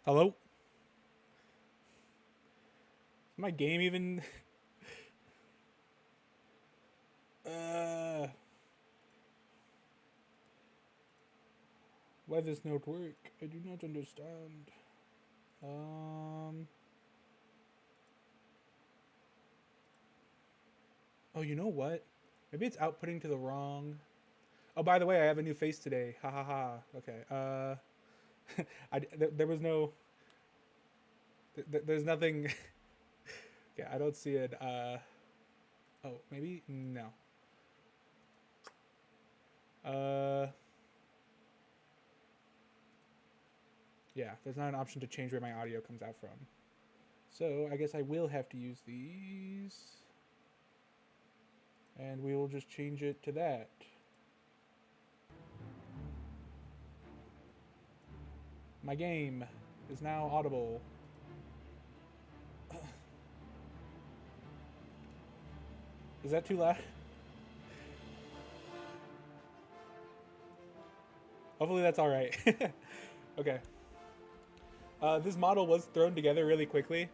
Hello? Is my game even... uh... Why does this not work? I do not understand. Um... Oh, you know what? Maybe it's outputting to the wrong... Oh, by the way, I have a new face today. Ha ha ha. Okay. There was no... There's nothing... Okay, I don't see it. Oh, maybe? No. Uh... Yeah, there's not an option to change where my audio comes out from. So, I guess I will have to use these. And we will just change it to that. My game is now audible. Is that too loud? Hopefully that's alright. Okay. This model was thrown together really quickly.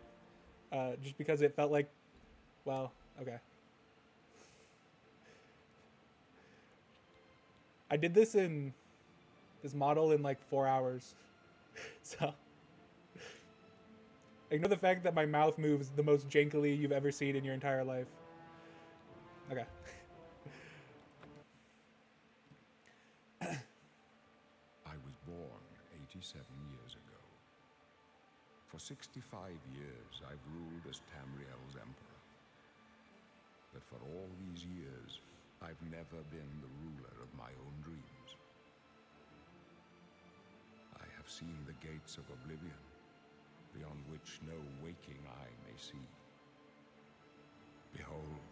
Just because it felt like... Well, okay. I did this model in like 4 hours. So... Ignore the fact that my mouth moves the most jankily you've ever seen in your entire life. Okay. I was born 87 years ago. For 65 years, I've ruled as Tamriel's emperor. But for all these years, I've never been the ruler of my own dreams. I have seen the gates of Oblivion, beyond which no waking eye may see. Behold,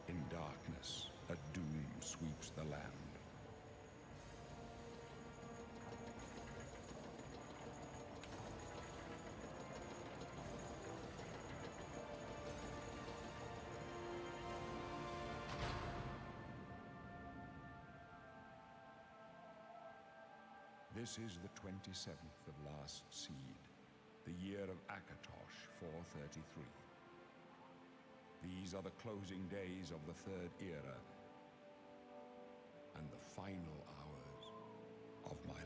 in darkness, a doom sweeps the land. This is the 27th of last seed, the year of Akatosh 433. These are the closing days of the Third Era and the final hours of my life.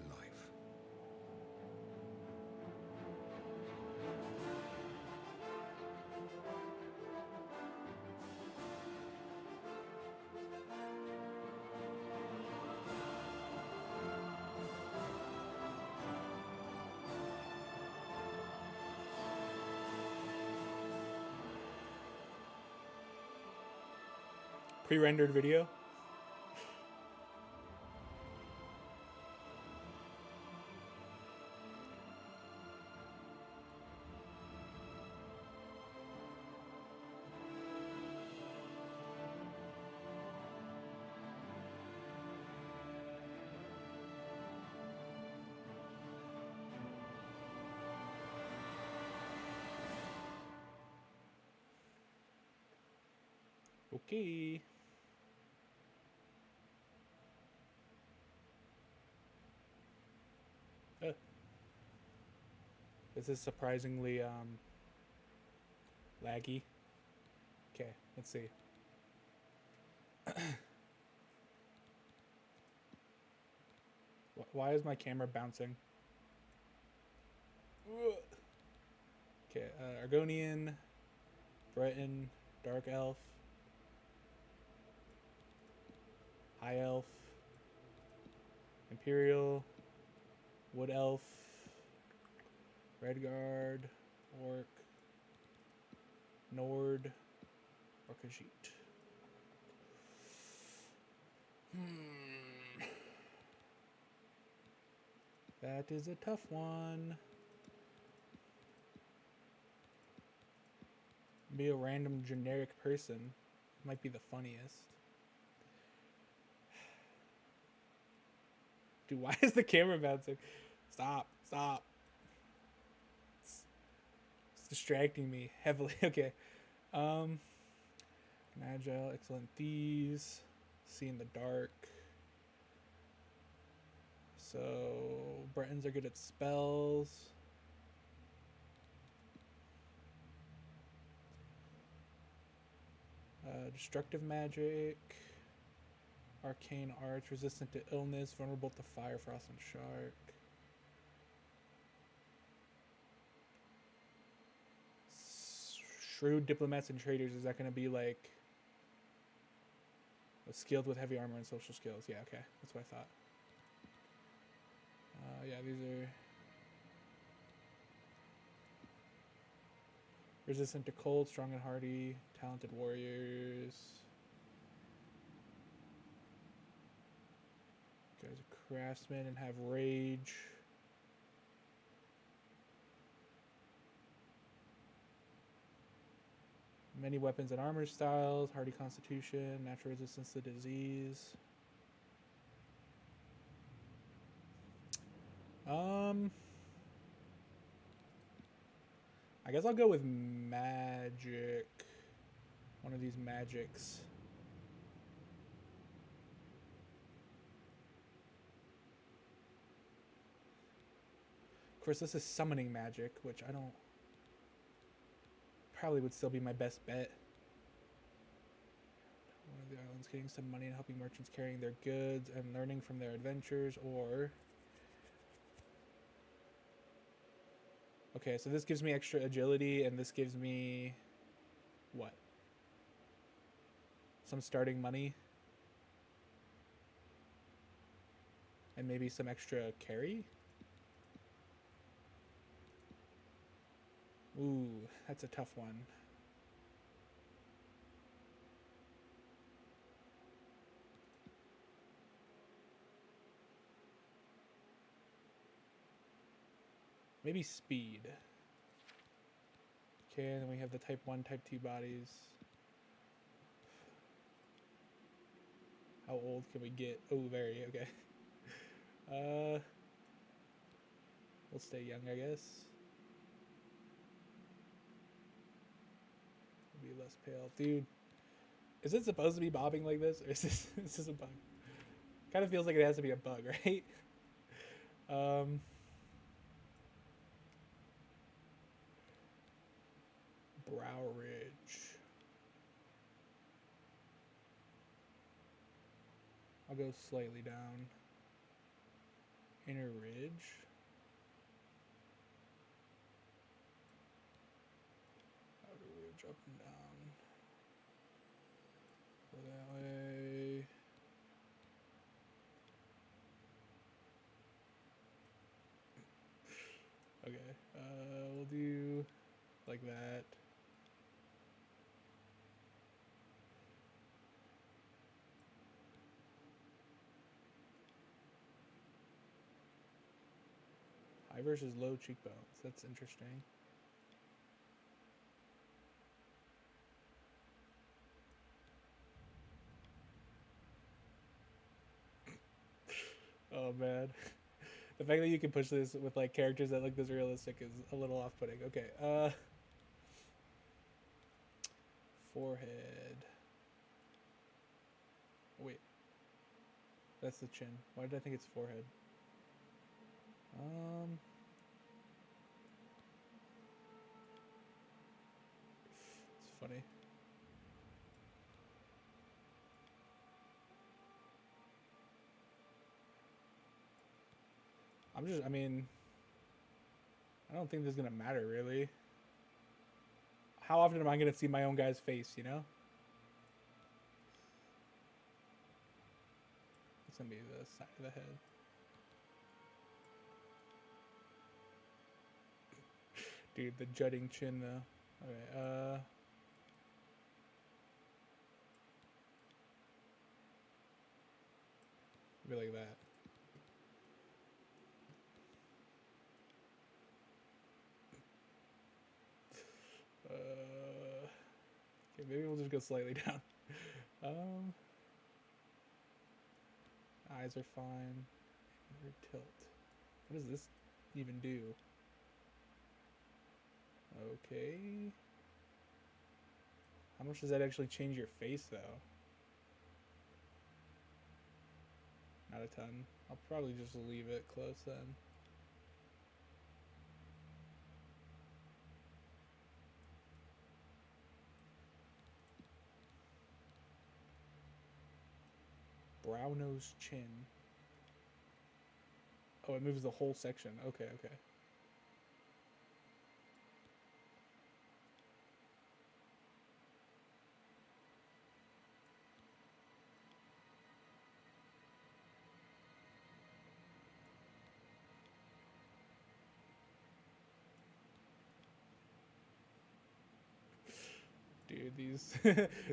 Pre-rendered video. Okay. This is surprisingly laggy. Okay, let's see. Why is my camera bouncing? Okay, Argonian, Breton, Dark Elf, High Elf, Imperial, Wood Elf, Redguard, Orc, Nord, Orkajit. That is a tough one. Be a random generic person. Might be the funniest. Dude, why is the camera bouncing? Stop. Stop. It's distracting me heavily. Okay. Agile, excellent thieves. See in the dark. So Bretons are good at spells. Destructive magic. Arcane arts, resistant to illness, vulnerable to fire, frost, and shark. Shrewd diplomats and traders, is that going to be like skilled with heavy armor and social skills? Yeah, okay, that's what I thought. Yeah, these are resistant to cold, strong and hardy, talented warriors. Guys are craftsmen and have rage. Many weapons and armor styles, hardy constitution, natural resistance to disease. I guess I'll go with magic. One of these magics. Of course, this is summoning magic, which I don't... Probably would still be my best bet. One of the islands getting some money and helping merchants carrying their goods and learning from their adventures, or... Okay, so this gives me extra agility, and this gives me... What? Some starting money? And maybe some extra carry? Ooh, that's a tough one. Maybe speed. Okay, and then we have the type 1, type 2 bodies. How old can we get? Oh, very, okay. We'll stay young, I guess. We'll be less pale. Dude, is it supposed to be bobbing like this? Or is this a bug? Kind of feels like it has to be a bug, right? Brow Ridge. I'll go slightly down. Inner Ridge. Outer Ridge up and down. Go that way. Okay, we'll do like that. High versus low cheekbones. That's interesting. Oh man. The fact that you can push this with like characters that look this realistic is a little off-putting. Okay, forehead. Wait. That's the chin. Why did I think it's forehead? It's funny. I mean, I don't think this is gonna matter really. How often am I gonna see my own guy's face, you know? It's gonna be the side of the head. Dude, the jutting chin though. Okay, be like that. Okay, maybe we'll just go slightly down. Eyes are fine. Tilt. What does this even do? Okay. How much does that actually change your face, though? Not a ton. I'll probably just leave it close then. Cow nose chin. Oh, it moves the whole section. Okay, okay. Dude, these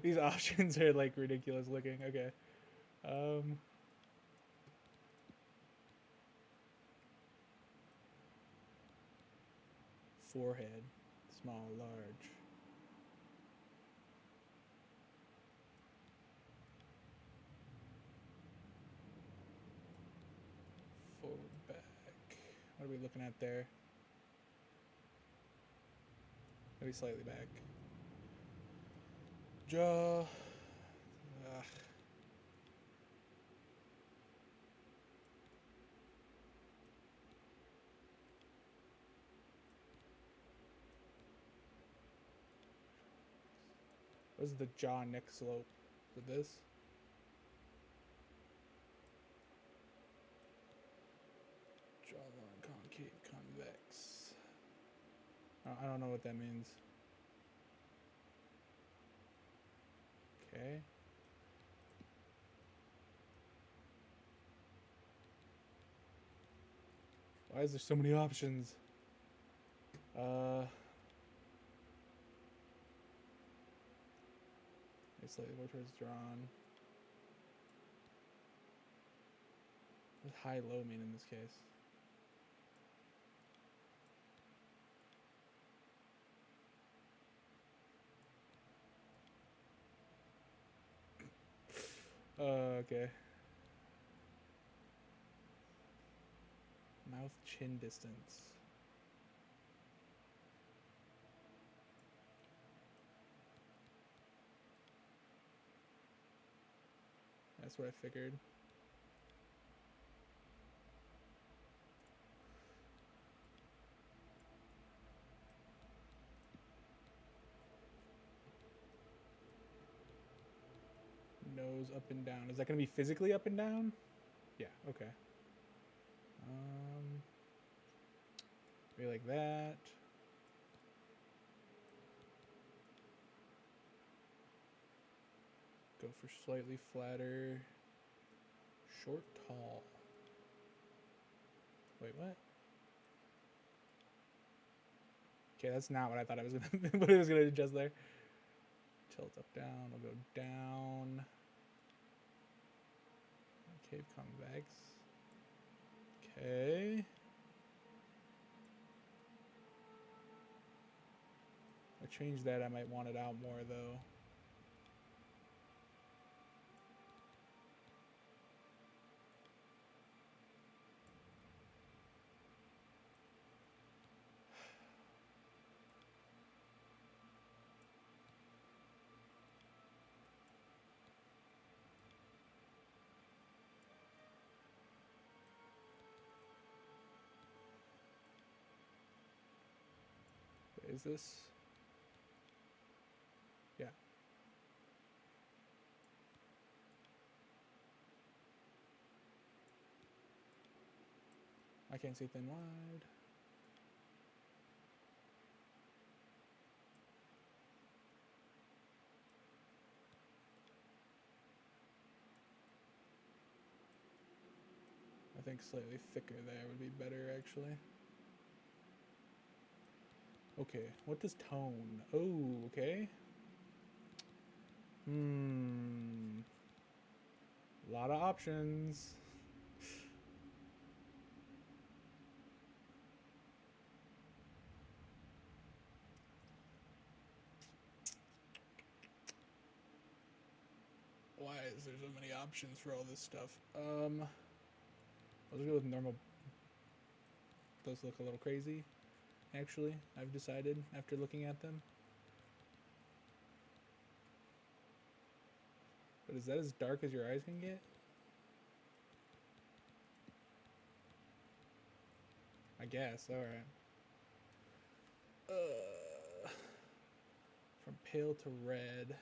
these options are like ridiculous looking. Okay. Forehead, small, large. Forward, back. What are we looking at there? Maybe slightly back. Jaw. Ugh. What is the jaw neck slope? Is it this? Jawline concave, convex. I don't know what that means. Okay. Why is there so many options? It's slightly more towards drawn. What does high-low mean in this case? Okay. Mouth chin distance. That's what I figured. Nose up and down. Is that going to be physically up and down? Yeah, okay. Maybe like that. Go for slightly flatter. Short, tall. Wait, what? Okay, that's not what I thought I was gonna what it was gonna adjust there. Tilt up, down. We'll go down. Cave convex. Okay. If I change that, I might want it out more though. Is this? Yeah. I can't see thin wide. I think slightly thicker there would be better actually. Okay, what does tone? Oh, okay. A lot of options. Why is there so many options for all this stuff? Let's go with normal. Those look a little crazy, actually. I've decided after looking at them. But is that as dark as your eyes can get? I guess, alright. From pale to red.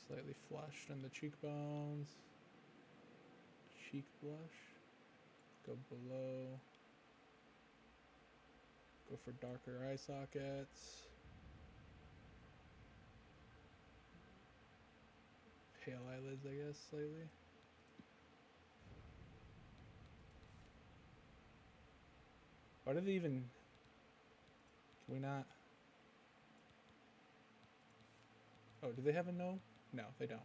Slightly flushed in the cheekbones. Cheek blush. Go below. Go for darker eye sockets. Pale eyelids, I guess, slightly. Why do they even... Can we not... Oh, do they have a no? No, they don't.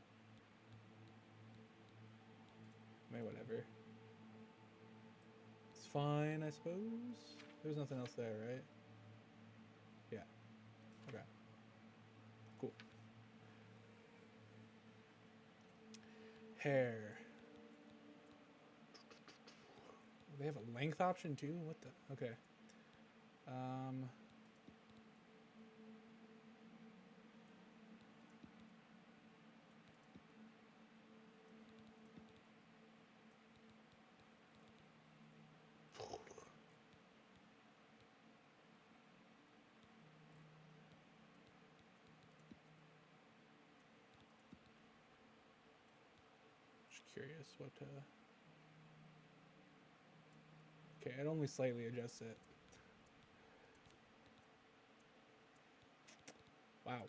I mean, whatever. It's fine, I suppose. There's nothing else there, right? Yeah. Okay. Cool. Hair. They have a length option too? What the? Okay. Just curious what okay, it only slightly adjusts it. Wow.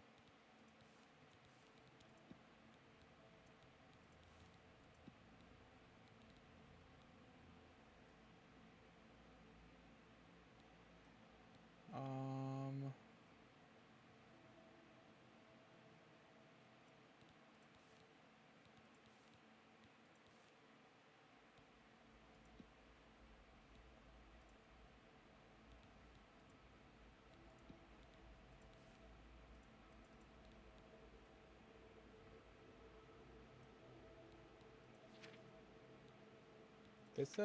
This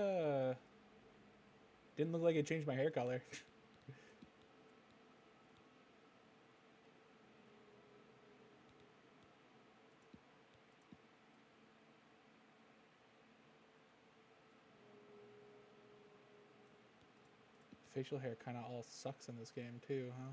didn't look like it changed my hair color. Facial hair kind of all sucks in this game too, huh?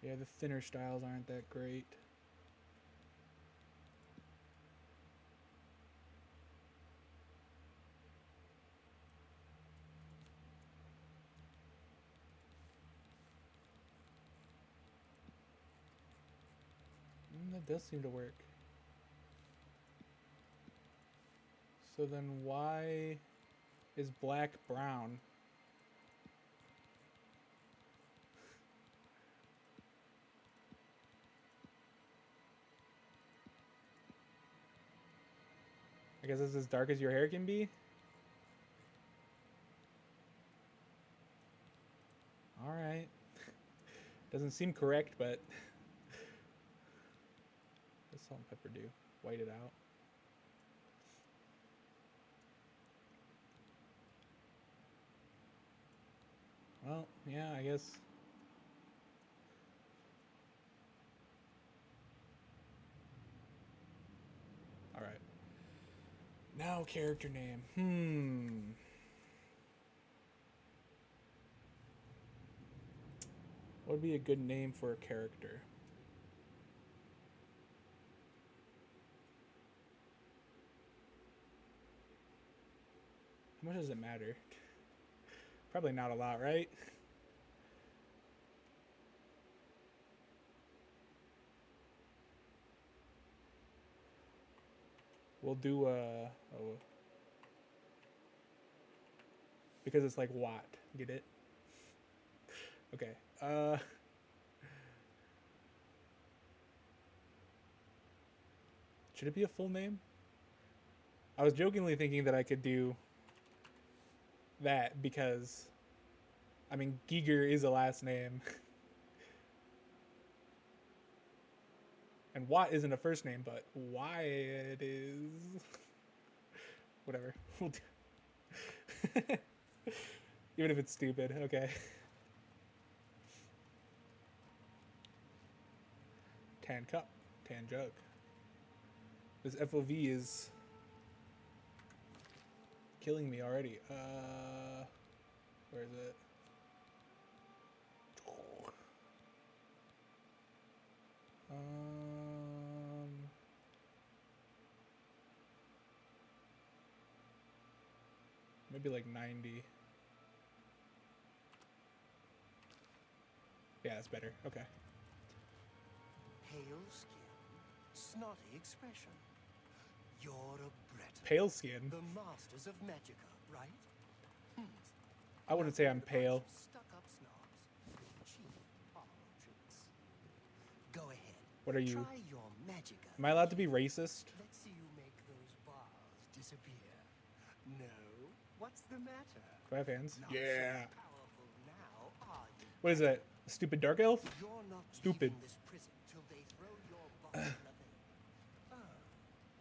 Yeah, the thinner styles aren't that great. That does seem to work. So then why is black brown? I guess it's as dark as your hair can be? Alright. Doesn't seem correct, but... What's salt and pepper do? White it out. Well, yeah, I guess... Alright. Now character name. What would be a good name for a character? How much does it matter? Probably not a lot, right? We'll do because it's like Watt. Get it? Okay. Should it be a full name? I was jokingly thinking that I could do that because, I mean, Geiger is a last name. And Watt isn't a first name, but Wyatt is... Whatever. We'll do... Even if it's stupid, okay. Tan cup. Tan jug. This FOV is killing me already. Where is it? Maybe like 90. Yeah, that's better. Okay. Pale skin, snotty expression. You're a Breton. Pale skin? The masters of Magica, right? I wouldn't say I'm pale. Stuck-up snobs with cheap parlor tricks. Go ahead. What are you? Try your Magica. Am I allowed to be racist? Let's see you make those bars disappear. No? What's the matter? Do I have hands? Not Yeah. so powerful now, are you? What is that? A stupid dark elf? You're not Stupid. leaving this prison till they throw your body in a vein. Oh,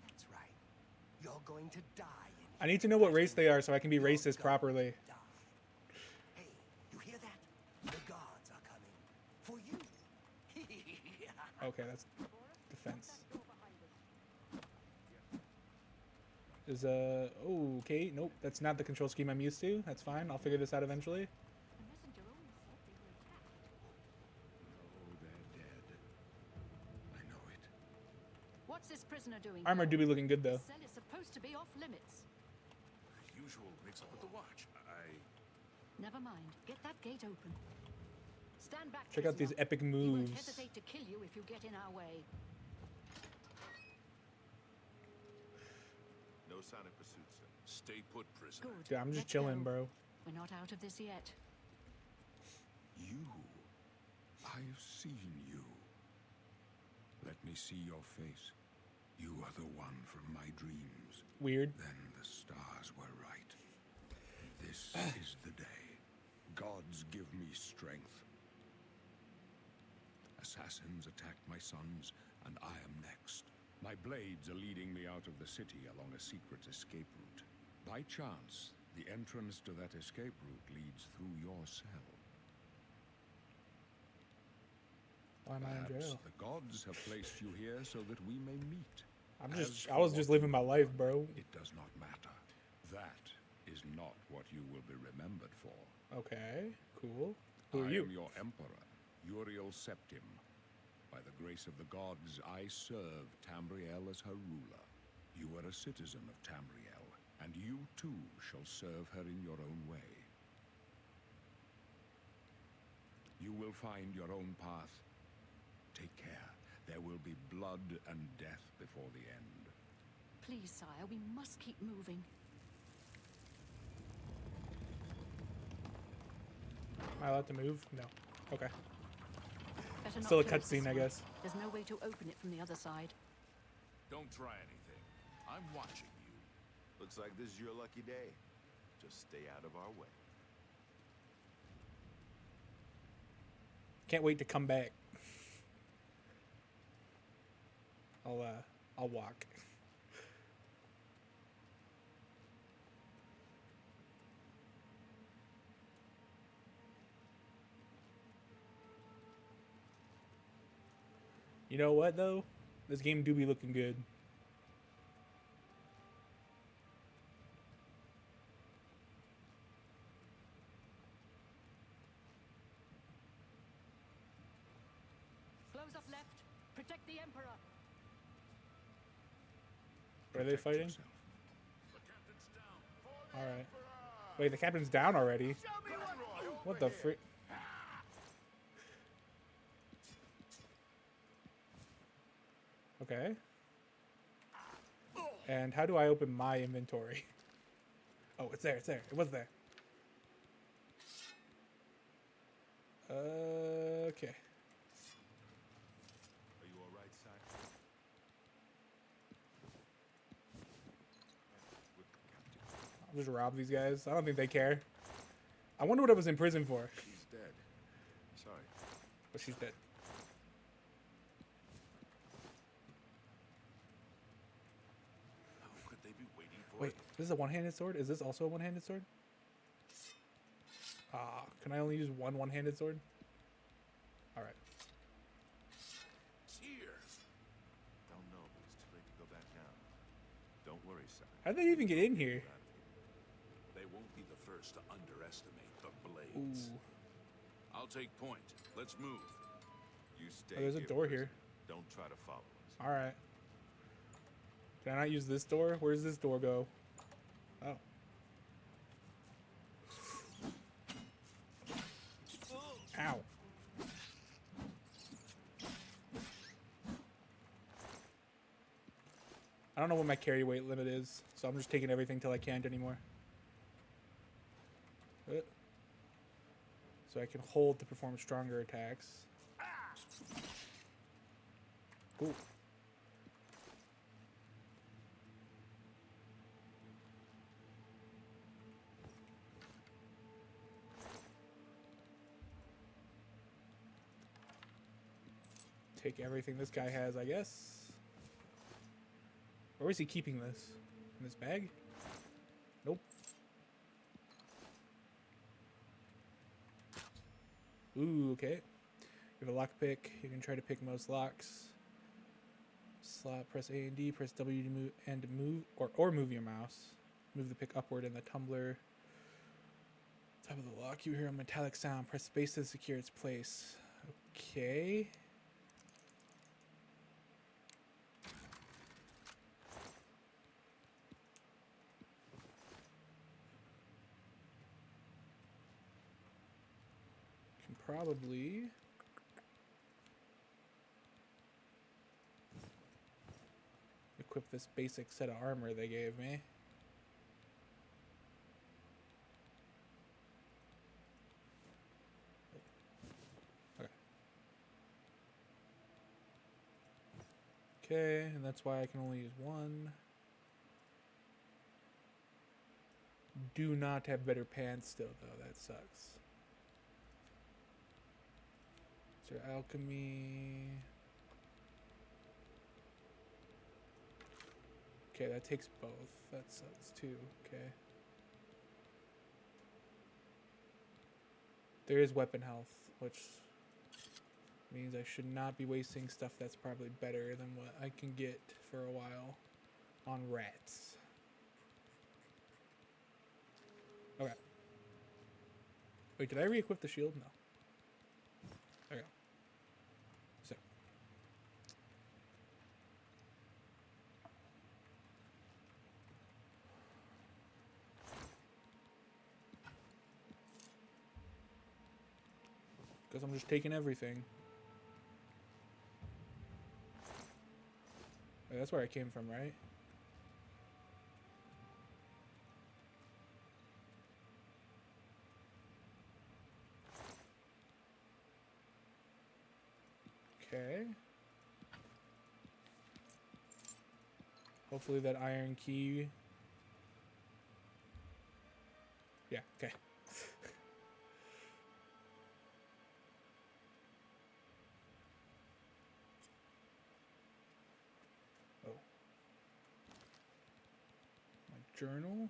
that's right. You're going to die. I need to know what race they are so I can be racist properly. Die. Hey, you hear that? The guards are coming for you. Okay, that's defense. Is oh, okay, nope, that's not the control scheme I'm used to. That's fine. I'll figure this out eventually. Oh, they're dead. I know it. What's this prisoner doing? Armor do be looking good though. The cell is supposed to be off limits. Usual mix up with the watch. Never mind. Get that gate open. Stand back. Check out these prisoner. epic We won't moves. hesitate to kill you if you get in our way. No sign of pursuit, sir. Stay put, prisoner. Good. Yeah, I'm just Let's chilling, go. bro. We're not out of this yet. You. I've seen you. Let me see your face. You are the one from my dreams. Weird. Then the stars were right. This is the day. Gods give me strength. Assassins attacked my sons, and I am next. My blades are leading me out of the city along a secret escape route. By chance, the entrance to that escape route leads through your cell. Why am I in Perhaps jail? the gods have placed you here so that we may meet. I was just living my life, bro. It does not matter. That is not what you will be remembered for. Okay, cool. Who are I you? am your emperor, Uriel Septim. By the grace of the gods, I serve Tamriel as her ruler. You are a citizen of Tamriel, and you too shall serve her in your own way. You will find your own path. Take care. There will be blood and death before the end. Please, sire, we must keep moving. Am I allowed to move? No. Okay. Better not Still a close this cutscene, I one. guess. There's no way to open it from the other side. Don't try anything. I'm watching you. Looks like this is your lucky day. Just stay out of our way. Can't wait to come back. I'll walk. You know what though? This game do be looking good. Close up left. Protect the Emperor. Are they Protect fighting? yourself. The captain's down. All right. Wait, the captain's down already. What the frick? Okay. And how do I open my inventory? Oh, it's there, it's there. It was there. Okay. Are you all right, sire? With the captain. I'll just rob these guys. I don't think they care. I wonder what I was in prison for. She's dead. Sorry. But she's dead. Who could they be waiting for? Wait, this is a one-handed sword? Is this also a one-handed sword? Ah, can I only use one one-handed sword? Alright. It's here. worry, son. How'd they even get in here? They won't be the first to underestimate the blades. Ooh. I'll take point. Let's move. You stay Oh, there's a door here. Don't try to follow us. All right. Can I not use this door? Where does this door go? Oh. Ow. I don't know what my carry weight limit is, so I'm just taking everything till I can't anymore. So I can hold to perform stronger attacks. Cool. Take everything this guy has, I guess. Where is he keeping this? In this bag? Nope. Ooh, okay. You have a lockpick. You can try to pick most locks. Slot, press A and D, press W to move and to move, or move your mouse. Move the pick upward in the tumbler. Top of the lock, you hear a metallic sound. Press space to secure its place. Okay. Can probably equip this basic set of armor they gave me. Okay, and that's why I can only use one. Do not have better pants still, though. That sucks. Is there alchemy? Okay, that takes both. That sucks too. Okay. There is weapon health, which means I should not be wasting stuff that's probably better than what I can get for a while on rats. Okay. Wait, did I re-equip the shield? No. There we go. So. Because I'm just taking everything. Wait, that's where I came from, right? Okay. Hopefully that iron key. Yeah, okay. Oh. My journal.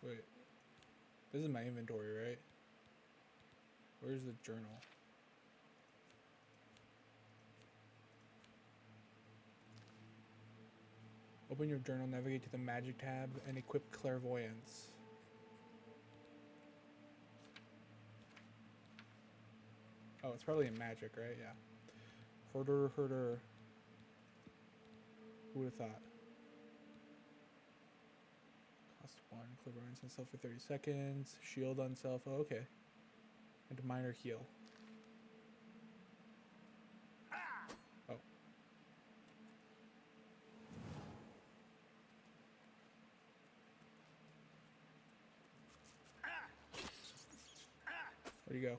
Wait. This is my inventory, right? Where's the journal? Open your journal, navigate to the magic tab, and equip clairvoyance. Oh, it's probably in magic, right? Yeah. Herder. Who would have thought? Cost 1, clairvoyance on self for 30 seconds. Shield on self. Oh, okay. And minor heal. Oh. Where'd you go?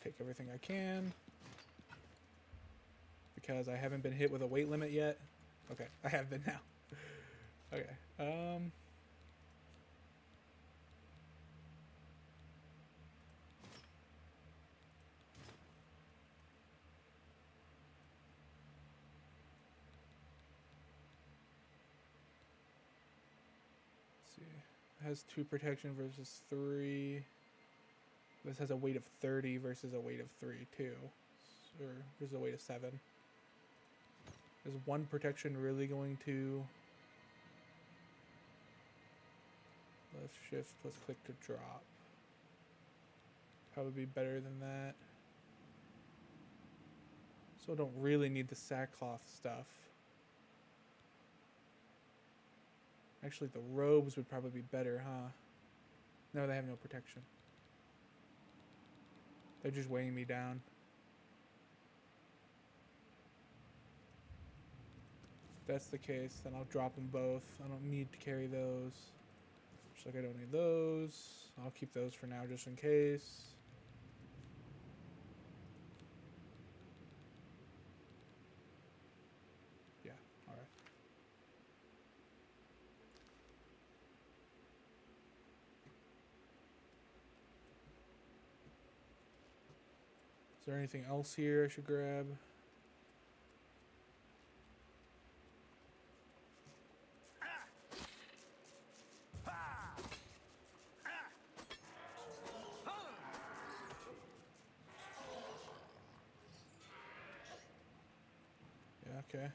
Take everything I can. Because I haven't been hit with a weight limit yet. Okay, I have been now. Okay, It has 2 protection versus 3. This has a weight of 30 versus a weight of 3 too. Or versus a weight of 7. Is 1 protection really going to... Left shift plus click to drop. Probably be better than that. So I don't really need the sackcloth stuff. Actually, the robes would probably be better, huh? No, they have no protection. They're just weighing me down. If that's the case, then I'll drop them both. I don't need to carry those. Just like I don't need those. I'll keep those for now just in case. Yeah, alright. Is there anything else here I should grab? Yeah, okay.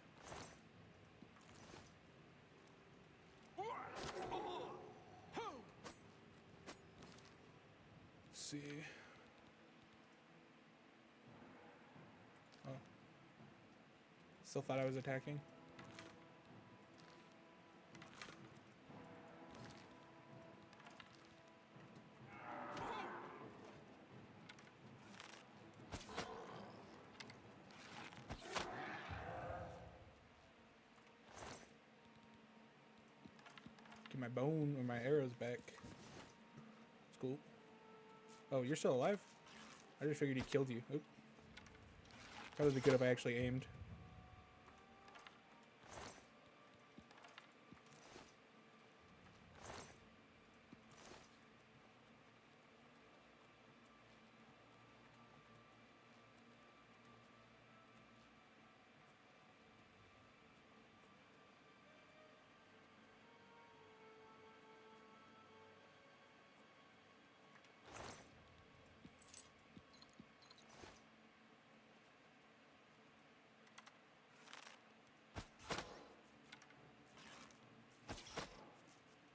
Let's see. Oh. Still thought I was attacking. Get my bone or my arrows back. It's cool. Oh, you're still alive? I just figured he killed you. Oop. That would be good if I actually aimed.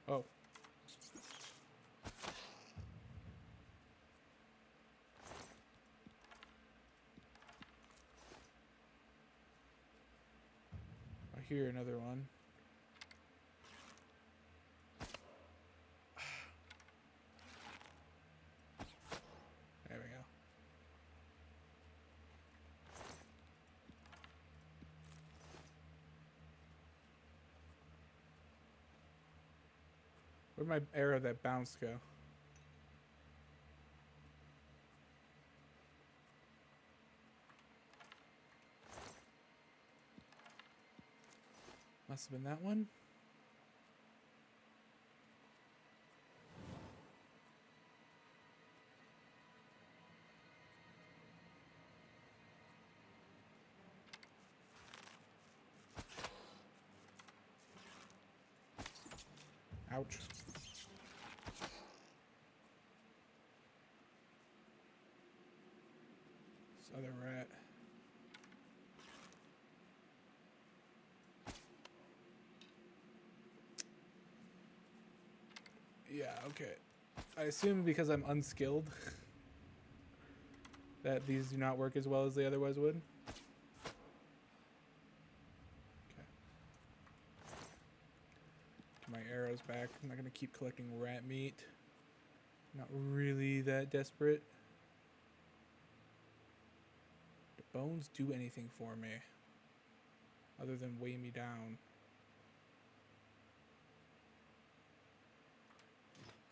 Oh. I hear another one. There we go. Where'd my arrow that bounced go? Must have been that one. Ouch. This other rat. Yeah, okay. I assume because I'm unskilled that these do not work as well as they otherwise would. Okay. Get my arrows back. I'm not going to keep collecting rat meat. Not really that desperate. Do bones do anything for me other than weigh me down?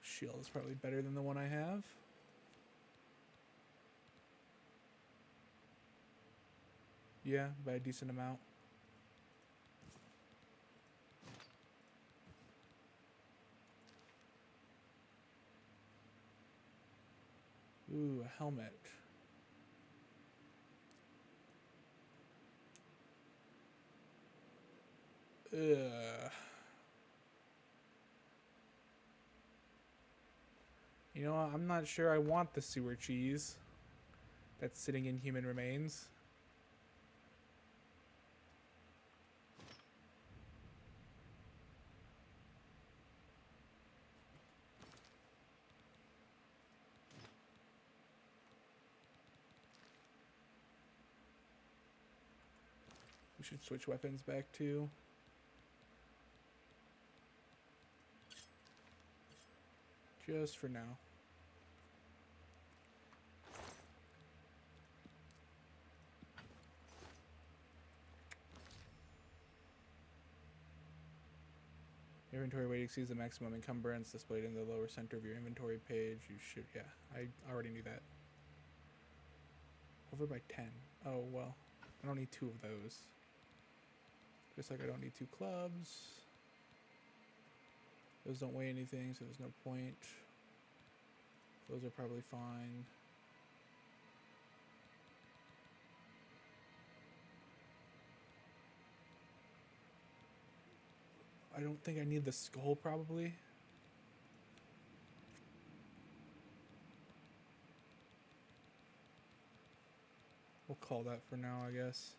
Shield is probably better than the one I have. Yeah, by a decent amount. Ooh, a helmet. Ugh. You know, I'm not sure I want the sewer cheese that's sitting in human remains. We should switch weapons back too. Just for now. Inventory weight exceeds the maximum encumbrance displayed in the lower center of your inventory page. You should, yeah, I already knew that. Over by 10. Oh, well, I don't need 2 of those. Just like I don't need 2 clubs. Those don't weigh anything, so there's no point. Those are probably fine. I don't think I need the skull, probably. We'll call that for now, I guess.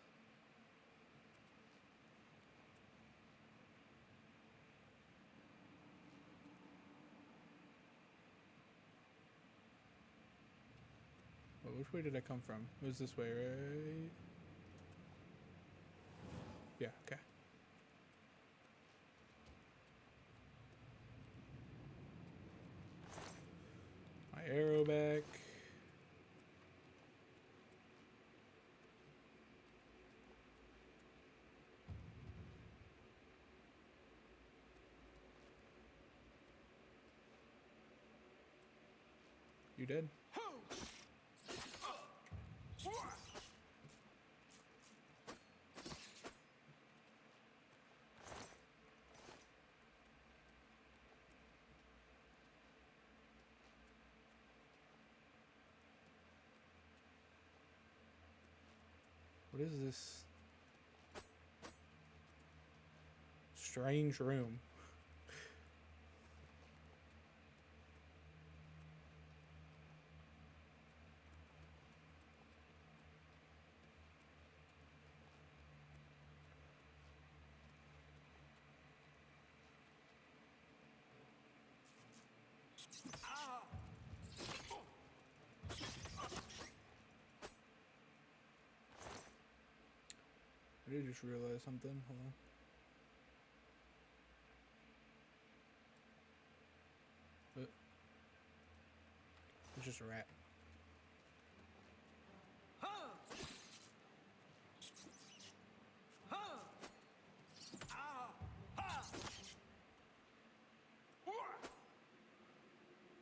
Well, which way did I come from? It was this way, right? Yeah, okay. My arrow back. You did? What is this strange room? I did just realize something. Hold on. It's just a rat.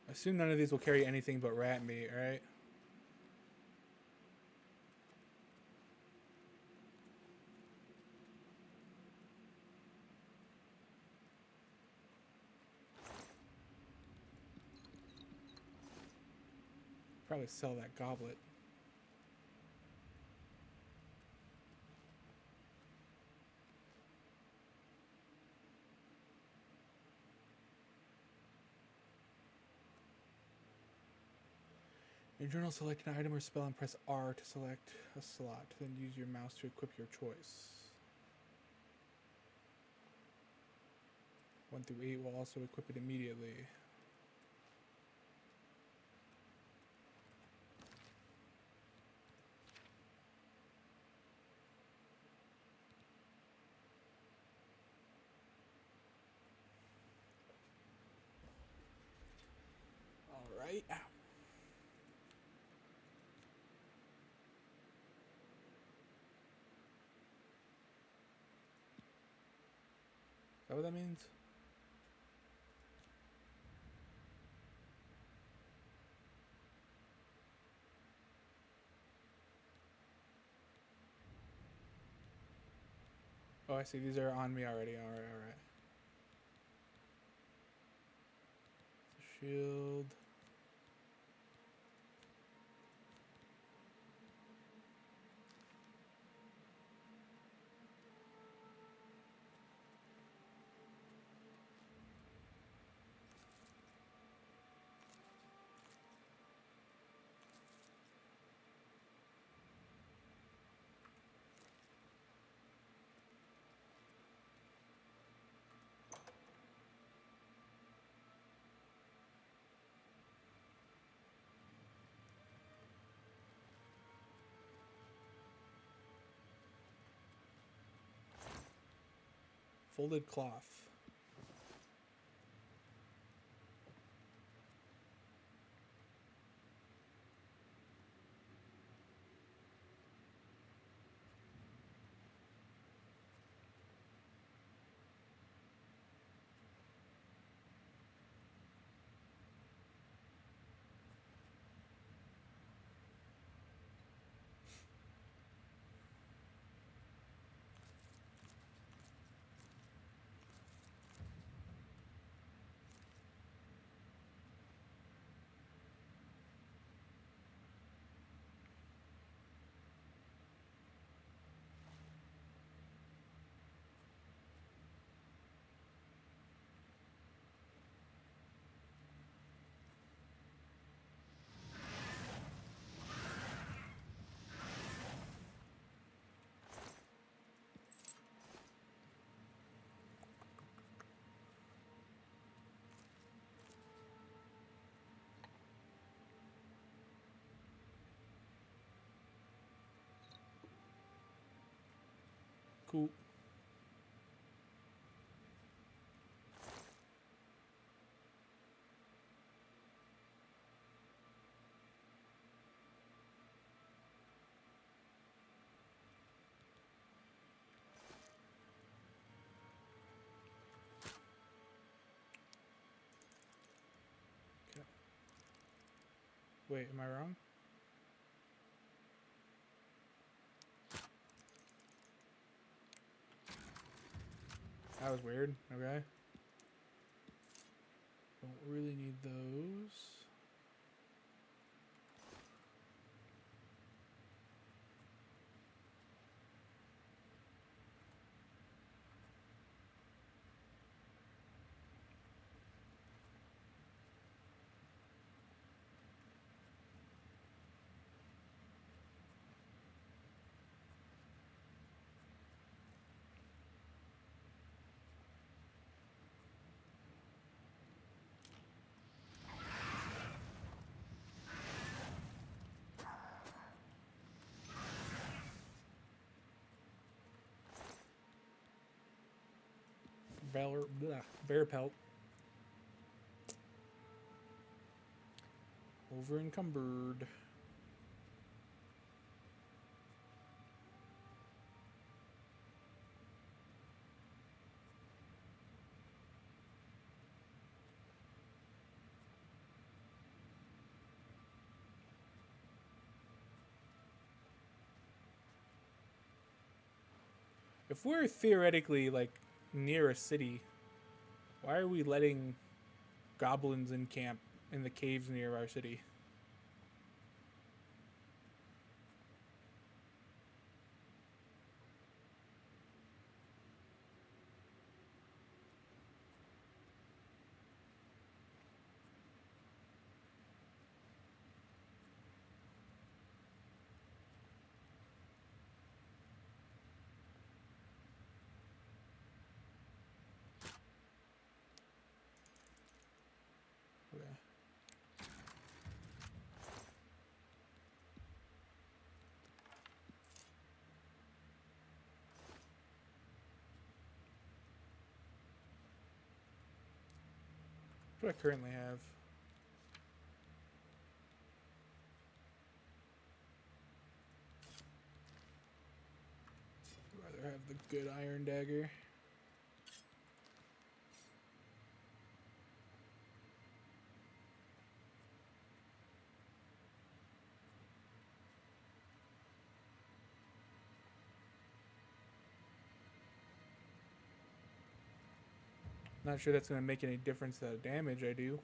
I assume none of these will carry anything but rat meat, right? Probably sell that goblet. In your journal, select an item or spell and press R to select a slot. Then use your mouse to equip your choice. 1 through 8 will also equip it immediately. All right. Ow. Is that what that means? Oh, I see. These are on me already. All right, all right. Shield. Folded cloth. Cool. Okay. Wait, am I wrong? That was weird. Okay. Don't really need those. Bear pelt. Over encumbered. If we're theoretically like near a city, why are we letting goblins encamp in the caves near our city? Okay. What do I currently have? I'd rather have the good iron dagger. Not sure that's going to make any difference to the damage I do.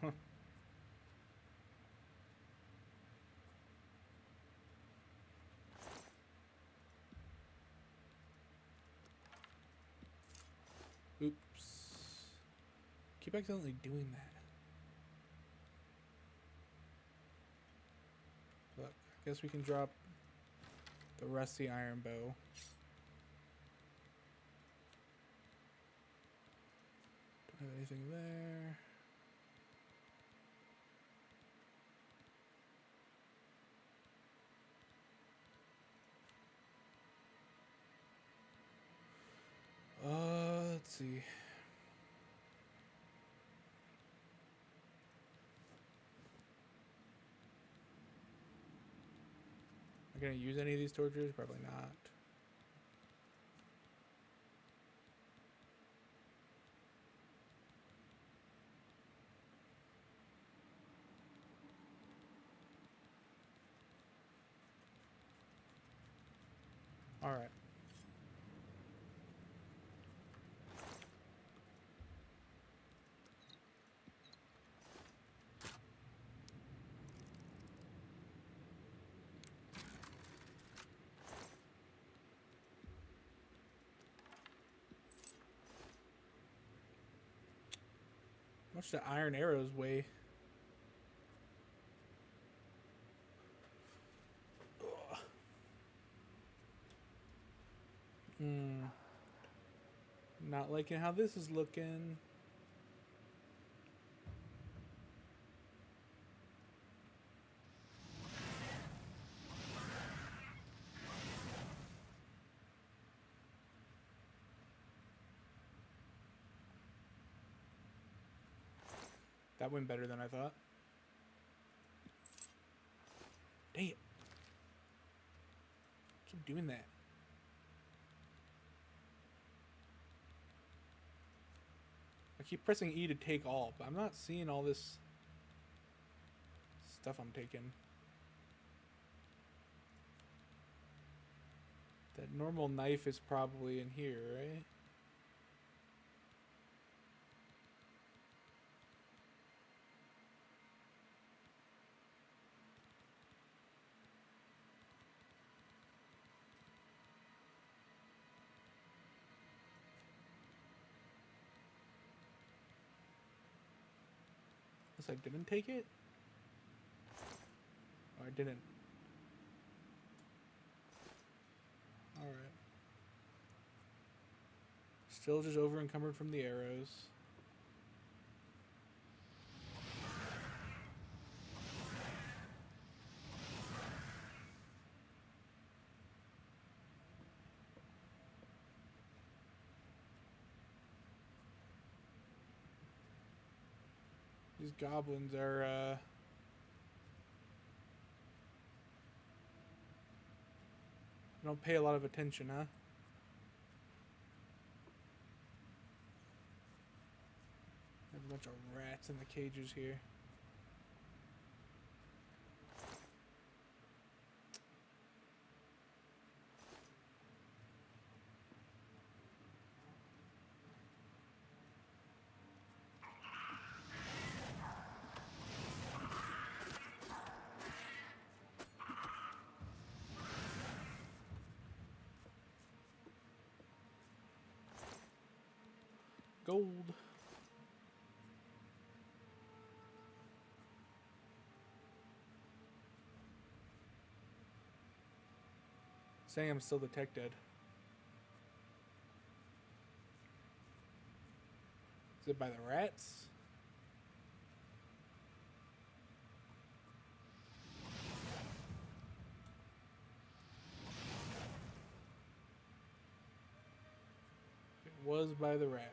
Huh. Oops. Keep accidentally doing that. Guess we can drop the rusty iron bow. Don't have anything there. Let's see. Am I gonna use any of these torches? Probably not. All right. How much do iron arrows weigh? Ugh. Not liking how this is looking. That went better than I thought. Dang it. Keep doing that. I keep pressing E to take all, but I'm not seeing all this stuff I'm taking. That normal knife is probably in here, right? Guess I didn't take it? Oh, I didn't. Alright. Still just over encumbered from the arrows. These goblins are, don't pay a lot of attention, huh? There's a bunch of rats in the cages here. Gold. Saying I'm still detected. Is it by the rats? It was by the rats.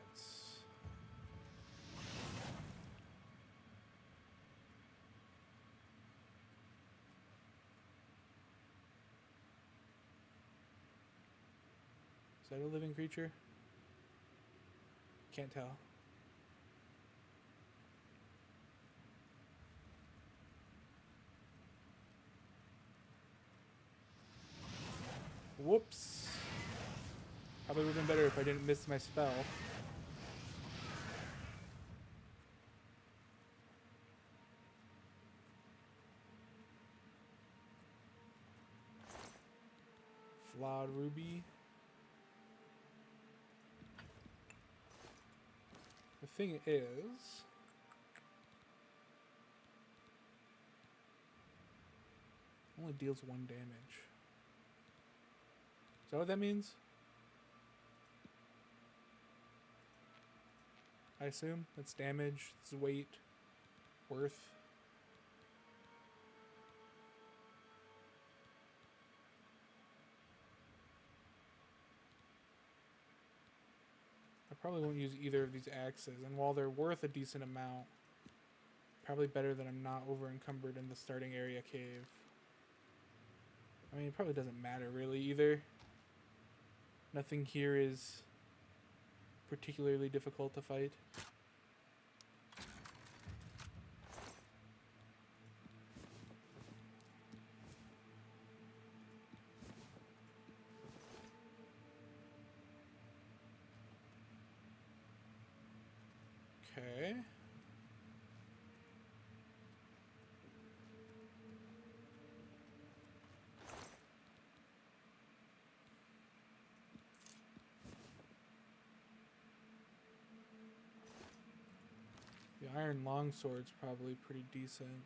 Is that a living creature? Can't tell. Whoops. Probably would have been better if I didn't miss my spell. Flawed ruby. The thing is, Only deals 1 damage. Is that what that means? I assume that's damage, it's weight, worth. I probably won't use either of these axes, and while they're worth a decent amount, probably better that I'm not over encumbered in the starting area cave. I mean, it probably doesn't matter really either. Nothing here is particularly difficult to fight. Okay. The iron longsword's probably pretty decent.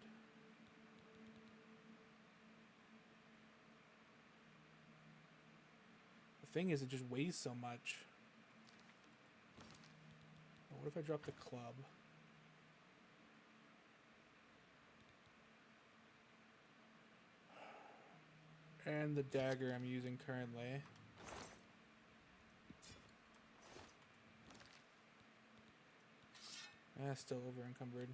The thing is, it just weighs so much. What if I drop the club? And the dagger I'm using currently. Still over encumbered.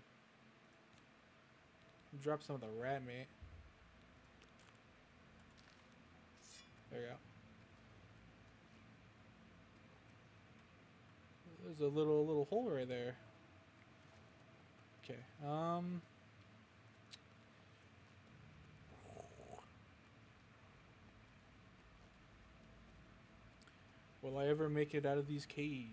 Drop some of the rat meat. There you go. There's a little hole right there. Okay. Will I ever make it out of these caves?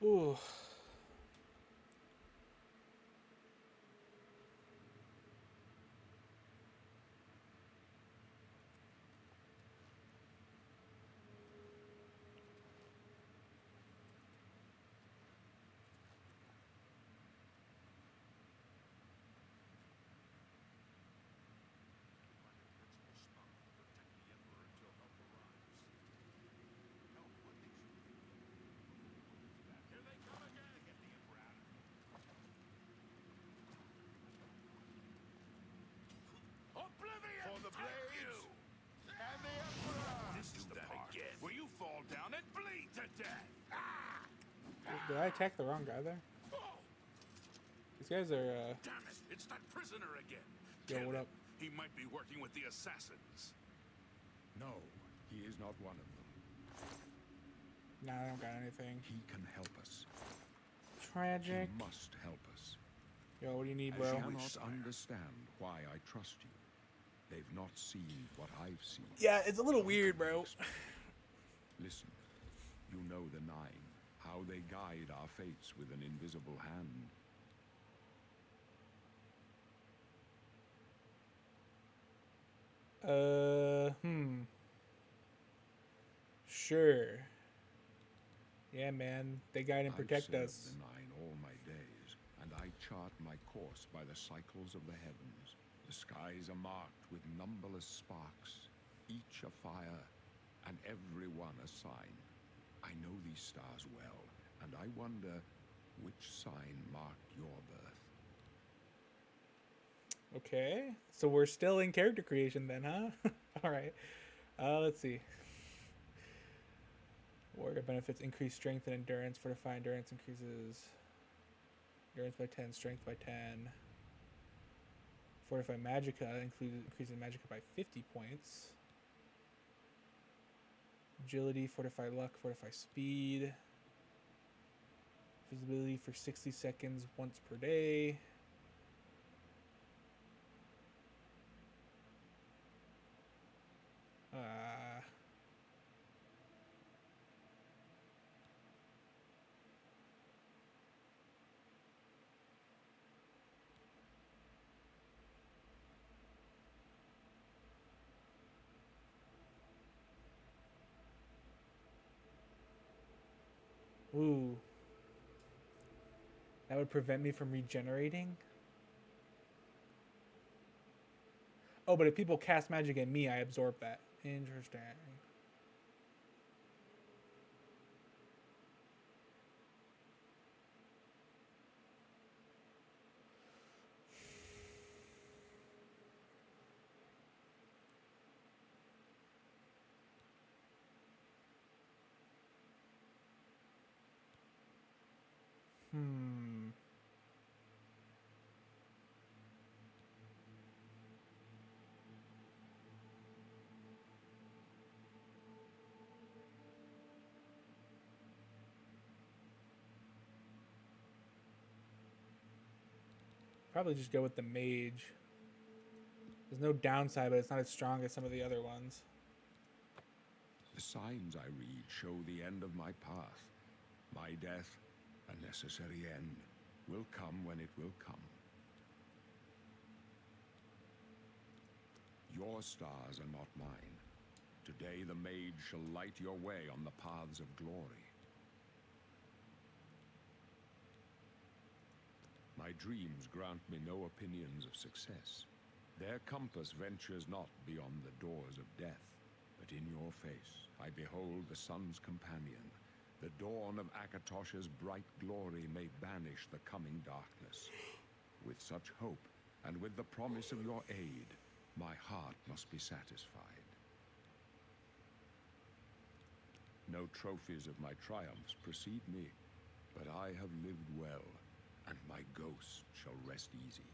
Ooh. Oblivion! For the Thank blades you! and the Emperor! Do that again. Will you fall down and bleed to death? Did I attack the wrong guy there? Oh, These guys are, damn it! It's that prisoner again. Yo, Kill what him. up? He might be working with the assassins. No, he is not one of them. Nah, I don't got anything. He can help us. Tragic. He must help us. Yo, what do you need, I bro? cannot understand why I trust you. They've not seen what I've seen. Yeah, it's a little weird, bro. Listen, you know the Nine, how they guide our fates with an invisible hand. Sure. Yeah, man. They guide and I've protect served us. the Nine all my days, and I chart my course by the cycles of the heavens. The skies are marked with numberless sparks, each a fire, and every one a sign. I know these stars well, and I wonder which sign marked your birth. Okay. So we're still in character creation then, huh? Alright. Let's see. Warrior benefits increased strength and endurance. Fortify endurance increases endurance by 10, strength by 10. Fortify magicka increases magicka by 50 points. Agility, fortify luck, fortify speed. Visibility for 60 seconds once per day. Ooh. That would prevent me from regenerating? Oh, but if people cast magic at me, I absorb that. Interesting. Hmm. Probably just go with the mage. There's no downside, but it's not as strong as some of the other ones. The signs I read show the end of my path. My death, a necessary end, will come when it will come. Your stars are not mine. Today the mage shall light your way on the paths of glory. My dreams grant me no opinions of success. Their compass ventures not beyond the doors of death, but in your face I behold the sun's companion. The dawn of Akatosh's bright glory may banish the coming darkness. With such hope, and with the promise of your aid, my heart must be satisfied. No trophies of my triumphs precede me, but I have lived well, and my ghost shall rest easy.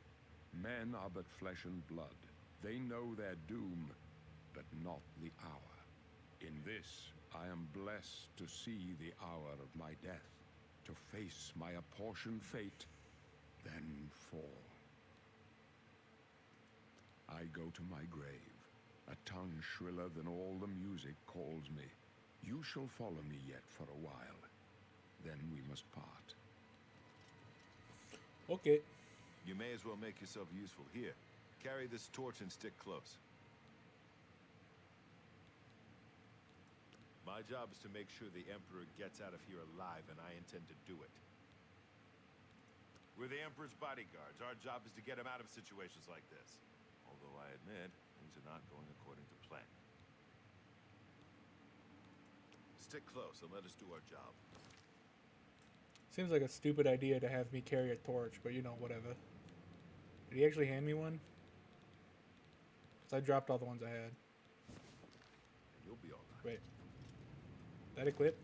Men are but flesh and blood. They know their doom, but not the hour. In this, I am blessed to see the hour of my death, to face my apportioned fate, then fall. I go to my grave. A tongue shriller than all the music calls me. You shall follow me yet for a while. Then we must part. Okay. You may as well make yourself useful. Here, carry this torch and stick close. My job is to make sure the Emperor gets out of here alive, and I intend to do it. We're the Emperor's bodyguards. Our job is to get him out of situations like this. Although I admit, things are not going according to plan. Stick close and let us do our job. Seems like a stupid idea to have me carry a torch, but you know, whatever. Did he actually hand me one? Because I dropped all the ones I had. You'll be all right. Wait. That equip?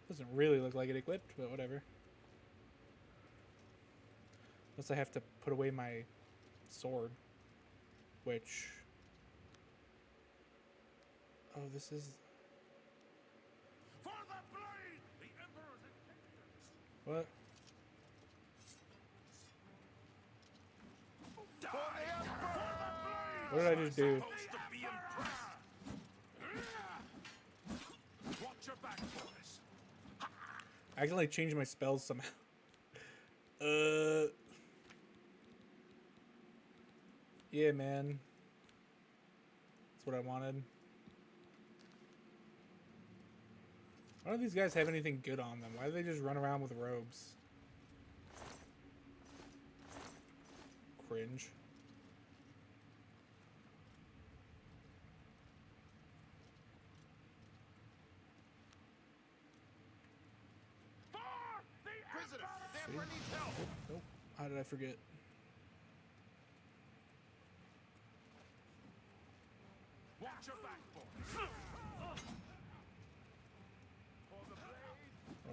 Doesn't really look like it equipped, but whatever. Unless I have to put away my sword. Which... Oh, this is... For the blade! The Emperor's intentions! What? What did I just do? Supposed to be impressed. Watch your back, boys. I accidentally changed my spells somehow. Yeah, man. That's what I wanted. Why don't these guys have anything good on them? Why do they just run around with robes? Cringe. Prisoner, the Emperor needs help! Nope. How did I forget? Watch your back, boys.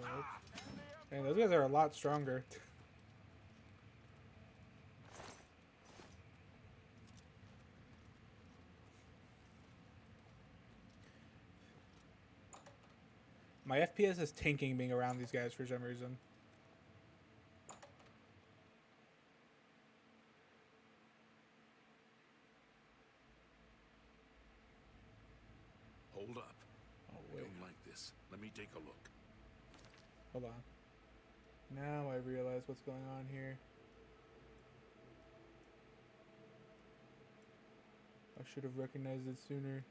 Oh, man, those guys are a lot stronger. My FPS is tanking being around these guys for some reason. Hold up. Oh, I wait. don't like this. Let me take a look. Hold on. Now I realize what's going on here. I should have recognized it sooner.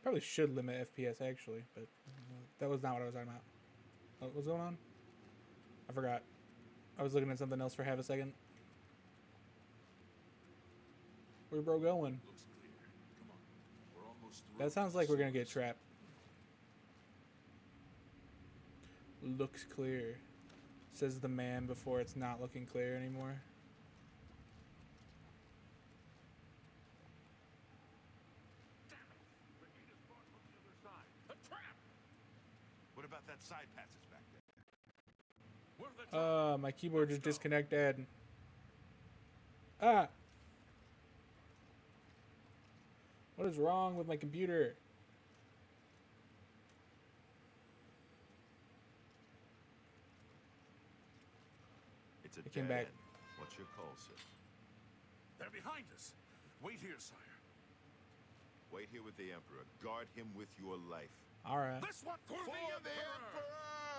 Probably should limit FPS actually, but that was not what I was talking about. What's going on? I forgot. I was looking at something else for half a second. Where's bro going? Looks clear. Come on. We're almost through. That sounds like we're gonna get trapped. Looks clear. Says the man before it's not looking clear anymore. What about that side passage back there? My keyboard just disconnected. Ah! What is wrong with my computer? It's a It came dead back. end. What's your call, sir? They're behind us. Wait here, sire. Wait here with the Emperor. Guard him with your life. Alright. This one for the Emperor!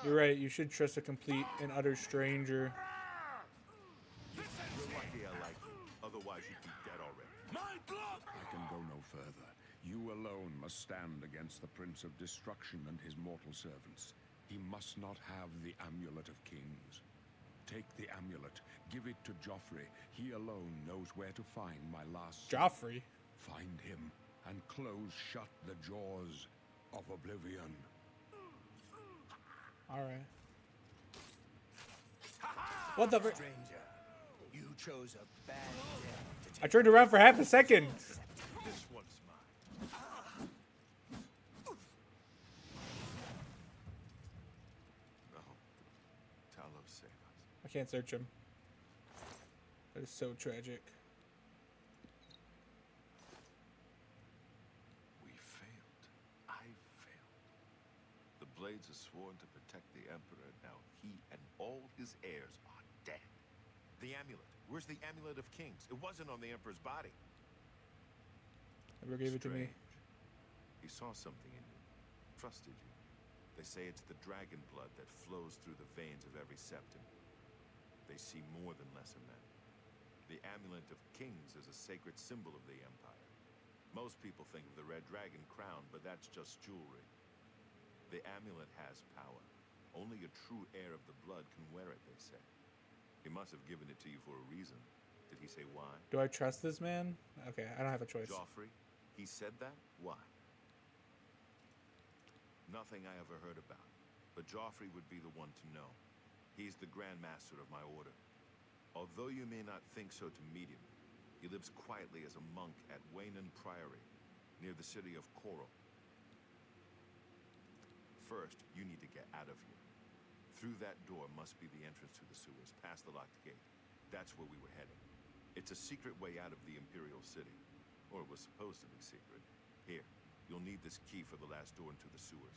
You're right, you should trust a complete and utter stranger. This ends You're here. lucky I like you. Otherwise, you'd be dead already. My blood! I can go no further. You alone must stand against the Prince of Destruction and his mortal servants. He must not have the Amulet of Kings. Take the amulet, give it to Joffrey. He alone knows where to find my last son. Joffrey? Find him and close shut the jaws of Oblivion. Alright. What the fr- Stranger, you chose a bad day to I turned around for half a second. This one's mine. No. Talos, save us. I can't search him. That is so tragic. We failed. I failed. The Blades are sworn to protect the Emperor. Now he and all his heirs are dead. The amulet. Where's the Amulet of Kings? It wasn't on the Emperor's body. Never gave it to me. Strange. He saw something in you. Trusted you. They say it's the dragon blood that flows through the veins of every septum. They see more than lesser men. The Amulet of Kings is a sacred symbol of the Empire. Most people think of the red dragon crown, but that's just jewelry. The amulet has power. Only a true heir of the blood can wear it, they say. He must have given it to you for a reason. Did he say why? Do I trust this man? Okay, I don't have a choice. Joffrey? He said that? Why? Nothing I ever heard about. But Joffrey would be the one to know. He's the Grand Master of my order. Although you may not think so to meet him, he lives quietly as a monk at Waynon Priory, near the city of Coral. First, you need to get out of here. Through that door must be the entrance to the sewers, past the locked gate. That's where we were heading. It's a secret way out of the Imperial City. Or it was supposed to be secret. Here, you'll need this key for the last door into the sewers.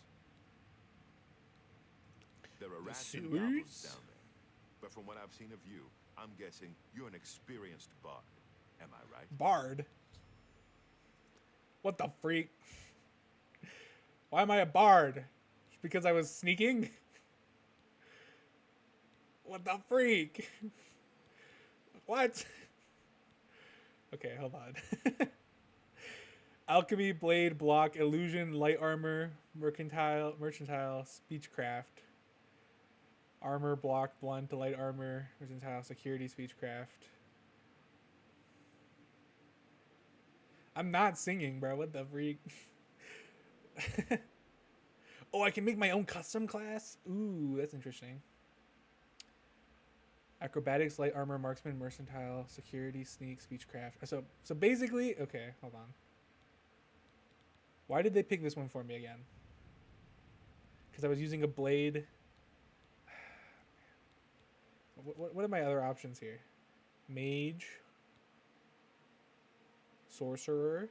There are rats and goblins sewers? down there. But from what I've seen of you, I'm guessing you're an experienced bard. Am I right? Bard? What the freak? Why am I a bard? Just because I was sneaking? What the freak? What? Okay, hold on. Alchemy, blade, block, illusion, light armor, mercantile, speechcraft. Armor, block, blunt, light armor, mercantile, security, speechcraft. I'm not singing, bro. What the freak? Oh, I can make my own custom class? Ooh, that's interesting. Acrobatics, light armor, marksman, mercantile, security, sneak, speechcraft. So basically, okay, hold on. Why did they pick this one for me again? Because I was using a blade. What are my other options here? Mage. Sorcerer.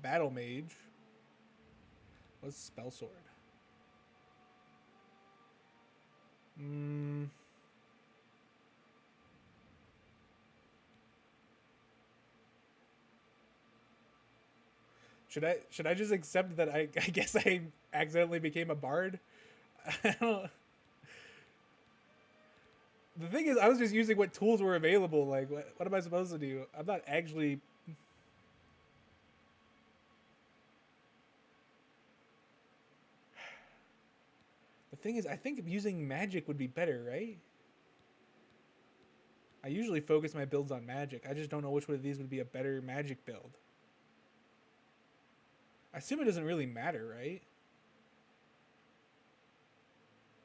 Battle Mage. What's Spell Sword? Should I just accept that I guess I accidentally became a bard? I don't. The thing is, I was just using what tools were available. Like, what am I supposed to do? I'm not actually. The thing is, I think using magic would be better, right? I usually focus my builds on magic. I just don't know which one of these would be a better magic build. I assume it doesn't really matter, right?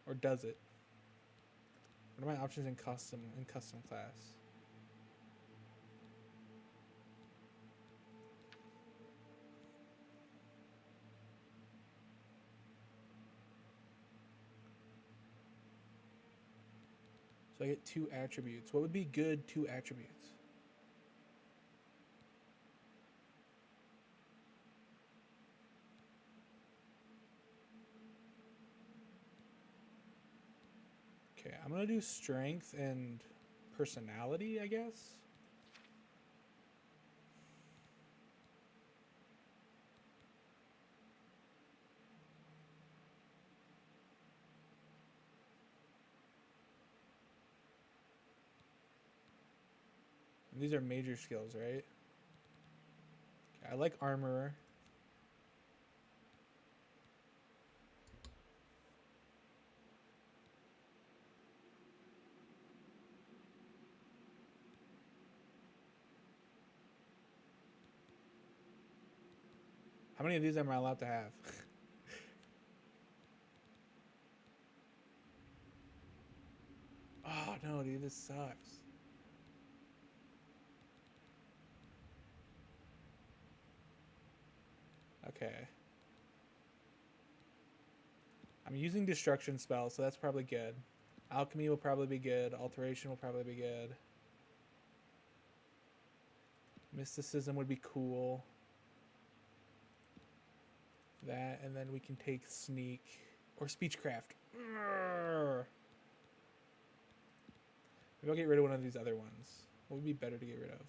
Or does it? What are my options in custom class? So I get 2 attributes. What would be good 2 attributes? Okay, I'm gonna do strength and personality, I guess. And these are major skills, right? Okay, I like armorer. How many of these am I allowed to have? Oh no, dude, this sucks. Okay. I'm using destruction spell, so that's probably good. Alchemy will probably be good. Alteration will probably be good. Mysticism would be cool. That, and then we can take sneak or speechcraft. Maybe I'll get rid of one of these other ones. What would be better to get rid of?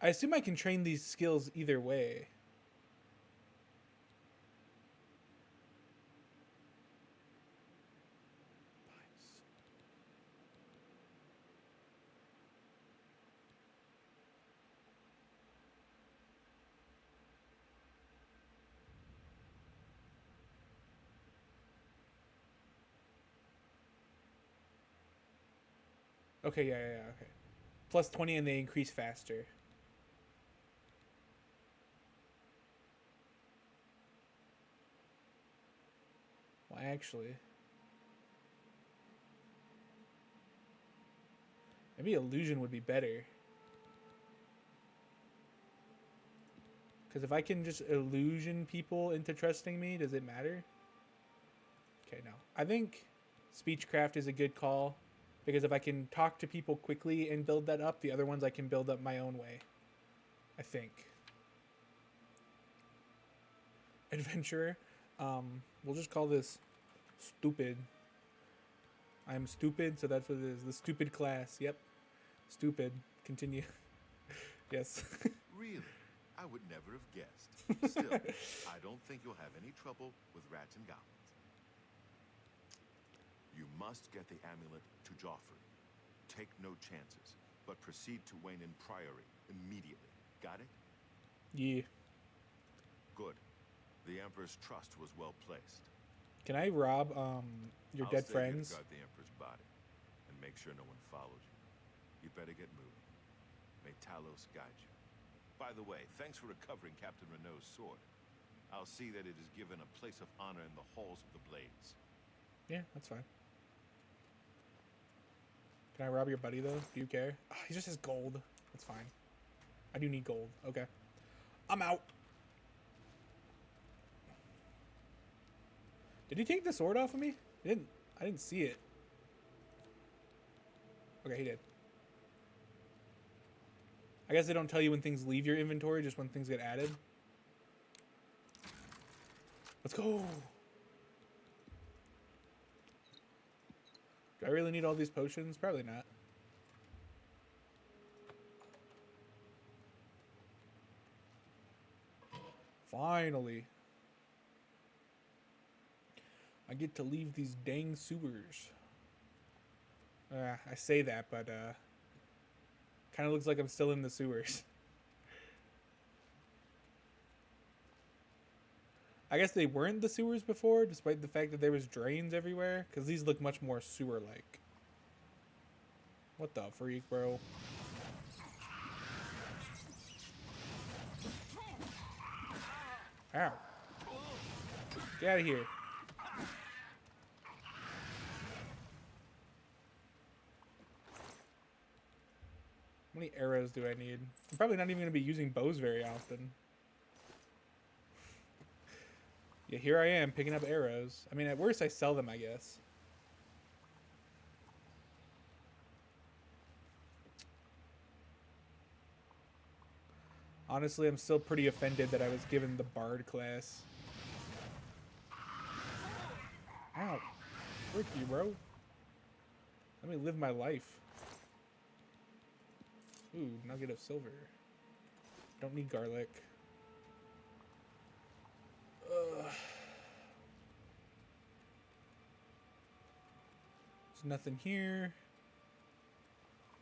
I assume I can train these skills either way. Okay, yeah, okay. Plus 20 and they increase faster. Well, actually, maybe illusion would be better. Because if I can just illusion people into trusting me, does it matter? Okay, no. I think speechcraft is a good call. Because if I can talk to people quickly and build that up, the other ones I can build up my own way. I think. Adventurer. We'll just call this stupid. I'm stupid, so that's what it is. The stupid class. Yep. Stupid. Continue. Yes. Really? I would never have guessed. Still, I don't think you'll have any trouble with rats and goblins. You must get the amulet to Joffrey. Take no chances, but proceed to Wayne Priory immediately. Got it? Yeah. Good. The Emperor's trust was well placed. Can I rob your dead friends? I'll stay here to guard the Emperor's body and make sure no one follows you. You'd better get moving. May Talos guide you. By the way, thanks for recovering Captain Renault's sword. I'll see that it is given a place of honor in the halls of the Blades. Yeah, that's fine. Can I rob your buddy, though? Do you care? Oh, he just has gold. That's fine. I do need gold. Okay. I'm out. Did he take the sword off of me? I didn't see it. Okay, he did. guess they don't tell you when things leave your inventory, just when things get added. Let's go. Do I really need all these potions? Probably not. Finally. I get to leave these dang sewers. I say that, but kind of looks like I'm still in the sewers. I guess they weren't the sewers before, despite the fact that there was drains everywhere, because these look much more sewer-like. What the freak, bro? Ow. Get out of here. How many arrows do I need? I'm probably not even going to be using bows very often. Yeah, here I am picking up arrows. I mean, at worst I sell them, I guess. Honestly, I'm still pretty offended that I was given the bard class. Ow. Frick you, bro. Let me live my life. Ooh, nugget of silver. Don't need garlic. Ugh. There's nothing here.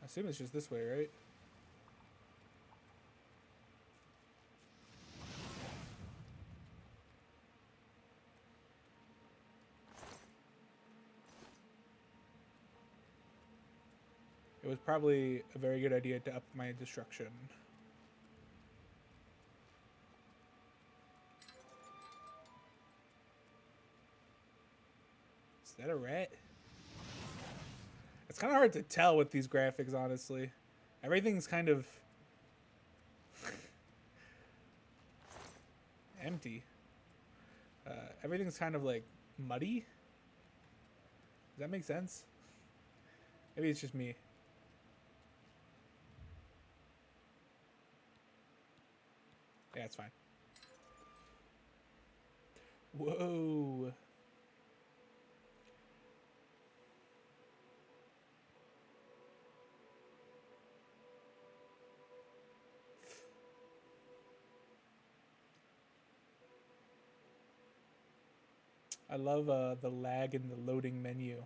I assume it's just this way, right? It was probably a very good idea to up my destruction. Is that a rat? It's kind of hard to tell with these graphics, honestly. Everything's kind of empty. Everything's kind of like muddy. Does that make sense? Maybe it's just me. Yeah, it's fine. Whoa. I love the lag in the loading menu.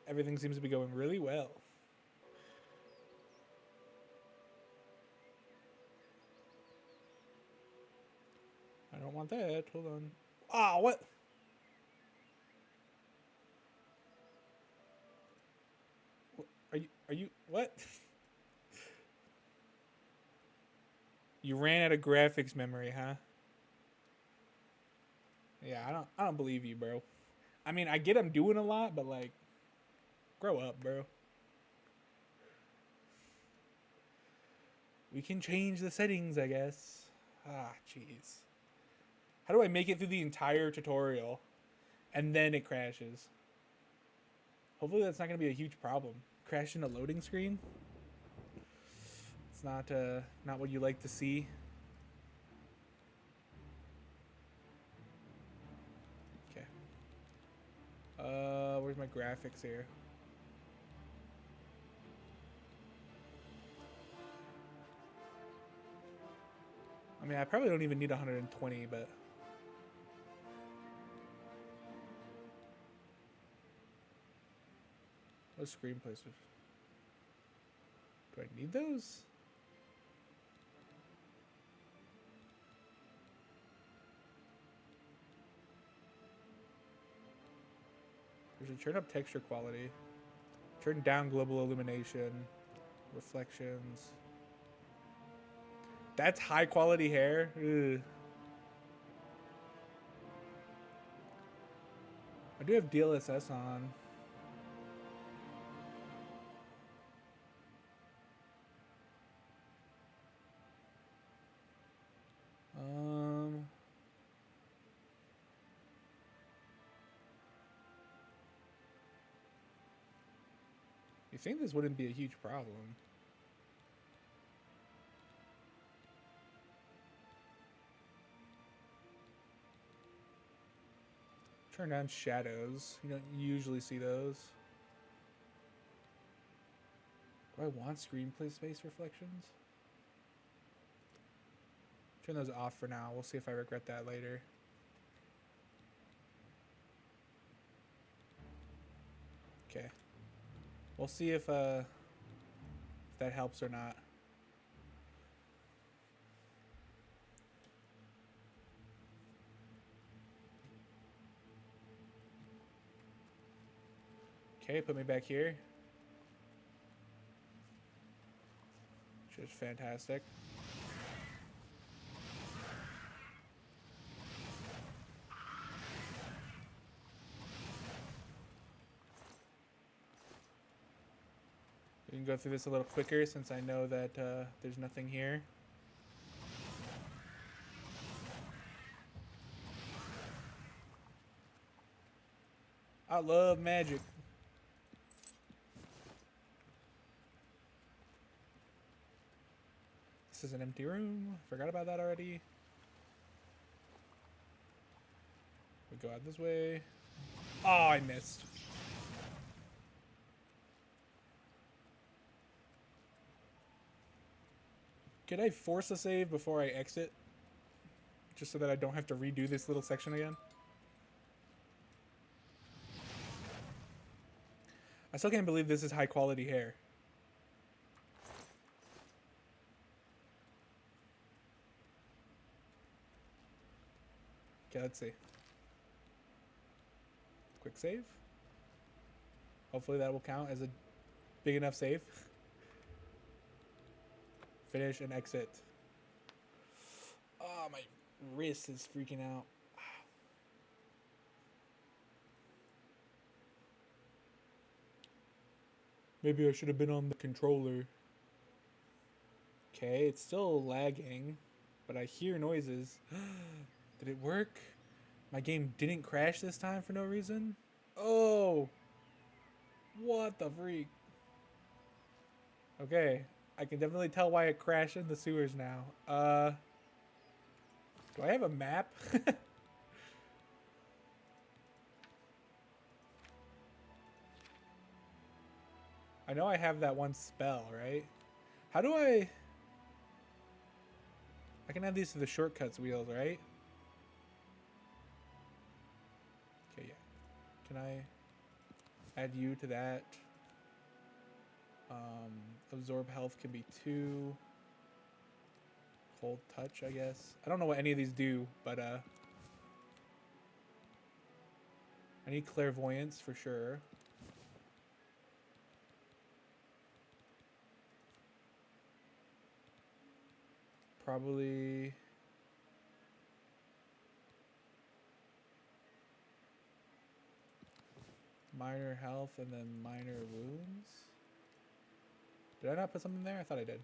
Everything seems to be going really well. I don't want that. Hold on. Ah, what? Are you what? You ran out of graphics memory, huh? Yeah, I don't believe you, bro. I mean, I get I'm doing a lot, but like, grow up, bro. We can change the settings, I guess. Ah, jeez. How do I make it through the entire tutorial and then it crashes? Hopefully that's not going to be a huge problem. Crash in a loading screen? It's not what you like to see. Okay. Where's my graphics here? I mean, I probably don't even need 120, but what screen placement? Do I need those? We should turn up texture quality. Turn down global illumination. Reflections. That's high quality hair. Ugh. I do have DLSS on. You think this wouldn't be a huge problem? Turn down shadows. You don't usually see those. Do I want screenplay space reflections? Turn those off for now. We'll see if I regret that later. Okay. We'll see if that helps or not. Okay, put me back here. Which is fantastic. We can go through this a little quicker since I know that there's nothing here. I love magic. This is an empty room. Forgot about that already. We go out this way. Oh, I missed. Could I force a save before I exit? Just so that I don't have to redo this little section again? I still can't believe this is high quality hair. Okay, let's see. Quick save. Hopefully that will count as a big enough save. Finish and exit. Oh, my wrist is freaking out. Maybe I should have been on the controller. Okay, it's still lagging, but I hear noises. Did it work? My game didn't crash this time for no reason? Oh! What the freak? Okay, I can definitely tell why it crashed in the sewers now. Do I have a map? I know I have that one spell, right? How do I can add these to the shortcuts wheels, right? Okay, yeah. Can I add you to that? Absorb health can be 2. Cold touch, I guess. I don't know what any of these do, but I need clairvoyance for sure. Probably minor health and then minor wounds. Did I not put something there? I thought I did.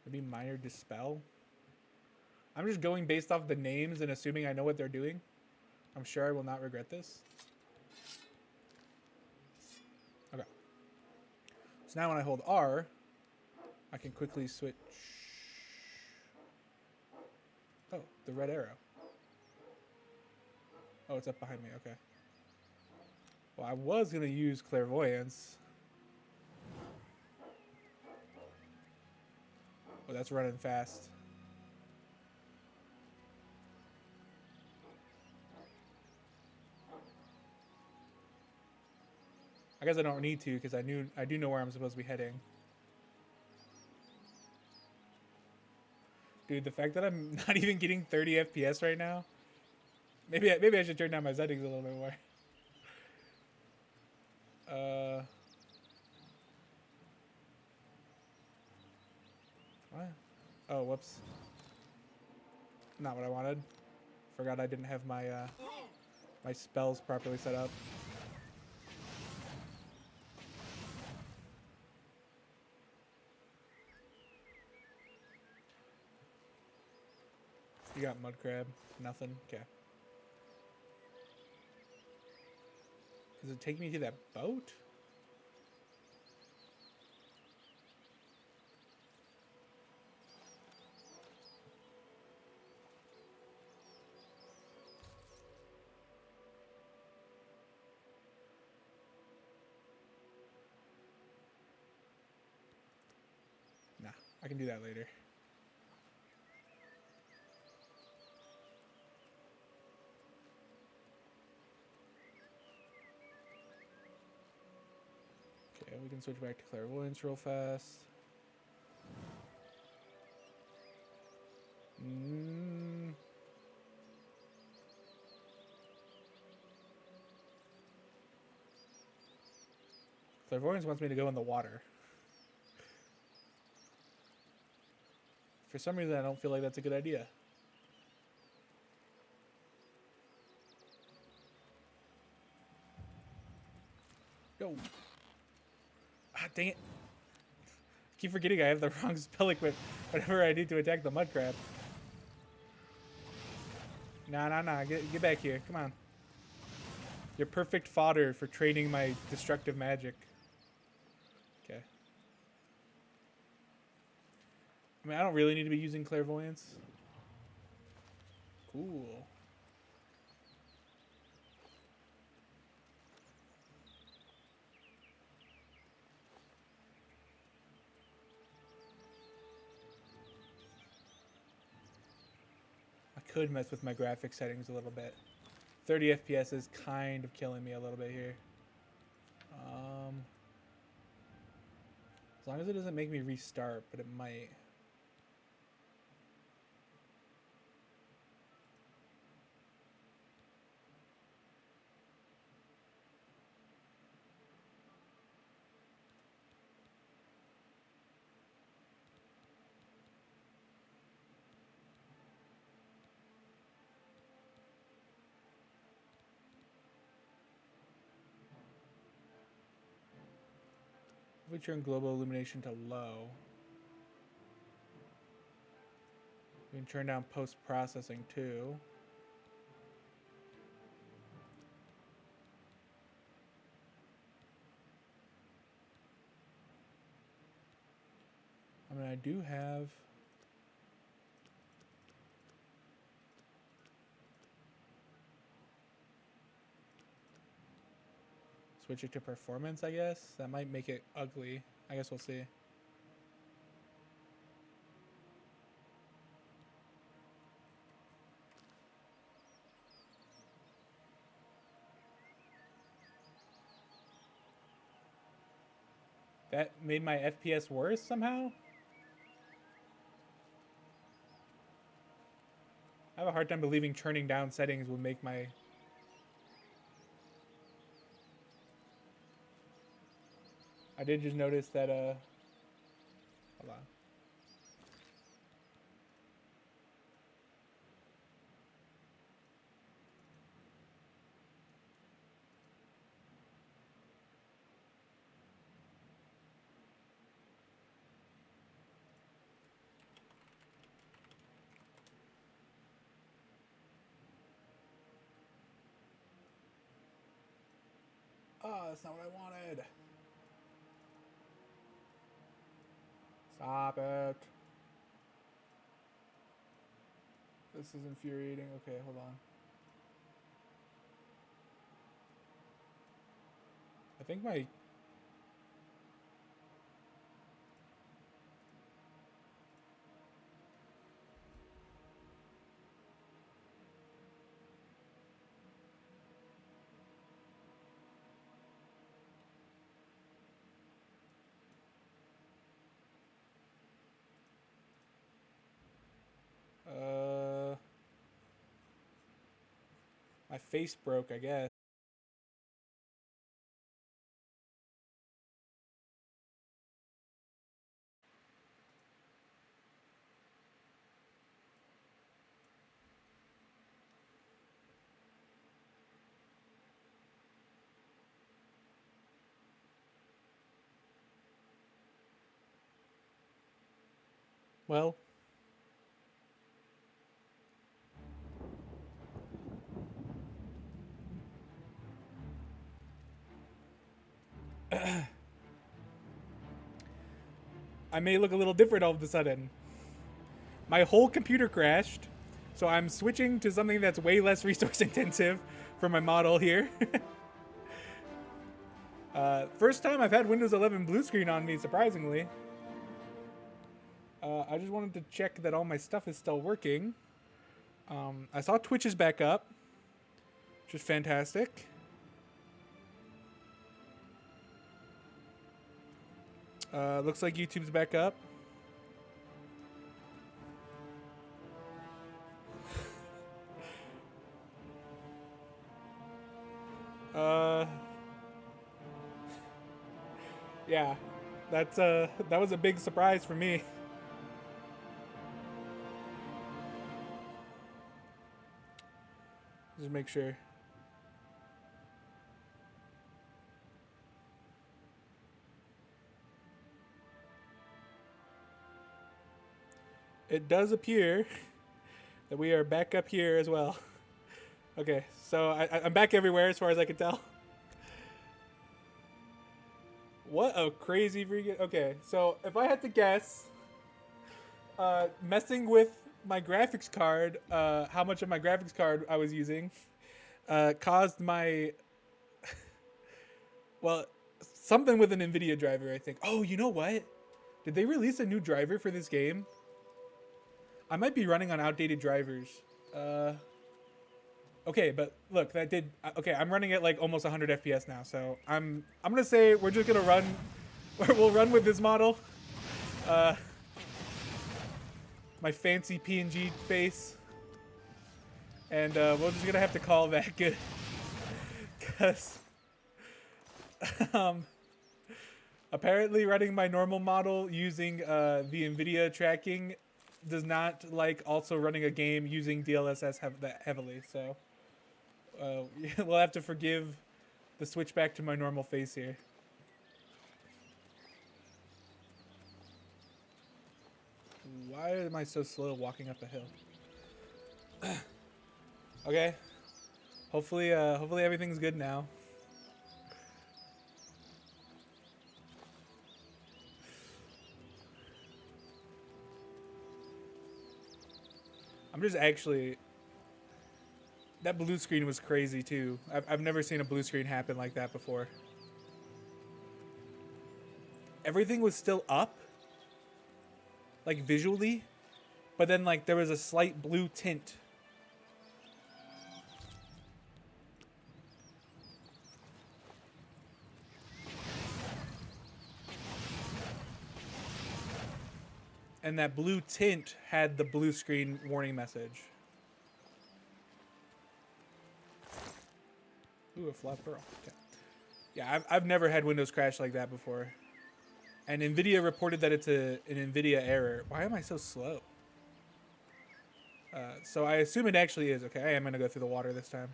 Maybe minor dispel. I'm just going based off the names and assuming I know what they're doing. I'm sure I will not regret this. Okay. So now when I hold R, I can quickly switch. Oh, the red arrow. Oh, it's up behind me. Okay. Well, I was going to use clairvoyance. Oh, that's running fast. I guess I don't need to because I do know where I'm supposed to be heading. Dude, the fact that I'm not even getting 30 FPS right now. Maybe I should turn down my settings a little bit more. What? Oh, whoops. Not what I wanted. Forgot I didn't have my my spells properly set up. You got mud crab. Nothing. Okay. Does it take me to that boat? Nah, I can do that later. Okay, we can switch back to clairvoyance real fast. Clairvoyance wants me to go in the water. For some reason, I don't feel like that's a good idea. Go. Ah, dang it. I keep forgetting I have the wrong spell equip whenever I need to attack the mud crab. Nah. Get back here. Come on. You're perfect fodder for training my destructive magic. Okay. I mean, I don't really need to be using clairvoyance. Cool. I could mess with my graphic settings a little bit. 30 FPS is kind of killing me a little bit here. As long as it doesn't make me restart, but it might. If we turn global illumination to low, we can turn down post-processing too. I mean, I do have... Switch it to performance, I guess. That might make it ugly. I guess we'll see. That made my FPS worse somehow? I have a hard time believing turning down settings would make my... I did just notice that, hold on. Oh, that's not what I wanted. Stop it. This is infuriating. Okay, hold on. I think my... my face broke, I guess. Well, I may look a little different all of a sudden. My whole computer crashed, so I'm switching to something that's way less resource intensive for my model here. First time I've had Windows 11 blue screen on me, surprisingly. I just wanted to check that all my stuff is still working. I saw Twitch is back up, which is fantastic. Looks like YouTube's back up. Yeah, that was a big surprise for me. Just make sure. It does appear that we are back up here as well. Okay, so I'm back everywhere as far as I can tell. What a crazy freaking... Okay, so if I had to guess, messing with my graphics card, how much of my graphics card I was using, caused my... well, something with an NVIDIA driver, I think. Oh, you know what? Did they release a new driver for this game? I might be running on outdated drivers. Okay, but look, that did... Okay, I'm running at like almost 100 FPS now, so I'm gonna say we're just gonna run... We'll run with this model. My fancy PNG face. And we're just gonna have to call that good. Because... apparently running my normal model using the NVIDIA tracking does not like also running a game using DLSS that heavily, so we'll have to forgive the switch back to my normal face here. Why am I so slow walking up a hill? Okay. Hopefully everything's good now. I'm just actually... That blue screen was crazy too. I've never seen a blue screen happen like that before. Everything was still up, like visually, but then like there was a slight blue tint. And that blue tint had the blue screen warning message. Ooh, a flop pearl. Okay. Yeah, I've never had Windows crash like that before. And NVIDIA reported that it's an NVIDIA error. Why am I so slow? So I assume it actually is. Okay, I am going to go through the water this time.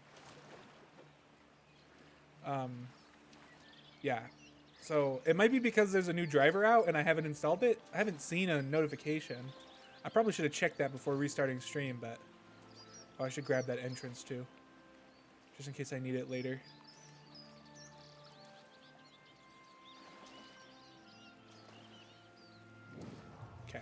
Yeah. So it might be because there's a new driver out and I haven't installed it. I haven't seen a notification. I probably should have checked that before restarting stream, but... Oh, I should grab that entrance too. Just in case I need it later. Okay.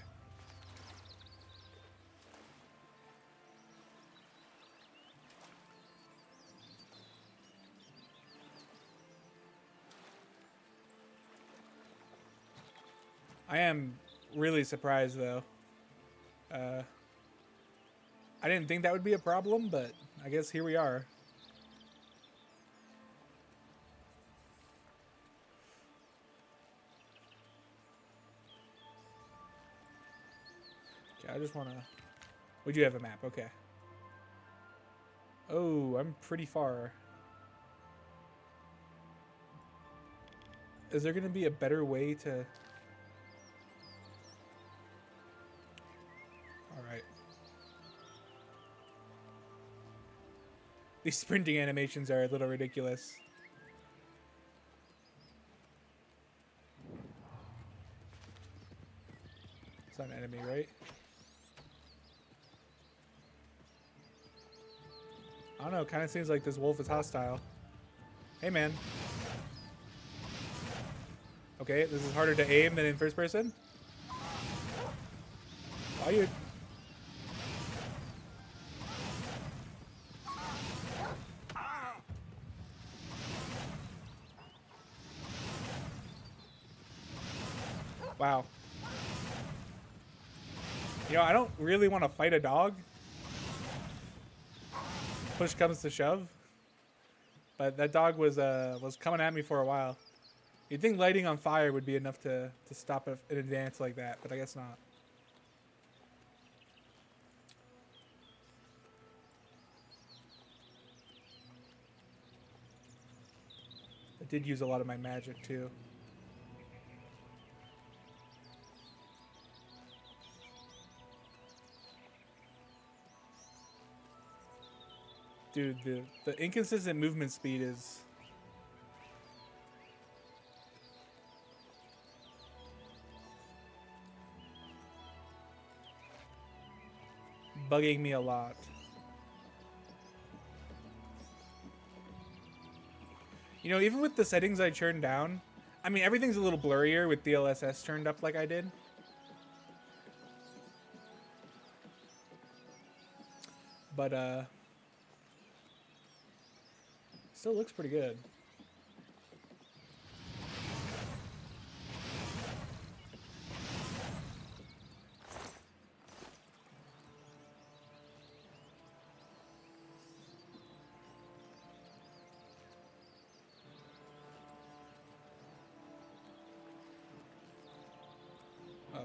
I am really surprised though. I didn't think that would be a problem, but I guess here we are. I just want to... We do have a map, okay. Oh, I'm pretty far. Is there going to be a better way to... Alright. These sprinting animations are a little ridiculous. It's not an enemy, right? I don't know, it kind of seems like this wolf is hostile. Hey, man. Okay, this is harder to aim than in first person. Why you? Wow. You know, I don't really want to fight a dog. Push comes to shove. But that dog was coming at me for a while. You'd think lighting on fire would be enough to stop an advance like that, but I guess not. I did use a lot of my magic too. Dude, the inconsistent movement speed is bugging me a lot. You know, even with the settings I turned down, I mean, everything's a little blurrier with DLSS turned up like I did. But, still looks pretty good. Oh.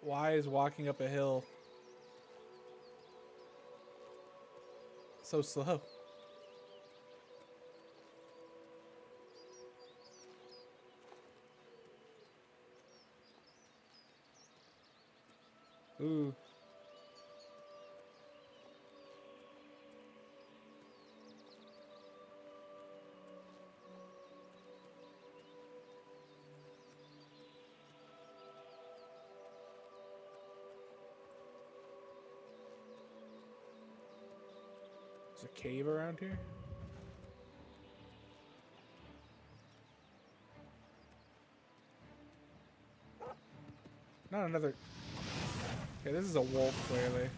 Why is walking up a hill so slow? Ooh. There's a cave around here? Not another... Okay, this is a wolf, clearly.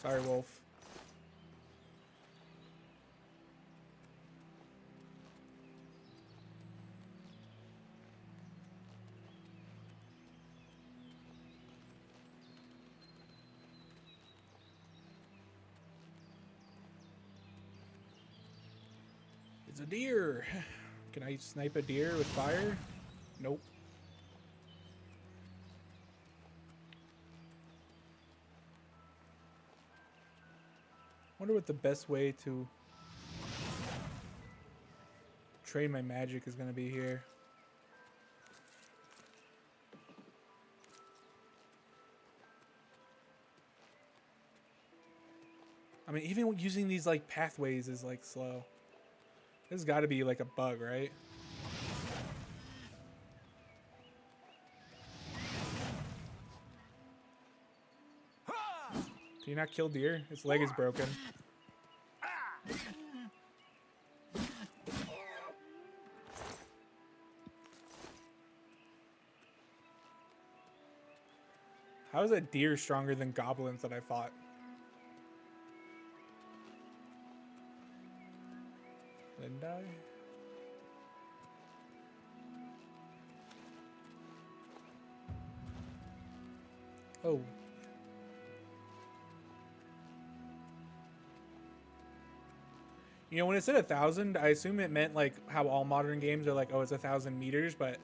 Sorry, wolf. It's a deer. Can I snipe a deer with fire? Nope. Wonder what the best way to train my magic is going to be here. I mean, even using these like pathways is like slow. There's got to be like a bug, right? Can you not kill deer? Its leg is broken. How is that deer stronger than goblins that I fought? Lindai? Oh. You know, when it said 1,000, I assume it meant like how all modern games are like, oh, it's 1,000 meters, but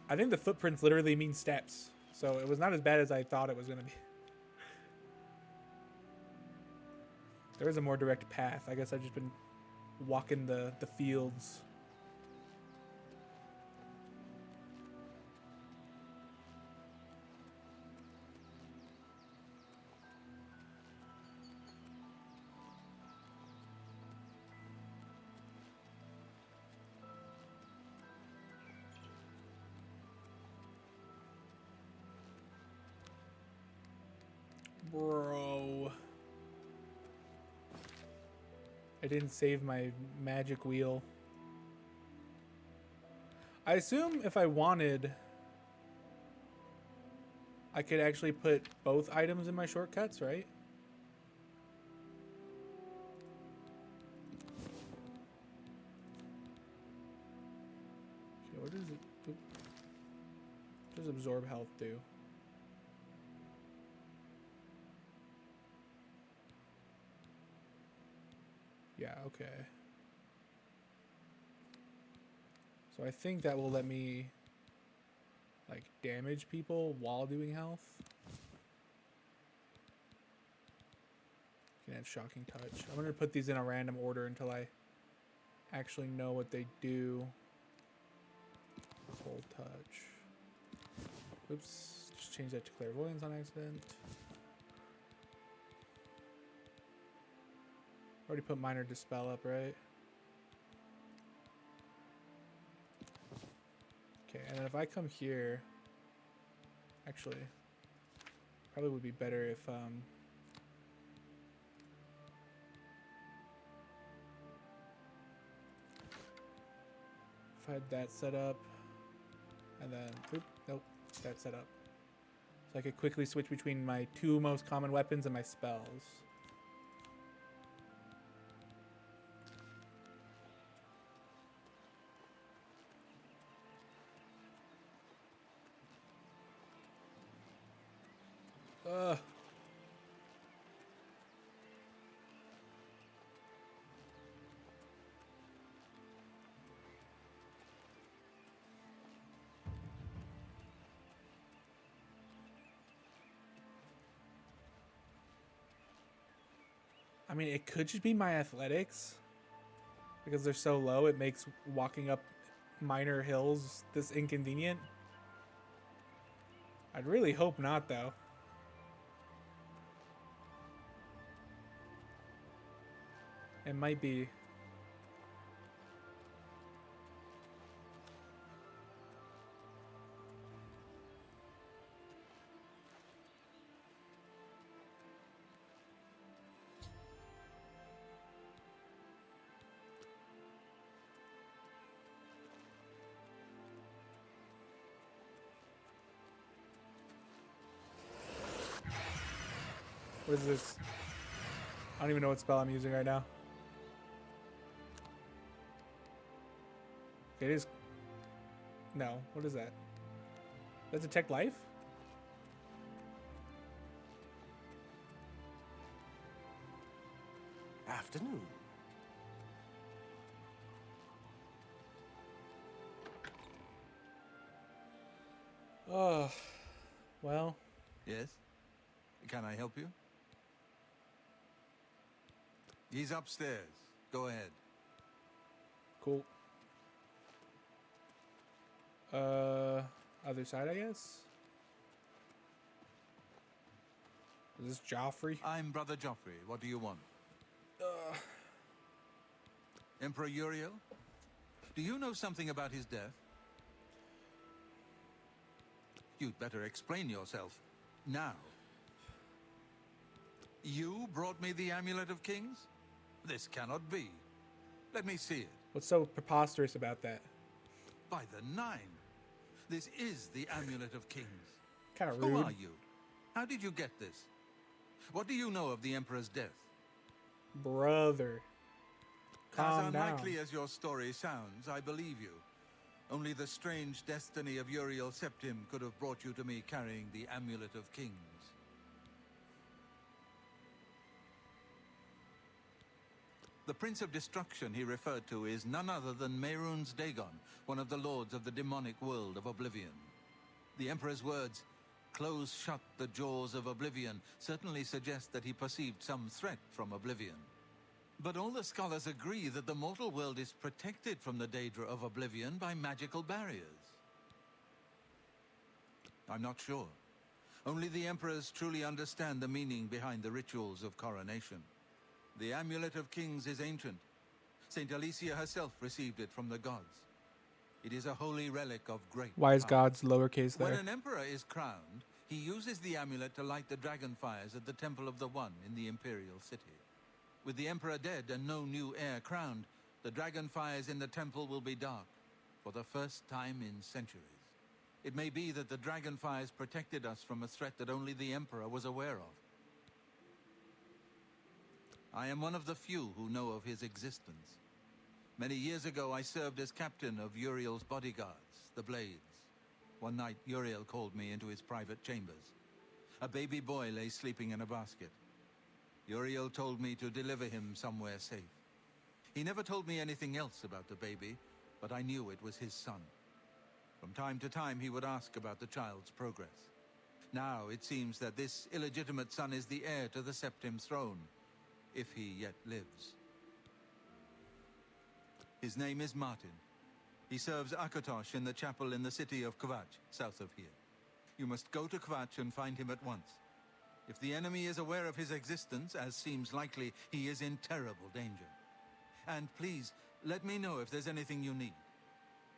I think the footprints literally mean steps. So it was not as bad as I thought it was going to be. There is a more direct path. I guess I've just been walking the fields. Bro. I didn't save my magic wheel. I assume if I wanted, I could actually put both items in my shortcuts, right? Okay, what does it... What does absorb health do? Yeah, okay. So I think that will let me, like, damage people while doing health. You can add shocking touch. I'm gonna put these in a random order until I actually know what they do. Cold touch. Oops, just change that to clairvoyance on accident. Already put minor dispel up, right? Okay, and then if I come here, actually, probably would be better if if I had that set up, and then nope, that set up, so I could quickly switch between my two most common weapons and my spells. I mean, it could just be my athletics. Because they're so low, it makes walking up minor hills this inconvenient. I'd really hope not, though. It might be. What is this? I don't even know what spell I'm using right now. It is... No, what is that? Does it detect life? Afternoon. Oh, well. Yes? Can I help you? He's upstairs. Go ahead. Cool. Other side, I guess? Is this Joffrey? I'm Brother Joffrey. What do you want? Emperor Uriel? Do you know something about his death? You'd better explain yourself. Now. You brought me the Amulet of Kings? This cannot be. Let me see it. What's so preposterous about that? By the Nine. This is the Amulet of Kings. Kind of rude. Who are you? How did you get this? What do you know of the Emperor's death? Brother. Calm As down. unlikely as your story sounds, I believe you. Only the strange destiny of Uriel Septim could have brought you to me carrying the Amulet of Kings. The Prince of Destruction he referred to is none other than Mehrunes Dagon, one of the lords of the demonic world of Oblivion. The Emperor's words, close shut the jaws of Oblivion certainly suggests that he perceived some threat from Oblivion. But all the scholars agree that the mortal world is protected from the Daedra of Oblivion by magical barriers. I'm not sure. Only the emperors truly understand the meaning behind the rituals of coronation. The Amulet of Kings is ancient. Saint Alicia herself received it from the gods. It is a holy relic of great Why is power. God's lowercase When there? an emperor is crowned, he uses the amulet to light the dragon fires at the Temple of the One in the Imperial City. With the emperor dead and no new heir crowned, the dragon fires in the temple will be dark for the first time in centuries. It may be that the dragon fires protected us from a threat that only the emperor was aware of. I am one of the few who know of his existence. Many years ago, I served as captain of Uriel's bodyguards, the Blades. One night, Uriel called me into his private chambers. A baby boy lay sleeping in a basket. Uriel told me to deliver him somewhere safe. He never told me anything else about the baby, but I knew it was his son. From time to time, he would ask about the child's progress. Now, it seems that this illegitimate son is the heir to the Septim throne, if he yet lives. His name is Martin. He serves Akatosh in the chapel in the city of Kvatch, south of here. You must go to Kvatch and find him at once. If the enemy is aware of his existence, as seems likely, he is in terrible danger. And please, let me know if there's anything you need.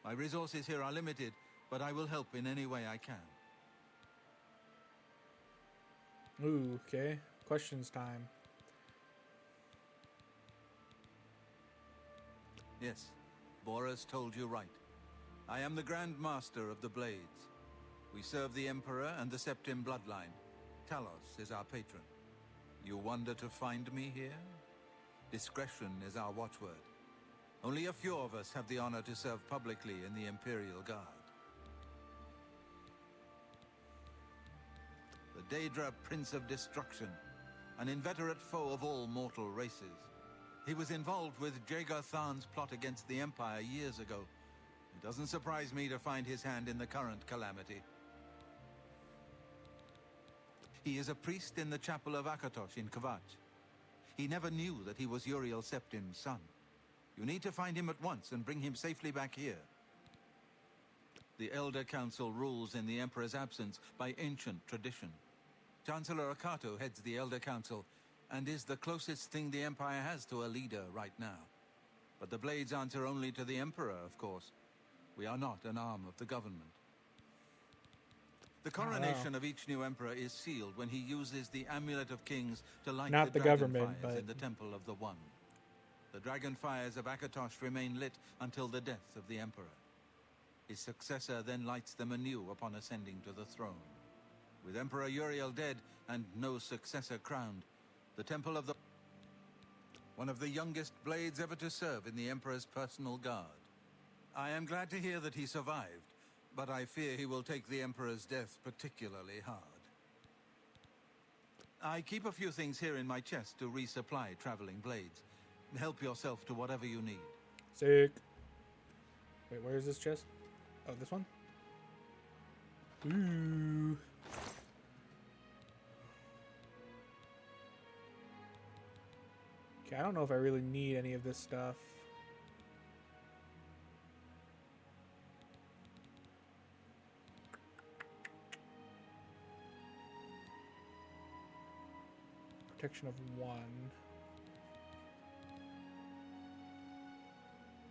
My resources here are limited, but I will help in any way I can. Ooh, okay. Questions time. Yes, Boris told you right. I am the Grand Master of the Blades. We serve the Emperor and the Septim bloodline. Talos is our patron. You wonder to find me here? Discretion is our watchword. Only a few of us have the honor to serve publicly in the Imperial Guard. The Daedra Prince of Destruction, an inveterate foe of all mortal races. He was involved with Jaeger Tharn's plot against the Empire years ago. It doesn't surprise me to find his hand in the current calamity. He is a priest in the chapel of Akatosh in Kvatch. He never knew that he was Uriel Septim's son. You need to find him at once and bring him safely back here. The Elder Council rules in the Emperor's absence by ancient tradition. Chancellor Akato heads the Elder Council and is the closest thing the Empire has to a leader right now. But the Blades answer only to the Emperor, of course. We are not an arm of the government. The coronation of each new Emperor is sealed when he uses the Amulet of Kings to light Not the dragon government, fires but in the Temple of the One. The dragon fires of Akatosh remain lit until the death of the Emperor. His successor then lights them anew upon ascending to the throne. With Emperor Uriel dead and no successor crowned, the Temple of the... one of the youngest Blades ever to serve in the Emperor's personal guard. I am glad to hear that he survived, but I fear he will take the Emperor's death particularly hard. I keep a few things here in my chest to resupply traveling Blades. Help yourself to whatever you need. Sick. Wait, where is this chest? Oh, this one? Ooh. Okay, I don't know if I really need any of this stuff. Protection of 1.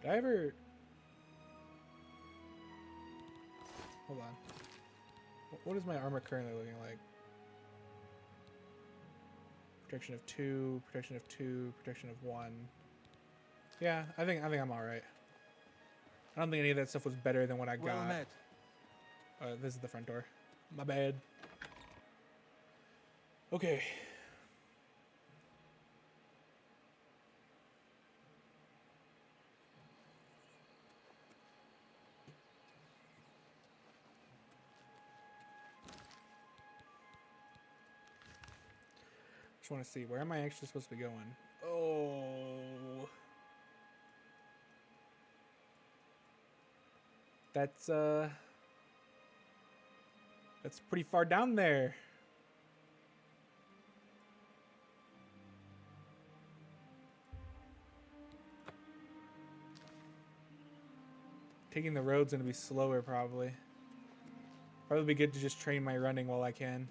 Did I ever... Hold on. What is my armor currently looking like? Protection of 2, protection of 2, protection of 1. Yeah, I think I'm alright. I don't think any of that stuff was better than what I Well got. met. This is the front door. My bad. Okay. Just want to see, where am I actually supposed to be going? Oh. That's That's pretty far down there. Taking the road's gonna be slower probably. Probably be good to just train my running while I can.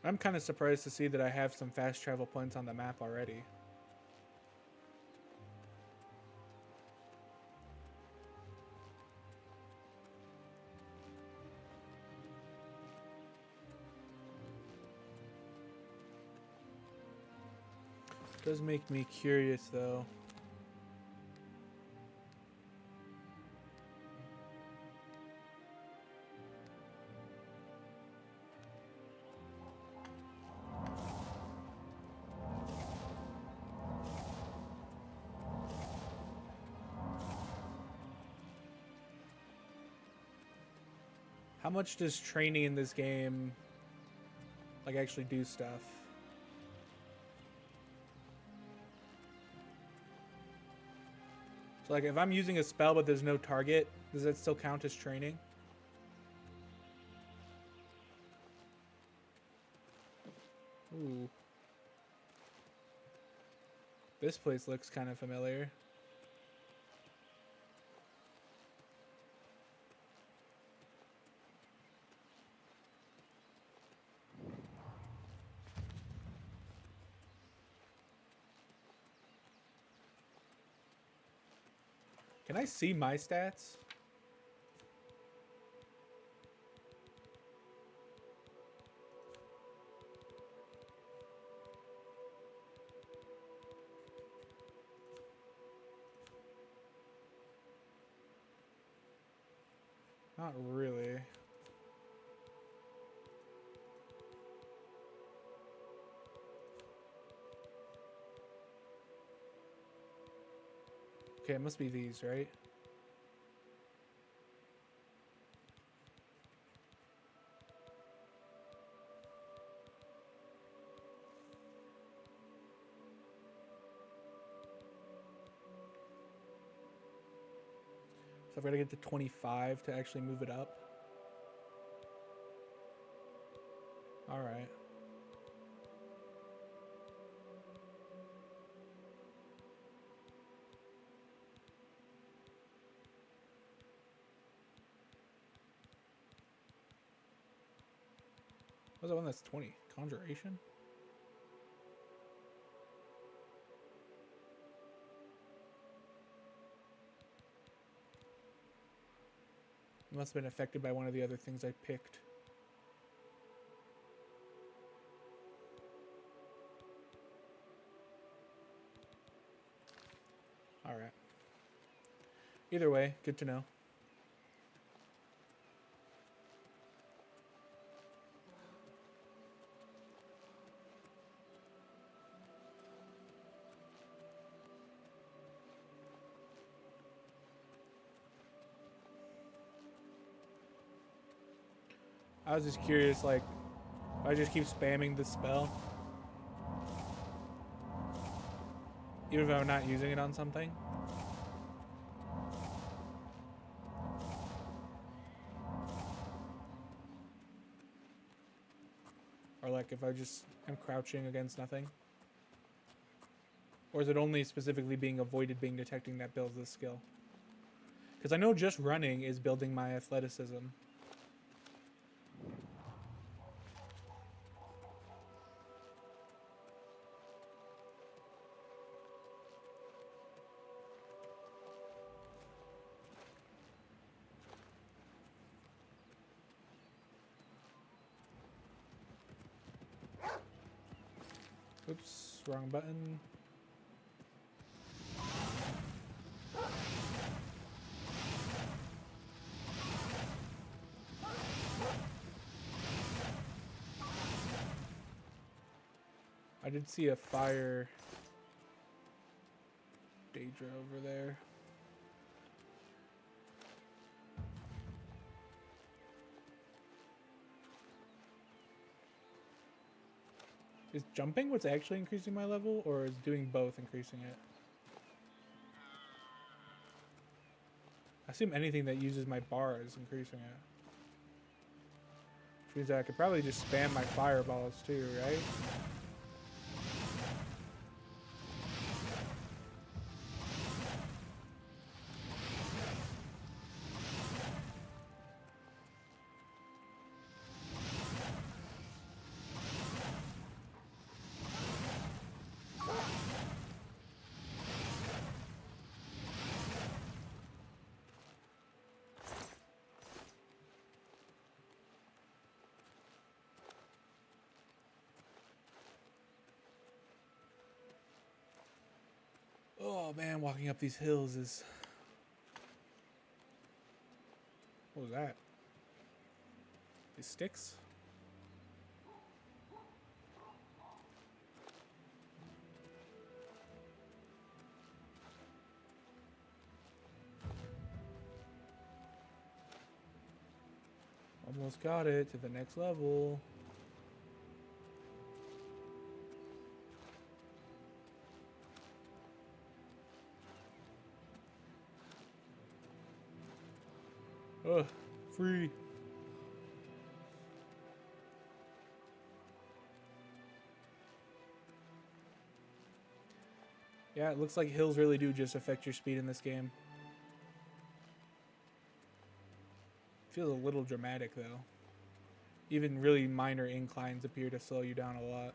I'm kind of surprised to see that I have some fast travel points on the map already. Does make me curious though. How much does training in this game like actually do stuff? So like if I'm using a spell but there's no target, does that still count as training? Ooh. This place looks kind of familiar. Can I see my stats? Not really. Okay, it must be these, right? So I've got to get to 25 to actually move it up. All right. What's the one that's 20? Conjuration? It must have been affected by one of the other things I picked. All right. Either way, good to know. I was just curious, like, if I just keep spamming the spell, even if I'm not using it on something. Or like if I just am crouching against nothing. Or is it only specifically being avoided being detecting that builds this skill? Because I know just running is building my athleticism. Oops, wrong button. I did see a fire Daedra over there. Is jumping what's actually increasing my level, or is doing both increasing it? I assume anything that uses my bar is increasing it. Which means that I could probably just spam my fireballs too, right? Oh man, walking up these hills is... What was that? These sticks? Almost got it to the next level. Ugh, free. Yeah, it looks like hills really do just affect your speed in this game. Feels a little dramatic though. Even really minor inclines appear to slow you down a lot.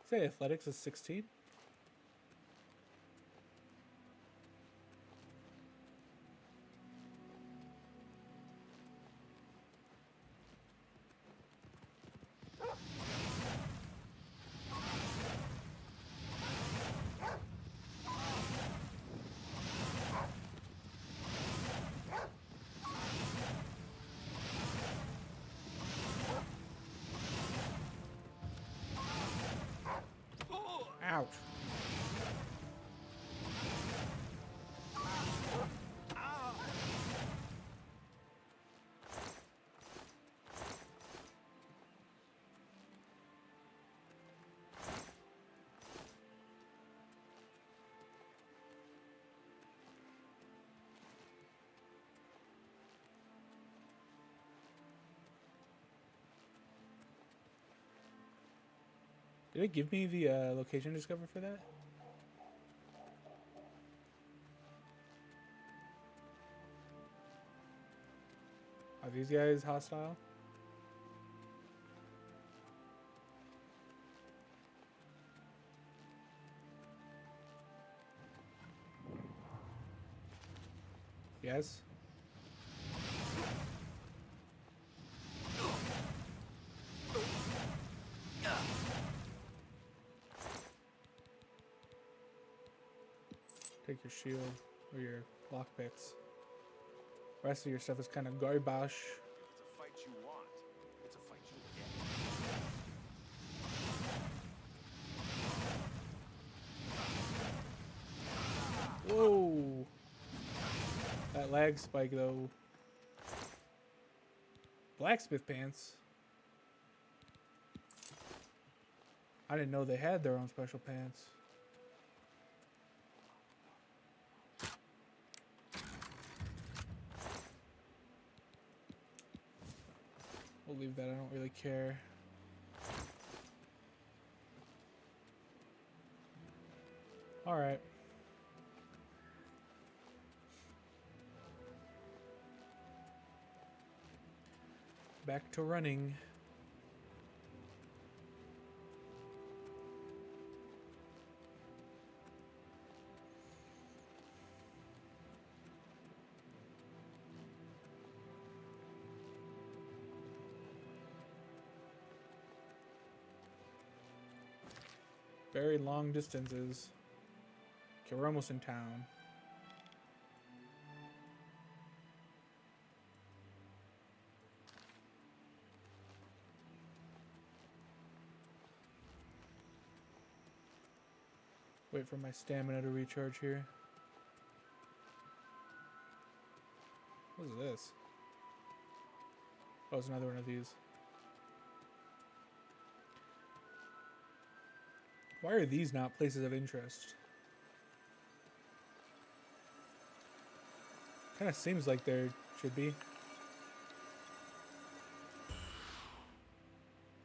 Say athletics is 16. Ouch. Did it give me the location discover for that? Are these guys hostile? Yes. Take your shield or your lockpicks. The rest of your stuff is kind of garbage. If it's a fight you want, it's a fight you'll get. Whoa! That lag spike though. Blacksmith pants. I didn't know they had their own special pants. We'll leave that, I don't really care. Alright. Back to running. Very long distances. Okay, we're almost in town. wait for my stamina to recharge here. What is this? Oh, it's another one of these. Why are these not places of interest? Kind of seems like there should be.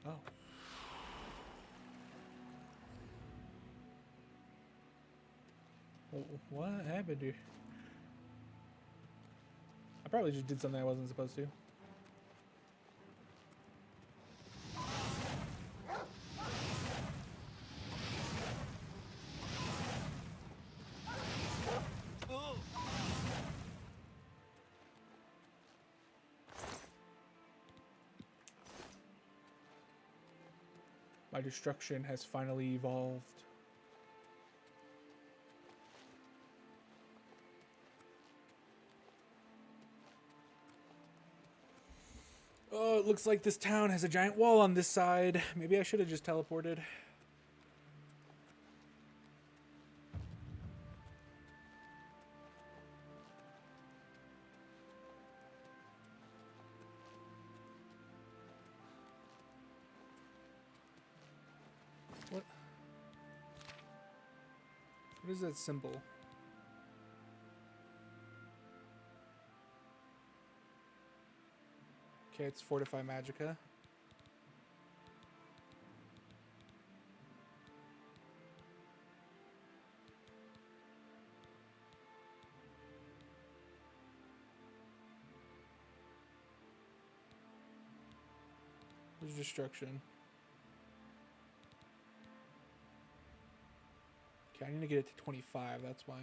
Oh. What happened here? I probably just did something I wasn't supposed to. My destruction has finally evolved. Oh, it looks like this town has a giant wall on this side. Maybe I should have just teleported. What? What is that symbol? Okay, it's Fortify Magica. There's destruction. Okay, I need to get it to 25, that's why.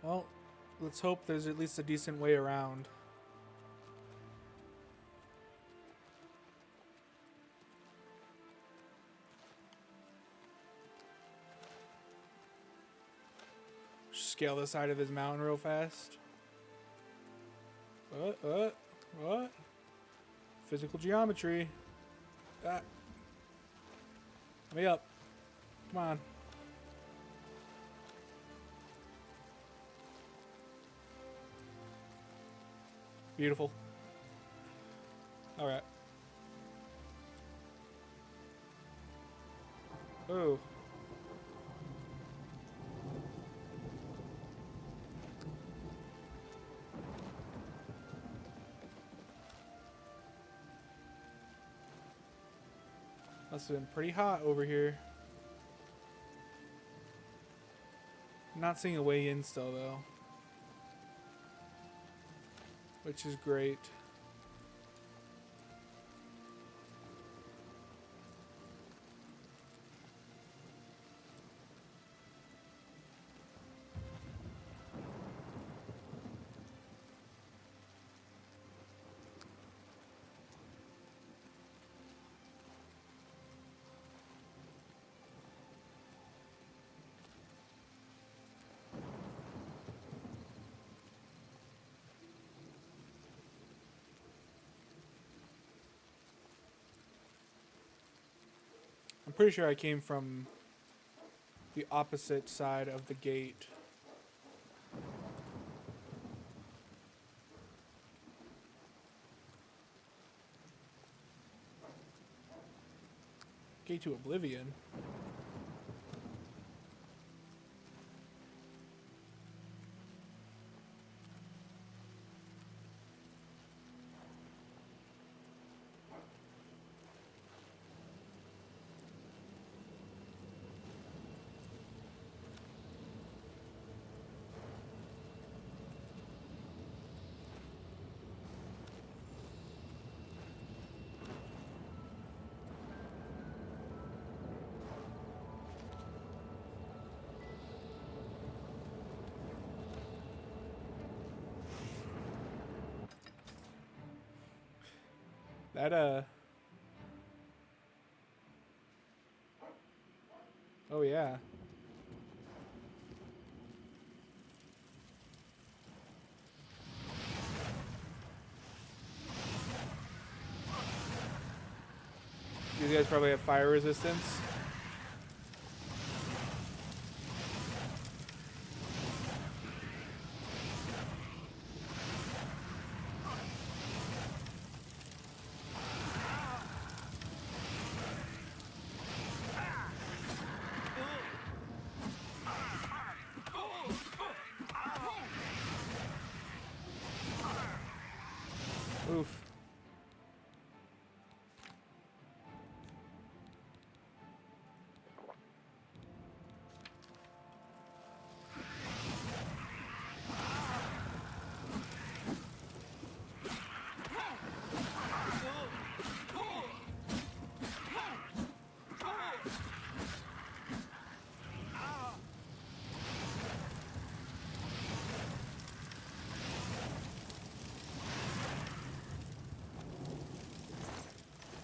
Well, let's hope there's at least a decent way around. Scale the side of his mountain real fast. What? Physical geometry. Ah. Let me up. Come on. Beautiful. All right. Oh. Must have been pretty hot over here. Not seeing a way in still though, which is great. I'm pretty sure I came from the opposite side of the gate. Gate to Oblivion. That Oh yeah. These guys probably have fire resistance. Oof.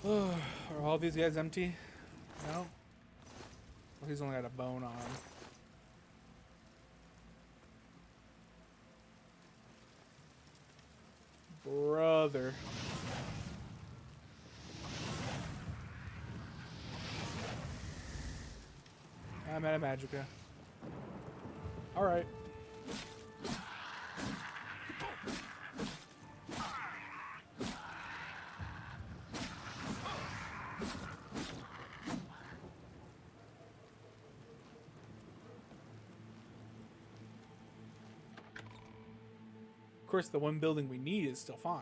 Are all these guys empty? No? Well, he's only got a bone on him. Brother. I'm out of Magica. Alright. Of course, the one building we need is still fine.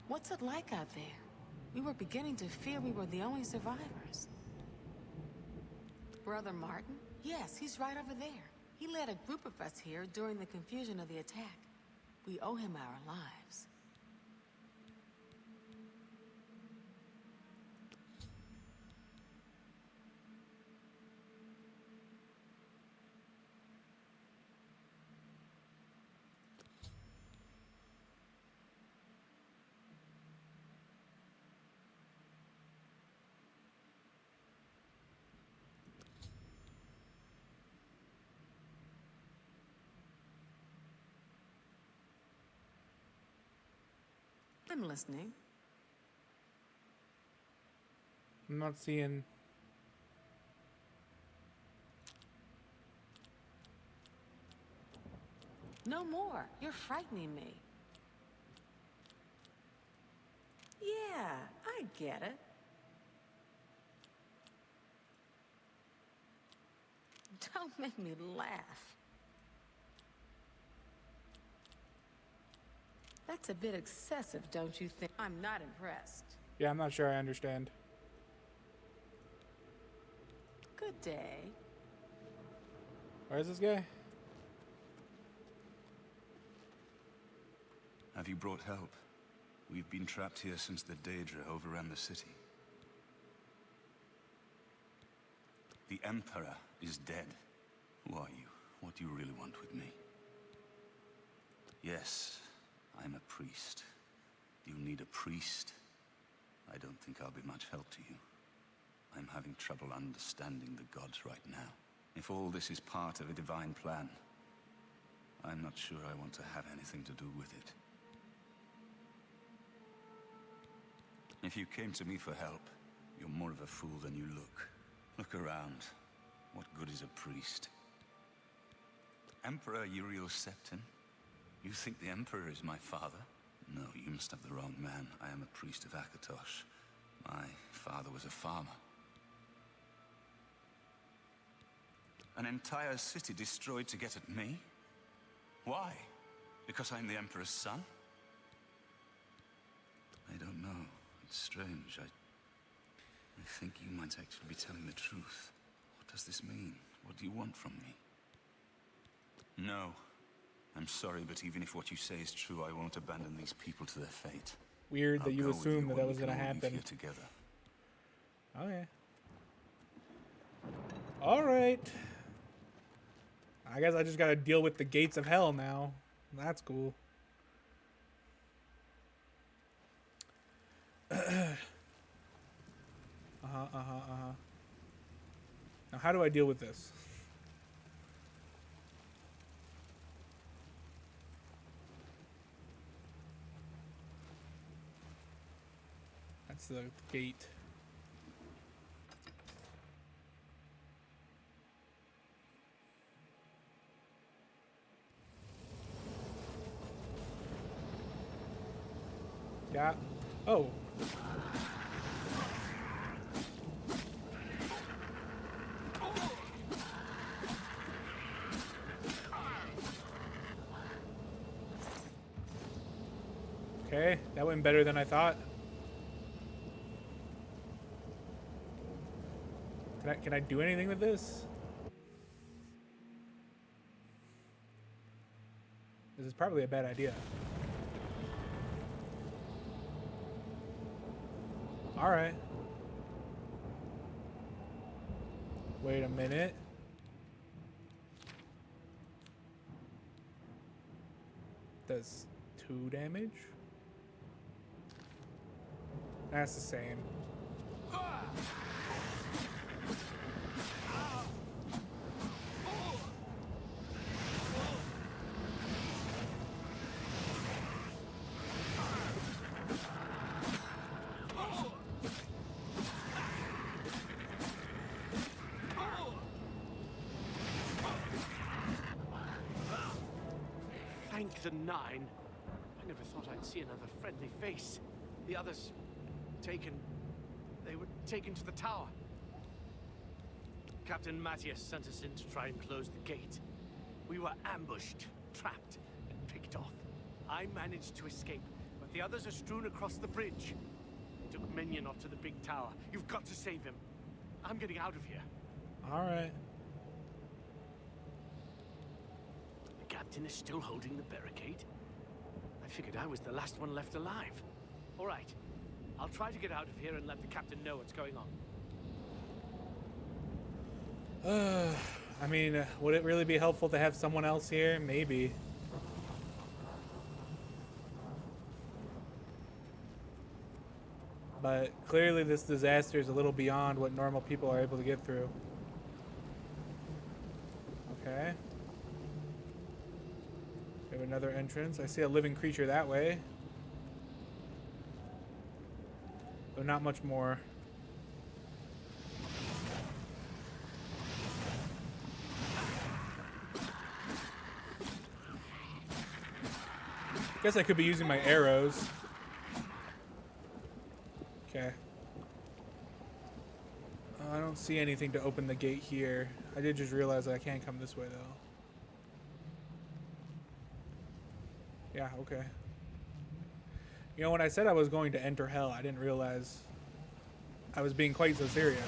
What's it like out there? We were beginning to fear we were the only survivors. Brother Martin? Yes, he's right over there. He led a group of us here during the confusion of the attack. We owe him our lives. I'm listening. I'm not seeing... No more. You're frightening me. Yeah, I get it. Don't make me laugh. That's a bit excessive, don't you think? I'm not impressed. Yeah, I'm not sure I understand. Good day. Where is this guy? Have you brought help? We've been trapped here since the Daedra overran the city. The Emperor is dead. Who are you? What do you really want with me? Yes, I'm a priest. Do you need a priest? I don't think I'll be much help to you. I'm having trouble understanding the gods right now. If all this is part of a divine plan, I'm not sure I want to have anything to do with it. If you came to me for help, you're more of a fool than you look. Look around. What good is a priest? Emperor Uriel Septim? You think the Emperor is my father? No, you must have the wrong man. I am a priest of Akatosh. My father was a farmer. An entire city destroyed to get at me? Why? Because I'm the Emperor's son? I don't know. It's strange. I think you might actually be telling the truth. What does this mean? What do you want from me? No. I'm sorry, but even if what you say is true, I won't abandon these people to their fate. Weird that I'll you go with assumed that when that was we going to can all live happen. here together. Okay. Alright. I guess I just gotta deal with the gates of hell now. That's cool. Uh-huh. Now, how do I deal with this? That's the gate. Yeah. Oh. Okay, that went better than I thought. Can I do anything with this? This is probably a bad idea. All right. Wait a minute. Does 2 damage? That's the same. Thank the Nine. I never thought I'd see another friendly face. The others taken. They were taken to the tower. Captain Matthias sent us in to try and close the gate. We were ambushed, trapped, and picked off. I managed to escape, but the others are strewn across the bridge. They took Minion off to the big tower. You've got to save him. I'm getting out of here. All right. The captain is still holding the barricade. I figured I was the last one left alive. All right. I'll try to get out of here and let the captain know what's going on. I mean, would it really be helpful to have someone else here? Maybe. But clearly this disaster is a little beyond what normal people are able to get through. Okay. We have another entrance. I see a living creature that way. Though not much more. Guess I could be using my arrows. Okay. I don't see anything to open the gate here. I did just realize that I can't come this way though. Yeah, okay. You know, when I said I was going to enter hell, I didn't realize I was being quite so serious.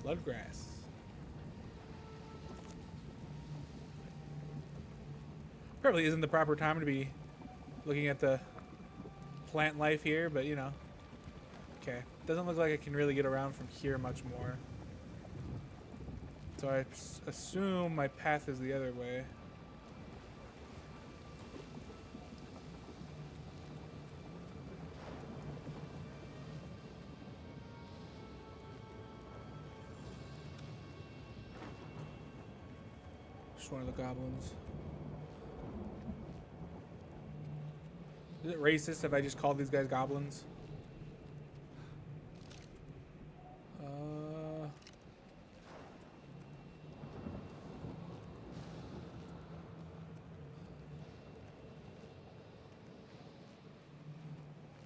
Bloodgrass. Probably isn't the proper time to be looking at the plant life here, but you know. Okay. Doesn't look like I can really get around from here much more. So I assume my path is the other way. Just one of the goblins. Is it racist if I just call these guys goblins?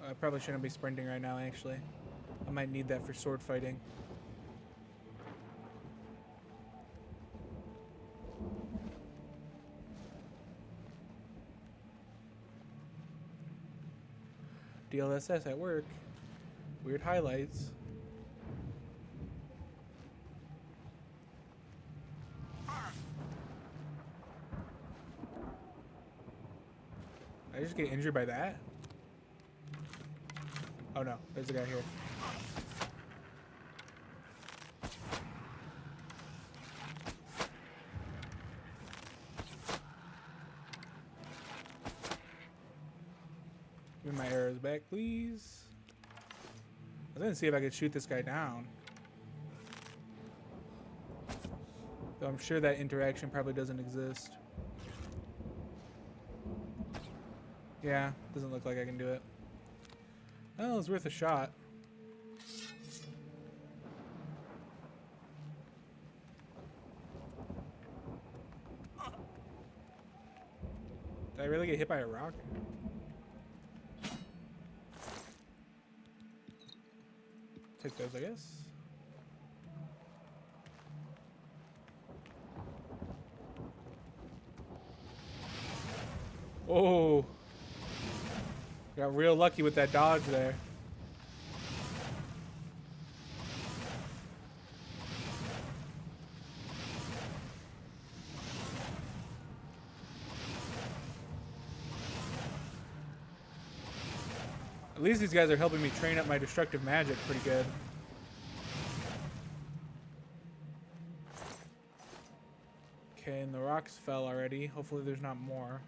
I probably shouldn't be sprinting right now, actually. I might need that for sword fighting. DLSS at work. Weird highlights. Did I just get injured by that? Oh no, there's a guy here. Give me my arrows back, please. I was gonna see if I could shoot this guy down. Though I'm sure that interaction probably doesn't exist. Yeah, doesn't look like I can do it. Well, it's worth a shot. Did I really get hit by a rock? Take those, I guess. Oh, got real lucky with that dodge there. At least these guys are helping me train up my destructive magic pretty good. Okay, and the rocks fell already. Hopefully there's not more.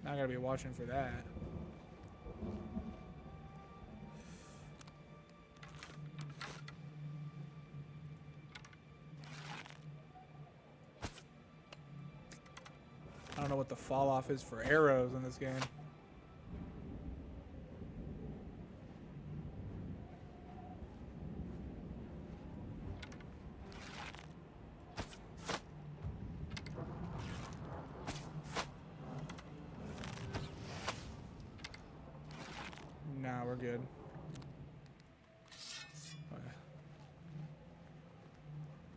Now I gotta be watching for that. I don't know what the fall off is for arrows in this game. Nah, we're good. Okay.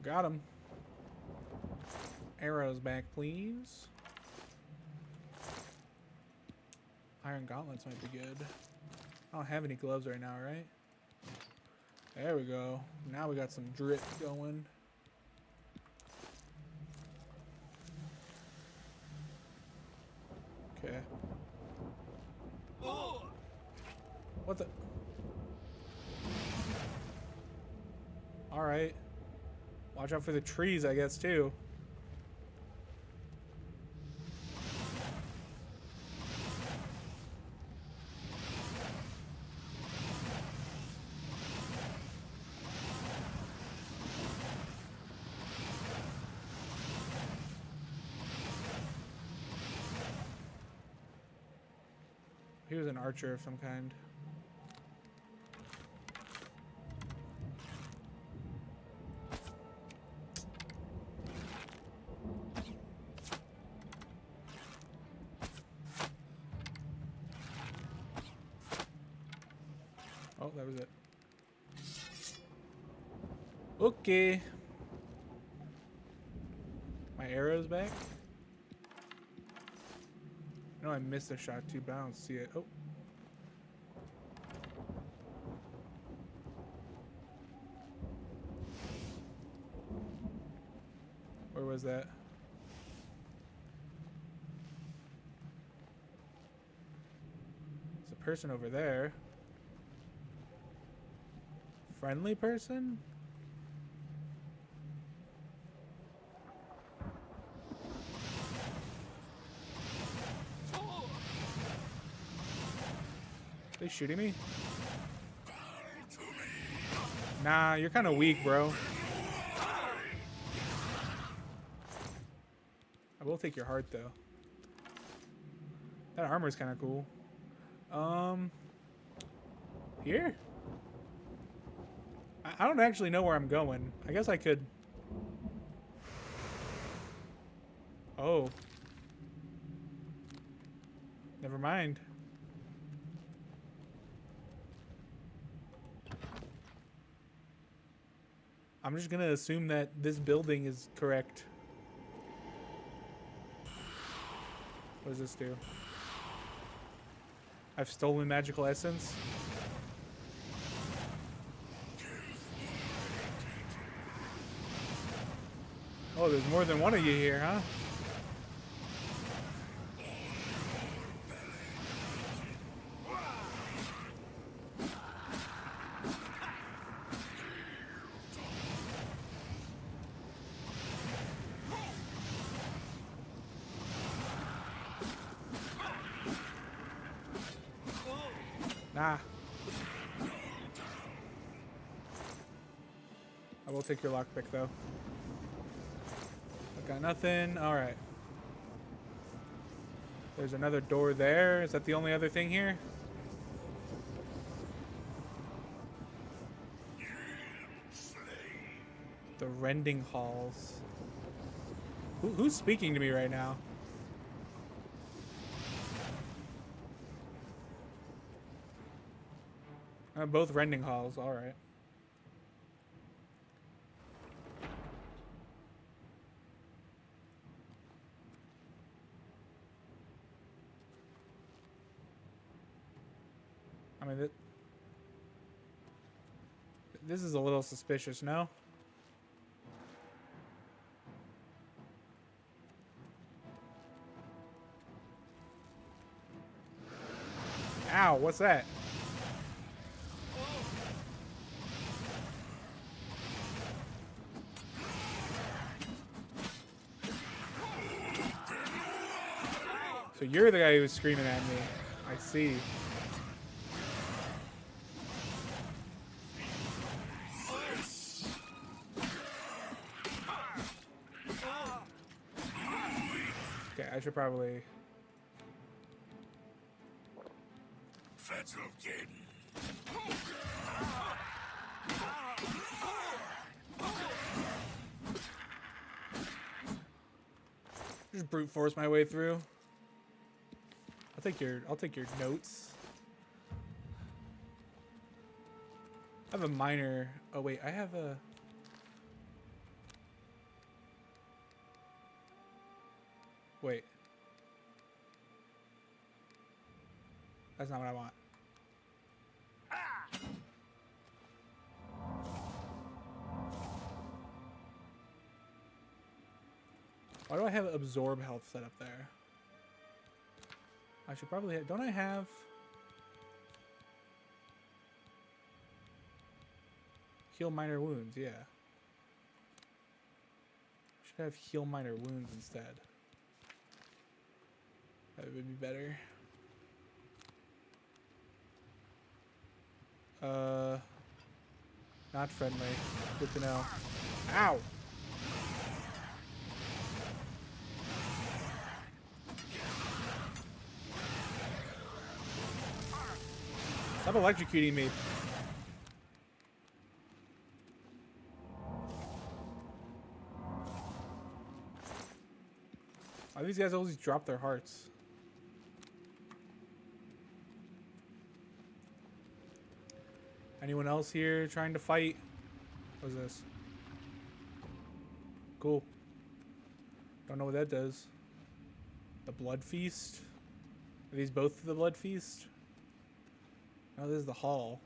Got him. Arrows back, please. Iron gauntlets might be good. I don't have any gloves right now, right? There we go. Now we got some drip going. Okay. What the? Alright. Watch out for the trees, I guess, too. He was an archer of some kind. Oh, that was it. Okay. My arrow's back. I know I missed a shot too, but I don't see it. Oh. Where was that? There's a person over there. Friendly person? Are they shooting me? Nah, you're kind of weak, bro. I will take your heart, though. That armor is kind of cool. Here? I don't actually know where I'm going. I guess I could... Oh. Never mind. I'm just gonna assume that this building is correct. What does this do? I've stolen magical essence. Oh, Oh, there's more than one of you here, huh? Nah. I will take your lockpick, though. I've got nothing. All right. There's another door there. Is that the only other thing here? The rending halls. Who's speaking to me right now? Both rending halls. All right. I mean, this is a little suspicious, no? Ow, what's that? So you're the guy who was screaming at me. I see. Okay, I should probably... just brute force my way through. I'll take your notes. I have a minor... Oh wait, I have a... Wait. That's not what I want. Why do I have absorb health set up there? I should probably have... Don't I have... Heal minor wounds, yeah. Should have heal minor wounds instead. That would be better. Not friendly. Good to know. Ow! Stop electrocuting me. Why do these guys always drop their hearts? Anyone else here trying to fight? What is this? Cool. Don't know what that does. The blood feast? Are these both the blood feast? No, this is the hall.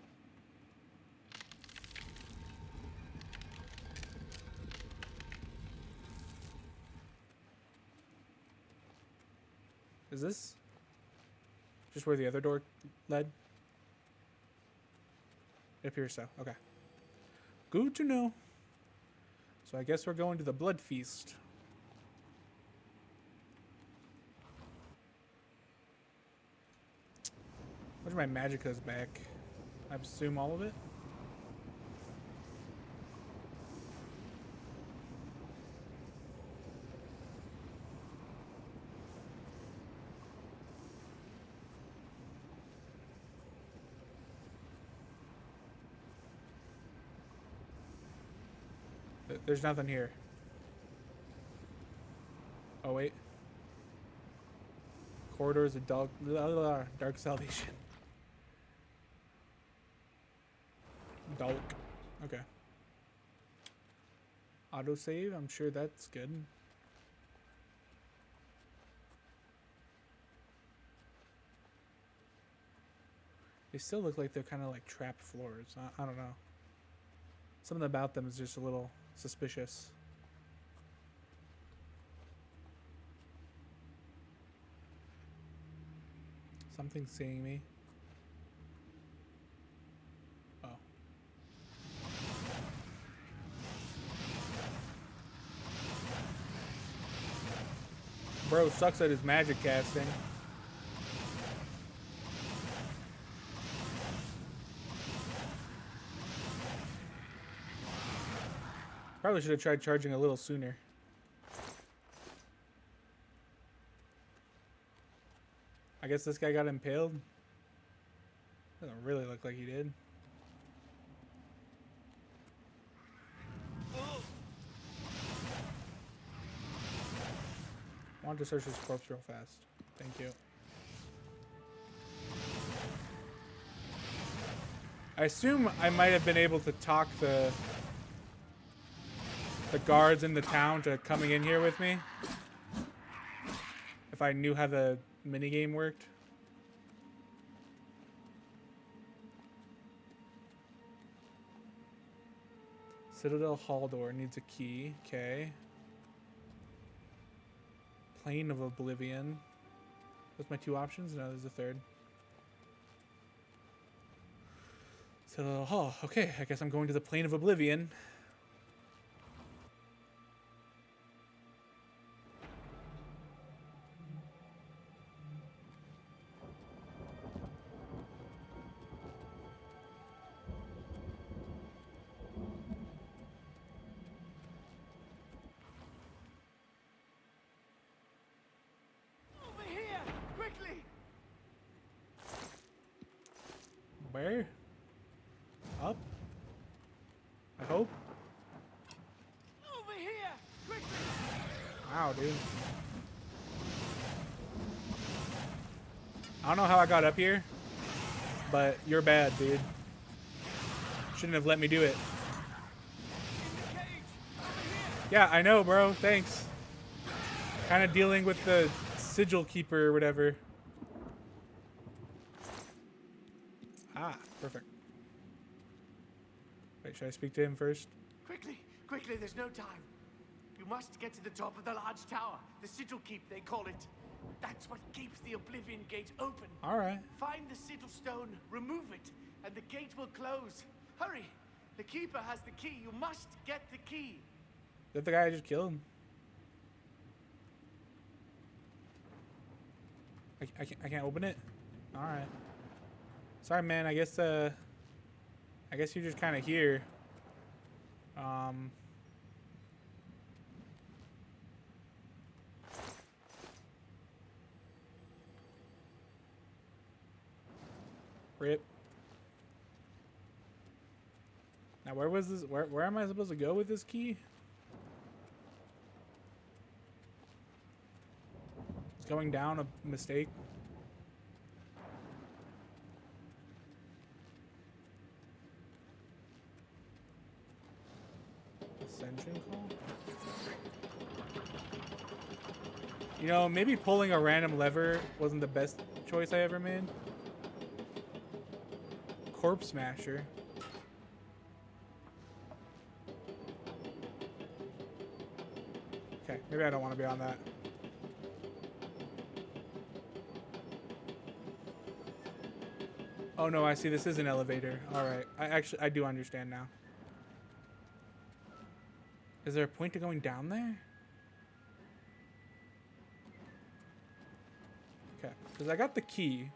Is this just where the other door led? It appears so. Okay. Good to know. So I guess we're going to the blood feast. Much of my magicka's back. I assume all of it. There's nothing here. Oh wait. Corridors of dark salvation. Dalk. Okay. Autosave, I'm sure that's good. They still look like they're kind of like trapped floors. I don't know. Something about them is just a little suspicious. Something's seeing me. Oh. Bro sucks at his magic casting. Probably should have tried charging a little sooner. I guess this guy got impaled. Doesn't really look like he did. Want to search his corpse real fast. Thank you. I assume I might have been able to talk the guards in the town to coming in here with me. If I knew how the minigame worked. Citadel hall door needs a key. Okay. Plane of Oblivion. That's my two options? No, there's a third. Citadel hall. Okay, I guess I'm going to the Plane of Oblivion. Over here! Quickly! Where? Up? I hope. Over here! Quickly! Wow, dude. I don't know how I got up here, but you're bad, dude. Shouldn't have let me do it. In the cage! Over here! Yeah, I know, bro. Thanks. Kind of dealing with the sigil keeper or whatever. Ah, perfect. Wait, should I speak to him first? Quickly! Quickly, there's no time. You must get to the top of the large tower. The sigil keep, they call it. That's what keeps the Oblivion gate open. All right. Find the sigil stone, remove it, and the gate will close. Hurry! The keeper has the key. You must get the key. Is that the guy I just killed? I can't open it? All right. Sorry, man. I guess you're just kind of here. Rip. Now, where was this? Where am I supposed to go with this key? Is going down a mistake? Ascension call? You know, maybe pulling a random lever wasn't the best choice I ever made. Corpse Smasher. Okay, maybe I don't want to be on that. Oh no, I see this is an elevator. Alright, I do understand now. Is there a point to going down there? Okay, because I got the key.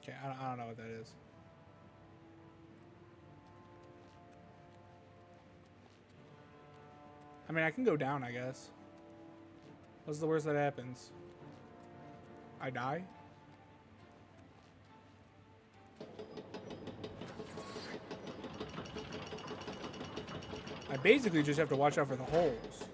Okay, I don't know what that is. I mean, I can go down, I guess. What's the worst that happens? I die? I basically just have to watch out for the holes.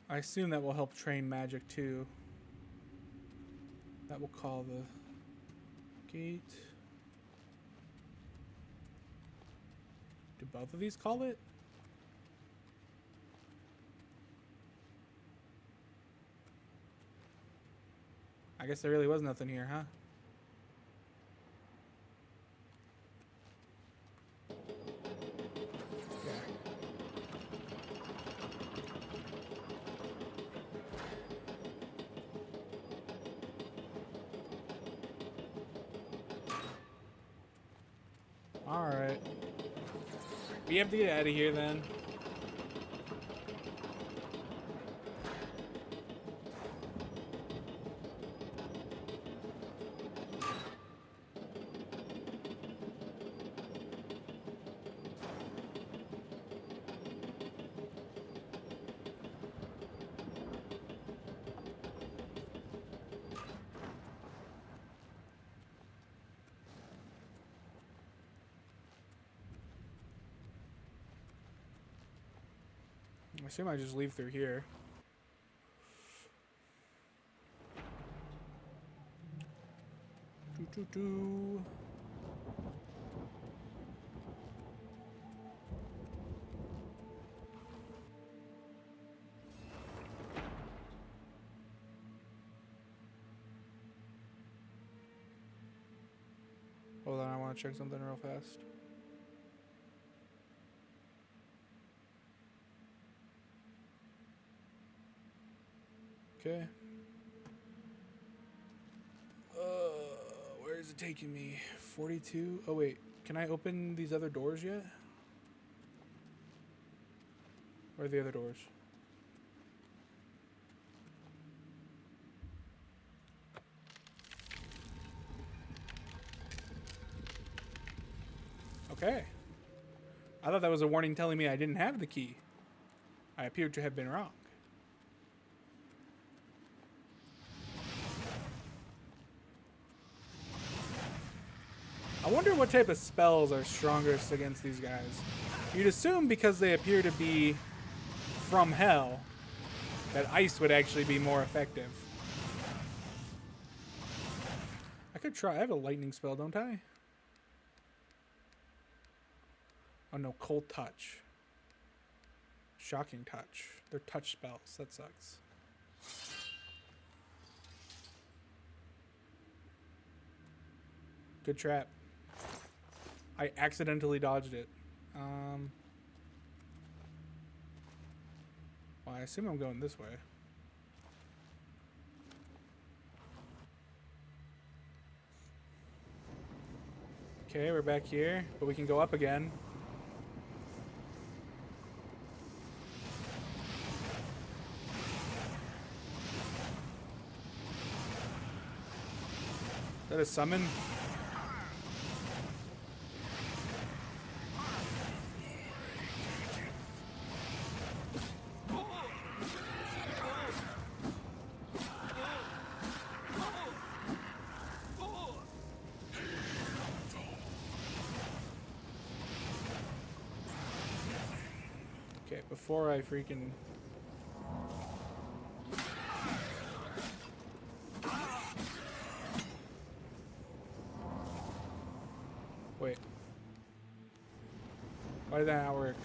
I assume that will help train magic too. That will call the gate. Do both of these call it? I guess there really was nothing here, huh? Alright. We have to get out of here then. I assume I just leave through here. Doo. Hold on, I want to check something real fast. Okay. Where is it taking me? 42? Oh wait, can I open these other doors yet? Where are the other doors? Okay. I thought that was a warning telling me I didn't have the key. I appear to have been wrong. I wonder what type of spells are strongest against these guys. You'd assume because they appear to be from hell that ice would actually be more effective. I could try. I have a lightning spell, don't I? Oh no, cold touch. Shocking touch. They're touch spells. That sucks. Good trap. I accidentally dodged it. Well, I assume I'm going this way. Okay, we're back here, but we can go up again. Is that a summon? Okay, before I freaking... Wait. Why did that not work?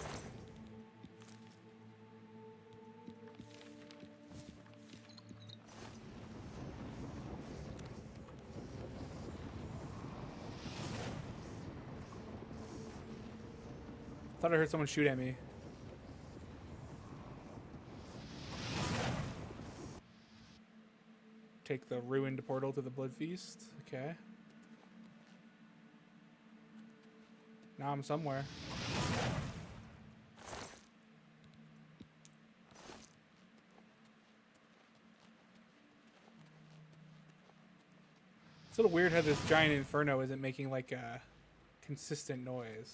I thought I heard someone shoot at me. Take the ruined portal to the Blood Feast. Okay. Now I'm somewhere. It's a little weird how this giant inferno isn't making like a consistent noise.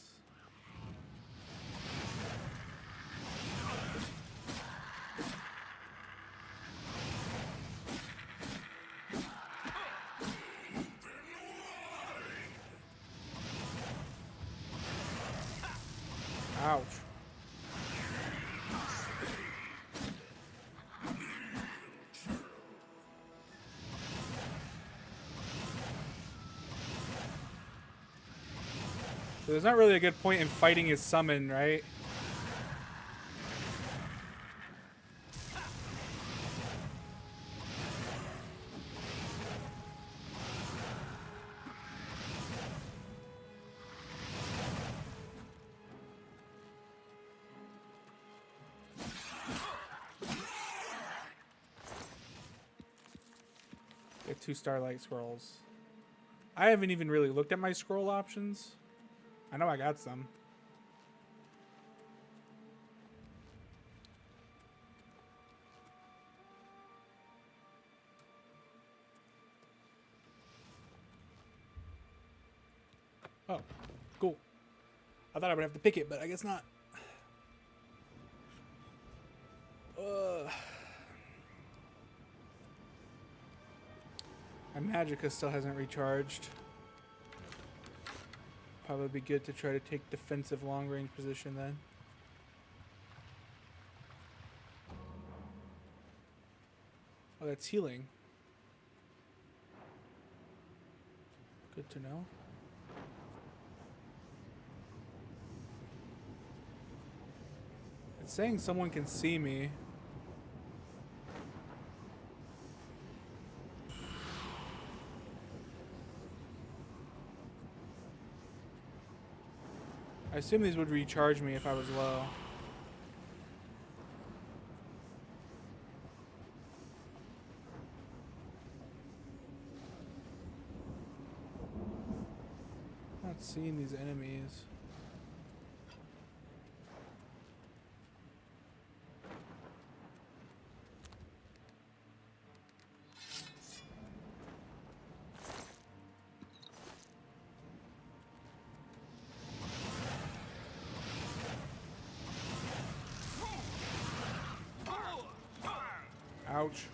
So there's not really a good point in fighting his summon, right? Get 2 Starlight Scrolls. I haven't even really looked at my scroll options. I know I got some. Oh, cool. I thought I would have to pick it, but I guess not. My Magicka still hasn't recharged. Probably be good to try to take defensive long-range position then. Oh, that's healing. Good to know. It's saying someone can see me. I assume these would recharge me if I was low. Not seeing these enemies. Ouch.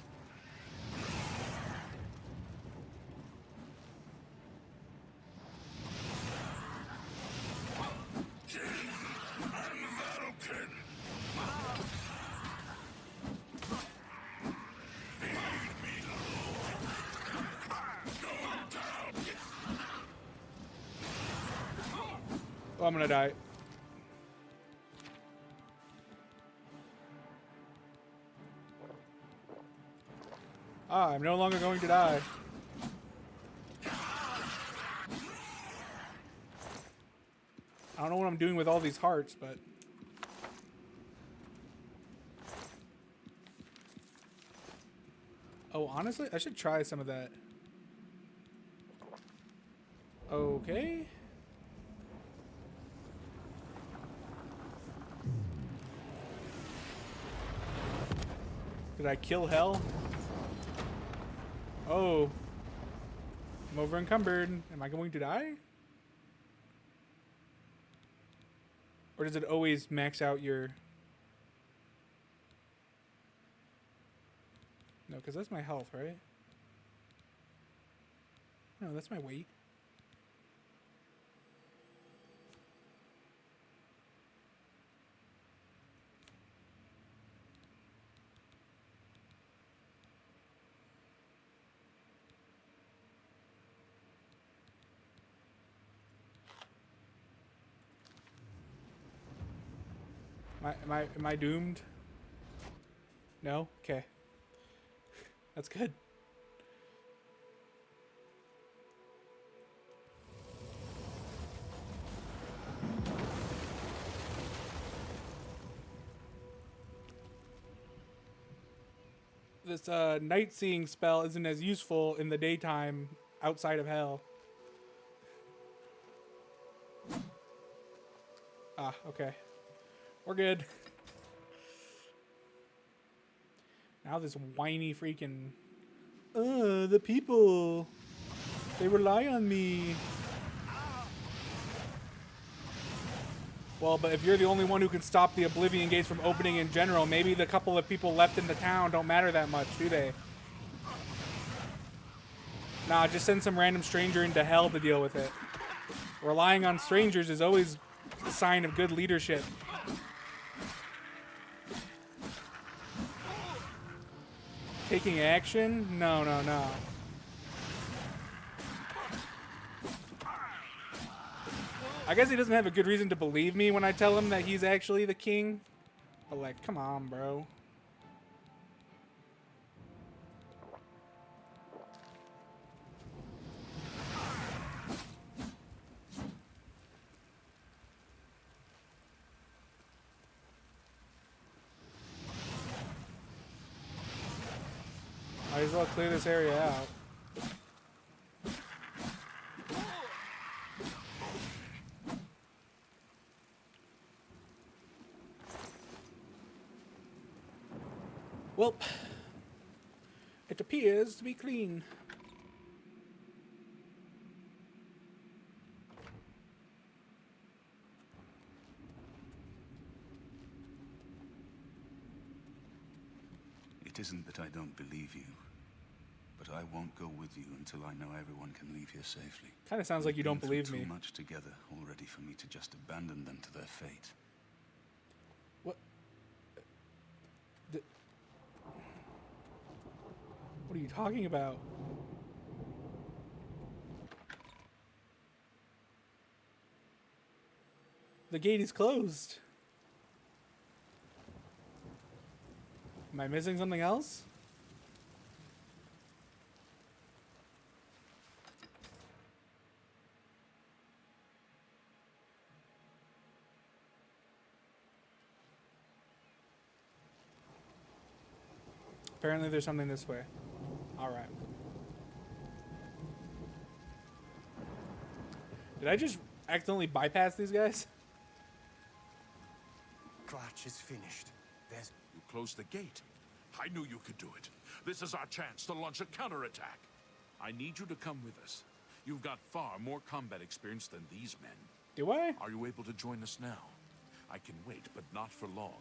Oh, I'm gonna die. Ah, I'm no longer going to die. I don't know what I'm doing with all these hearts, but... Oh, honestly, I should try some of that. Okay. Did I kill hell? Oh. I'm over encumbered. Am I going to die? Or does it always max out your... No, because that's my health, right? No, that's my weight. Am I doomed? No? Okay. That's good. This night seeing spell isn't as useful in the daytime outside of hell. Ah, okay. We're good. Now this whiny freaking... the people. They rely on me. Well, but if you're the only one who can stop the Oblivion gates from opening in general, maybe the couple of people left in the town don't matter that much, do they? Nah, just send some random stranger into hell to deal with it. Relying on strangers is always a sign of good leadership. Taking action? No, no, no. I guess he doesn't have a good reason to believe me when I tell him that he's actually the king. But like, come on, bro. Might as well clear this area out. Well, it appears to be clean. It isn't that I don't believe you, but I won't go with you until I know everyone can leave here safely. Kind of sounds like you don't believe me. Too much together already for me to just abandon them to their fate. What? What are you talking about? The gate is closed. Am I missing something else? Apparently there's something this way. All right. Did I just accidentally bypass these guys? Clutch is finished. There's... You closed the gate. I knew you could do it. This is our chance to launch a counterattack. I need you to come with us. You've got far more combat experience than these men. Do I? Are you able to join us now? I can wait, but not for long.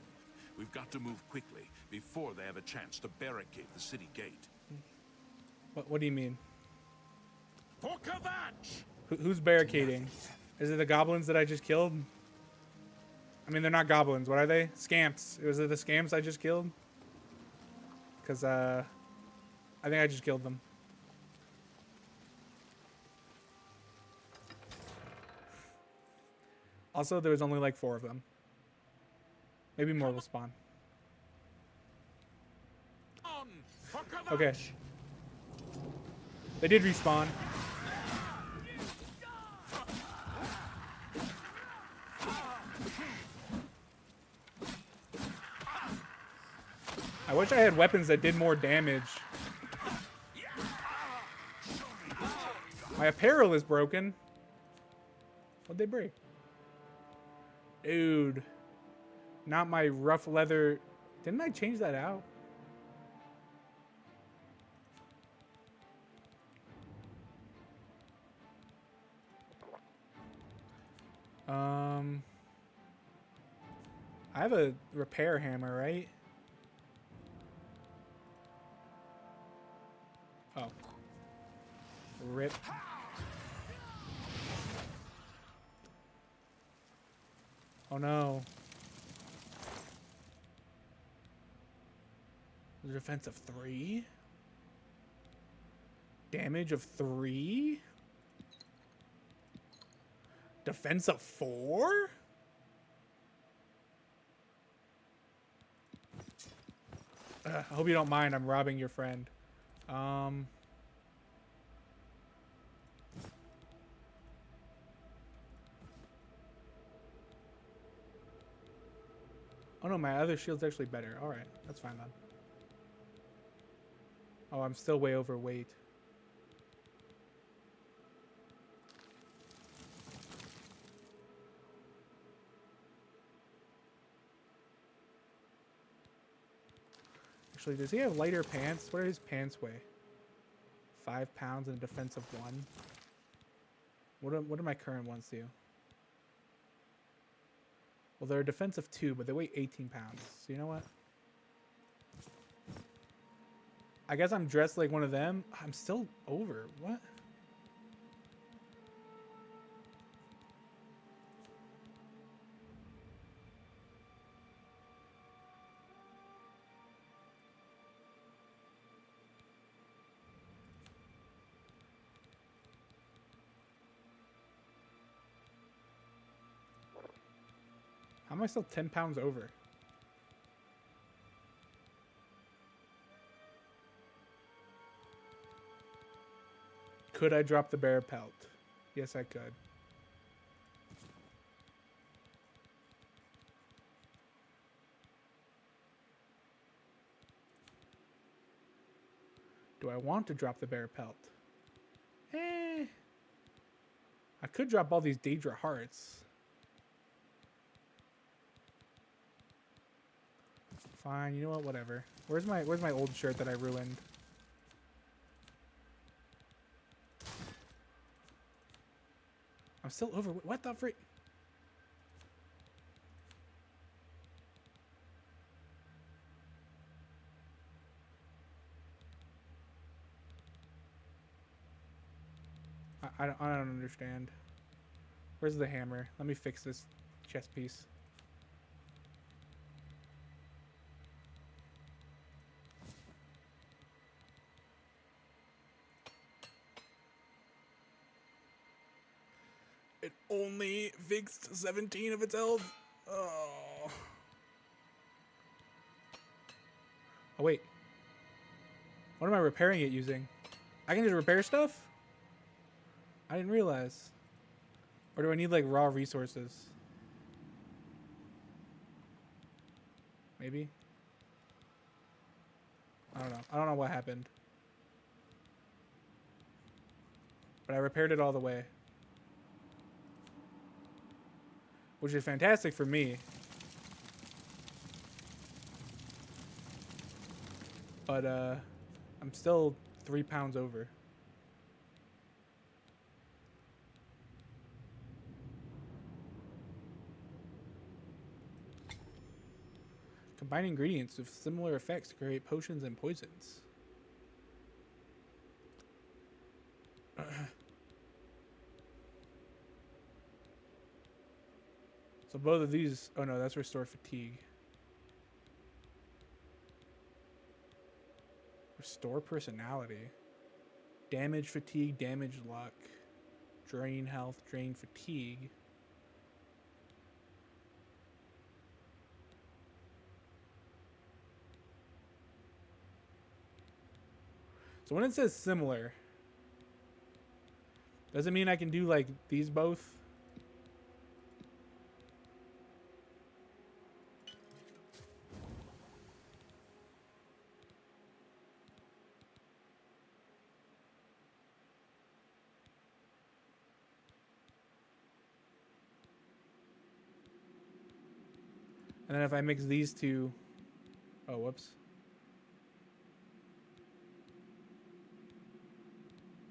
We've got to move quickly before they have a chance to barricade the city gate. What do you mean? For Kvatch! Who's barricading? Is it the goblins that I just killed? I mean, they're not goblins. What are they? Scamps. Was it the scamps I just killed? Because, I think I just killed them. Also, there was only like 4 of them. Maybe more will spawn. Okay. They did respawn. I wish I had weapons that did more damage. My apparel is broken. What'd they break? Dude. Not my rough leather. Didn't I change that out? I have a repair hammer, right? Oh. Rip. Oh no. The defense of 3? Damage of 3? Defense of 4? I hope you don't mind. I'm robbing your friend. Oh no, my other shield's actually better. Alright, that's fine then. Oh, I'm still way overweight. Actually, does he have lighter pants? What do his pants weigh? 5 pounds and a defense of 1. What do my current ones do? Well, they're a defense of 2, but they weigh 18 pounds. So you know what? I guess I'm dressed like one of them. I'm still over. What? am I still 10 pounds over? Could I drop the bear pelt? Yes, I could. Do I want to drop the bear pelt? I could drop all these Daedra hearts. Fine, you know what? Whatever. Where's my old shirt that I ruined? I'm still over. What the freak? I don't understand. Where's the hammer? Let me fix this chest piece. It only fixed 17 of its health. Oh. Oh, wait. What am I repairing it using? I can just repair stuff? I didn't realize. Or do I need, like, raw resources? Maybe? I don't know. I don't know what happened. But I repaired it all the way. Which is fantastic for me. But, I'm still 3 pounds over. Combine ingredients with similar effects to create potions and poisons. So both of these... Oh no, that's restore fatigue. Restore personality. Damage fatigue, damage luck. Drain health, drain fatigue. So when it says similar, does it mean I can do like these both? And then if I mix these two... Oh, whoops.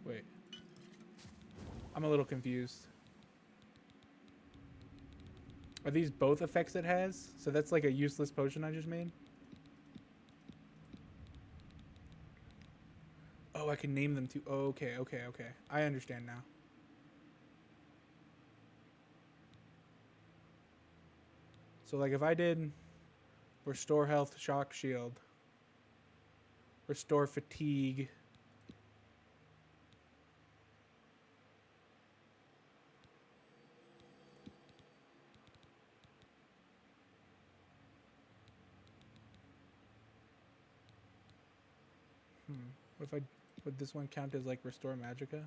Wait. I'm a little confused. Are these both effects it has? So that's like a useless potion I just made? Oh, I can name them too. Oh, okay. I understand now. So like if I did restore health, shock shield, restore fatigue, what if I would this one count as like restore magicka?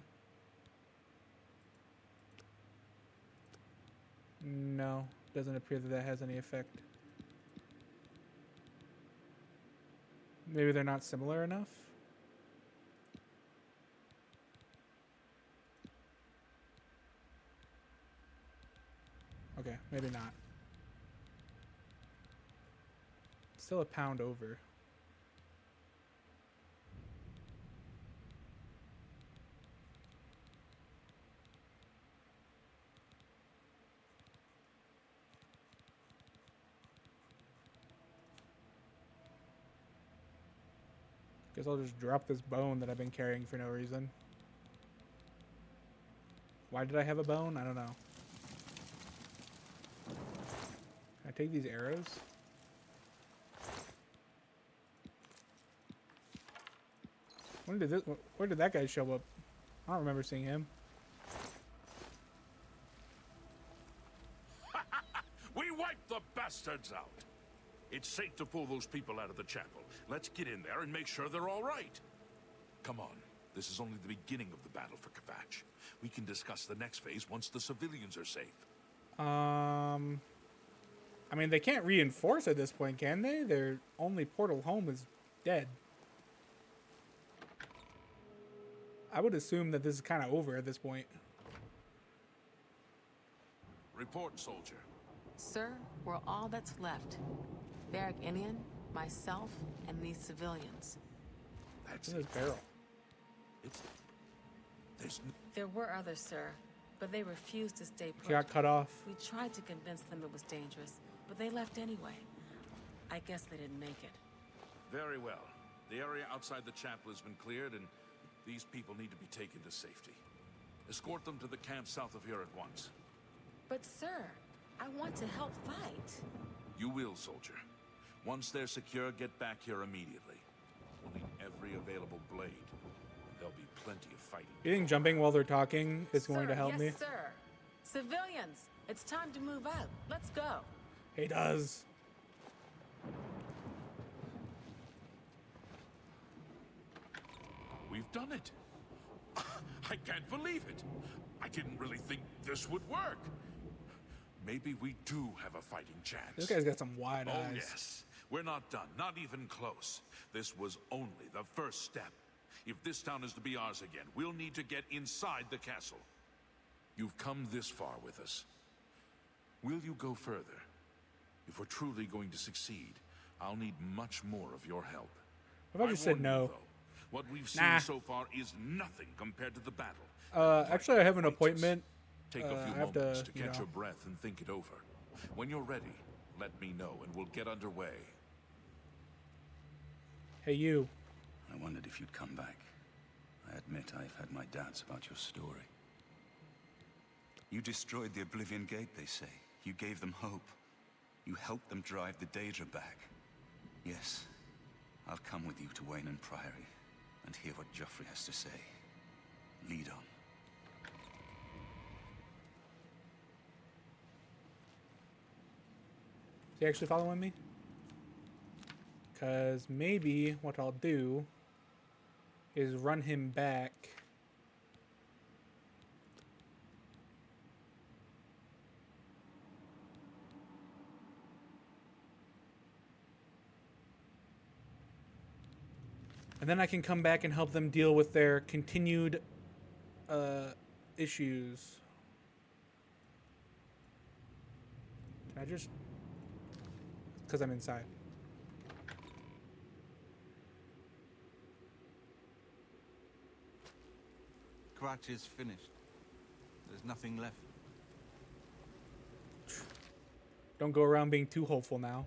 No, doesn't appear that that has any effect. Maybe they're not similar enough? Okay, maybe not. Still a pound over. Guess I'll just drop this bone that I've been carrying for no reason. Why did I have a bone? I don't know. Can I take these arrows? Where did that guy show up? I don't remember seeing him. We wiped the bastards out. It's safe to pull those people out of the chapel. Let's get in there and make sure they're all right. Come on. This is only the beginning of the battle for Kvatch. We can discuss the next phase once the civilians are safe. I mean, they can't reinforce at this point, can they? Their only portal home is dead. I would assume that this is kind of over at this point. Report, soldier. Sir, we're all that's left. Varric Inian, myself, and these civilians. That's This is Beryl. There were others, sir, but they refused to stay She got put. cut off. We tried to convince them it was dangerous, but they left anyway. I guess they didn't make it. Very well. The area outside the chapel has been cleared, and these people need to be taken to safety. Escort them to the camp south of here at once. But sir, I want to help fight. You will, soldier. Once they're secure, get back here immediately. We'll need every available blade. And there'll be plenty of fighting. You think jumping while they're talking is going to Sir, help yes, me? sir. Civilians, it's time to move out. Let's go. He does. We've done it. I can't believe it. I didn't really think this would work. Maybe we do have a fighting chance. This guy's got some wide Oh, eyes. yes. We're not done. Not even close. This was only the first step. If this town is to be ours again, we'll need to get inside the castle. You've come this far with us. Will you go further? If we're truly going to succeed, I'll need much more of your help. What if I just said warn no? you, though, what we've seen Nah. so far is nothing compared to the battle. Actually, I have an Awaits us. appointment. Take a few I have moments to, to you catch know. your breath and think it over. When you're ready, let me know and we'll get underway. Hey, you. I wondered if you'd come back. I admit I've had my doubts about your story. You destroyed the Oblivion Gate, they say. You gave them hope. You helped them drive the Daedra back. Yes, I'll come with you to Wayne Priory and hear what Joffrey has to say. Lead on. Is he actually following me? Because maybe what I'll do is run him back. And then I can come back and help them deal with their continued issues. Can I just... Because I'm inside. Kvatch is finished. There's nothing left. Don't go around being too hopeful now.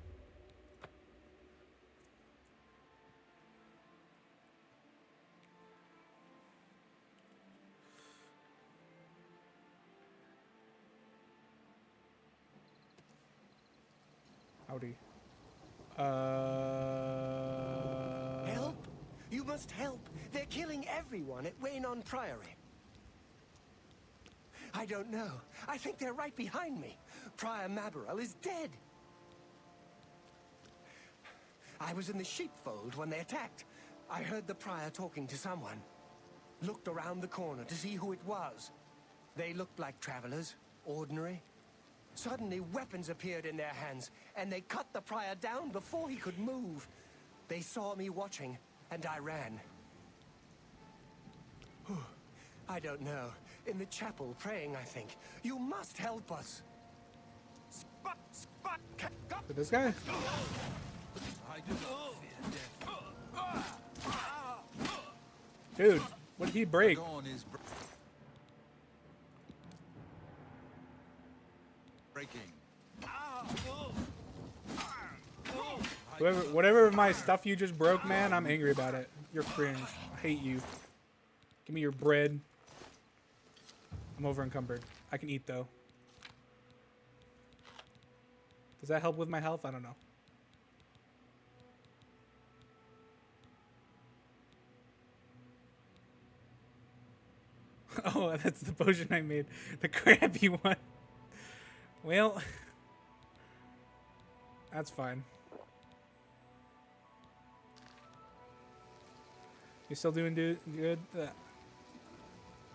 Howdy. Help? You must help. They're killing everyone at Wayne Priory. I don't know. I think they're right behind me. Prior Mabarel is dead. I was in the sheepfold when they attacked. I heard the prior talking to someone. Looked around the corner to see who it was. They looked like travelers, ordinary. Suddenly, weapons appeared in their hands, and they cut the prior down before he could move. They saw me watching, and I ran. I don't know. In the chapel, praying, I think. You must help us. Spot, go. With this guy? I do not fear death. Dude, what did he break? Dawn is breaking. Whatever my stuff you just broke, man, I'm angry about it. You're cringe. I hate you. Give me your bread. I'm over encumbered. I can eat though. Does that help with my health? I don't know. Oh, that's the potion I made. The crappy one. Well, That's fine. You still doing good?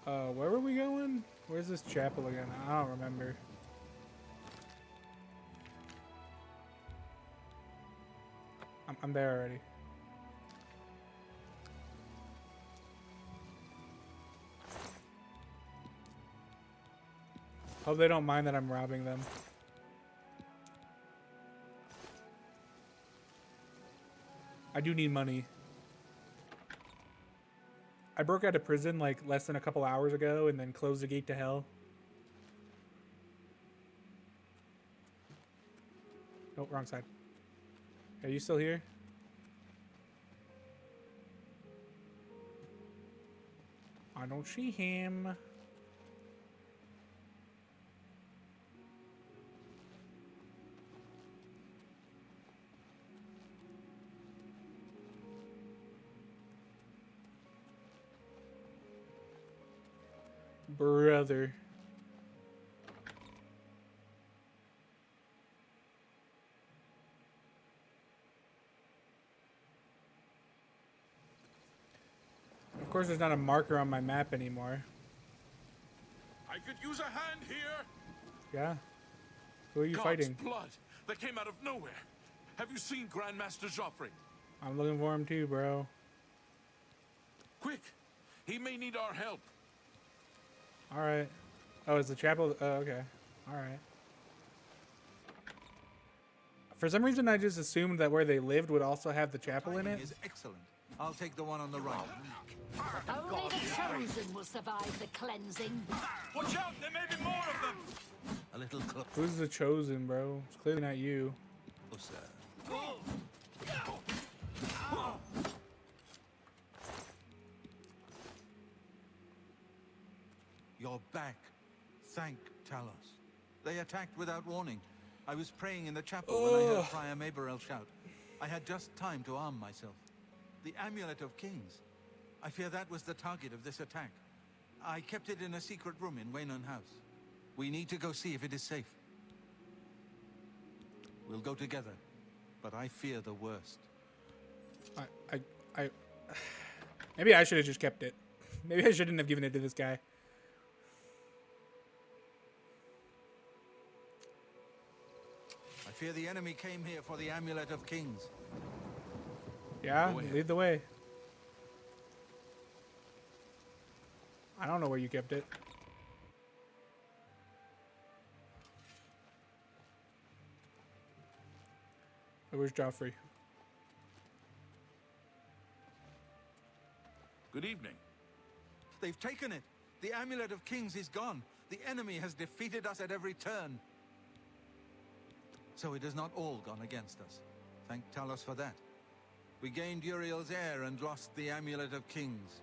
Where were we going? Where's this chapel again? I don't remember. I'm there already. Hope they don't mind that I'm robbing them. I do need money. I broke out of prison like less than a couple hours ago and then closed the gate to hell. Oh, wrong side. Are you still here? I don't see him. Brother. Of course, there's not a marker on my map anymore. I could use a hand here. Yeah? Who are you God's fighting? blood that came out of nowhere. Have you seen Grandmaster Joffrey? I'm looking for him too, bro. Quick, he may need our help. Alright. Oh, is the chapel? Oh, okay. Alright. For some reason, I just assumed that where they lived would also have the chapel in it. Is excellent. I'll take the one on the right. Only the chosen will survive the cleansing. Watch out, there may be more of them. A little close, Who's the chosen, bro? It's clearly not you. sir. You're back. Thank Talos. They attacked without warning. I was praying in the chapel when I heard Prior Maberel shout. I had just time to arm myself. The Amulet of Kings. I fear that was the target of this attack. I kept it in a secret room in Waynon House. We need to go see if it is safe. We'll go together, but I fear the worst. Maybe I should have just kept it. Maybe I shouldn't have given it to this guy. I fear the enemy came here for the Amulet of Kings. Yeah, lead the way. I don't know where you kept it. Where's Joffrey? Good evening. They've taken it. The Amulet of Kings is gone. The enemy has defeated us at every turn. So it has not all gone against us. Thank Talos for that. We gained Uriel's heir and lost the Amulet of Kings.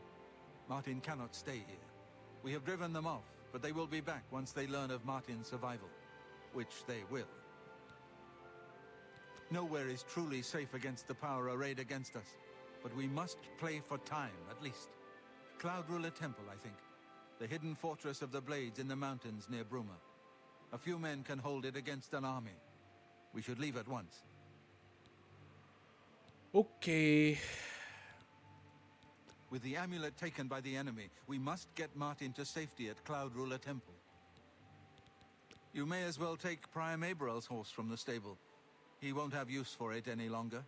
Martin cannot stay here. We have driven them off, but they will be back once they learn of Martin's survival. Which they will. Nowhere is truly safe against the power arrayed against us. But we must play for time, at least. Cloud Ruler Temple, I think. The hidden fortress of the Blades in the mountains near Bruma. A few men can hold it against an army. We should leave at once. Okay. With the amulet taken by the enemy, we must get Martin to safety at Cloud Ruler Temple. You may as well take Prior Maberel's horse from the stable. He won't have use for it any longer.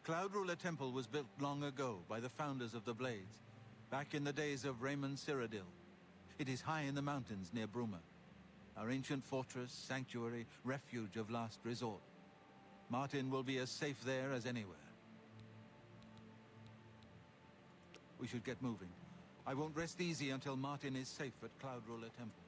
Cloud Ruler Temple was built long ago by the founders of the Blades, back in the days of Raymond Cyrodiil. It is high in the mountains near Bruma. Our ancient fortress, sanctuary, refuge of last resort. Martin will be as safe there as anywhere. We should get moving. I won't rest easy until Martin is safe at Cloud Ruler Temple.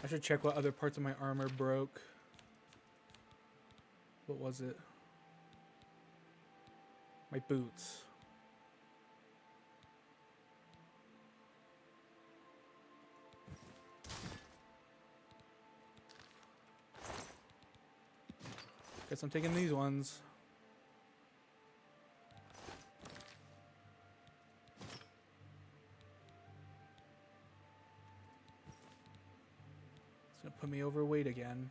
I should check what other parts of my armor broke. What was it? My boots. Guess I'm taking these ones. It's gonna put me overweight again.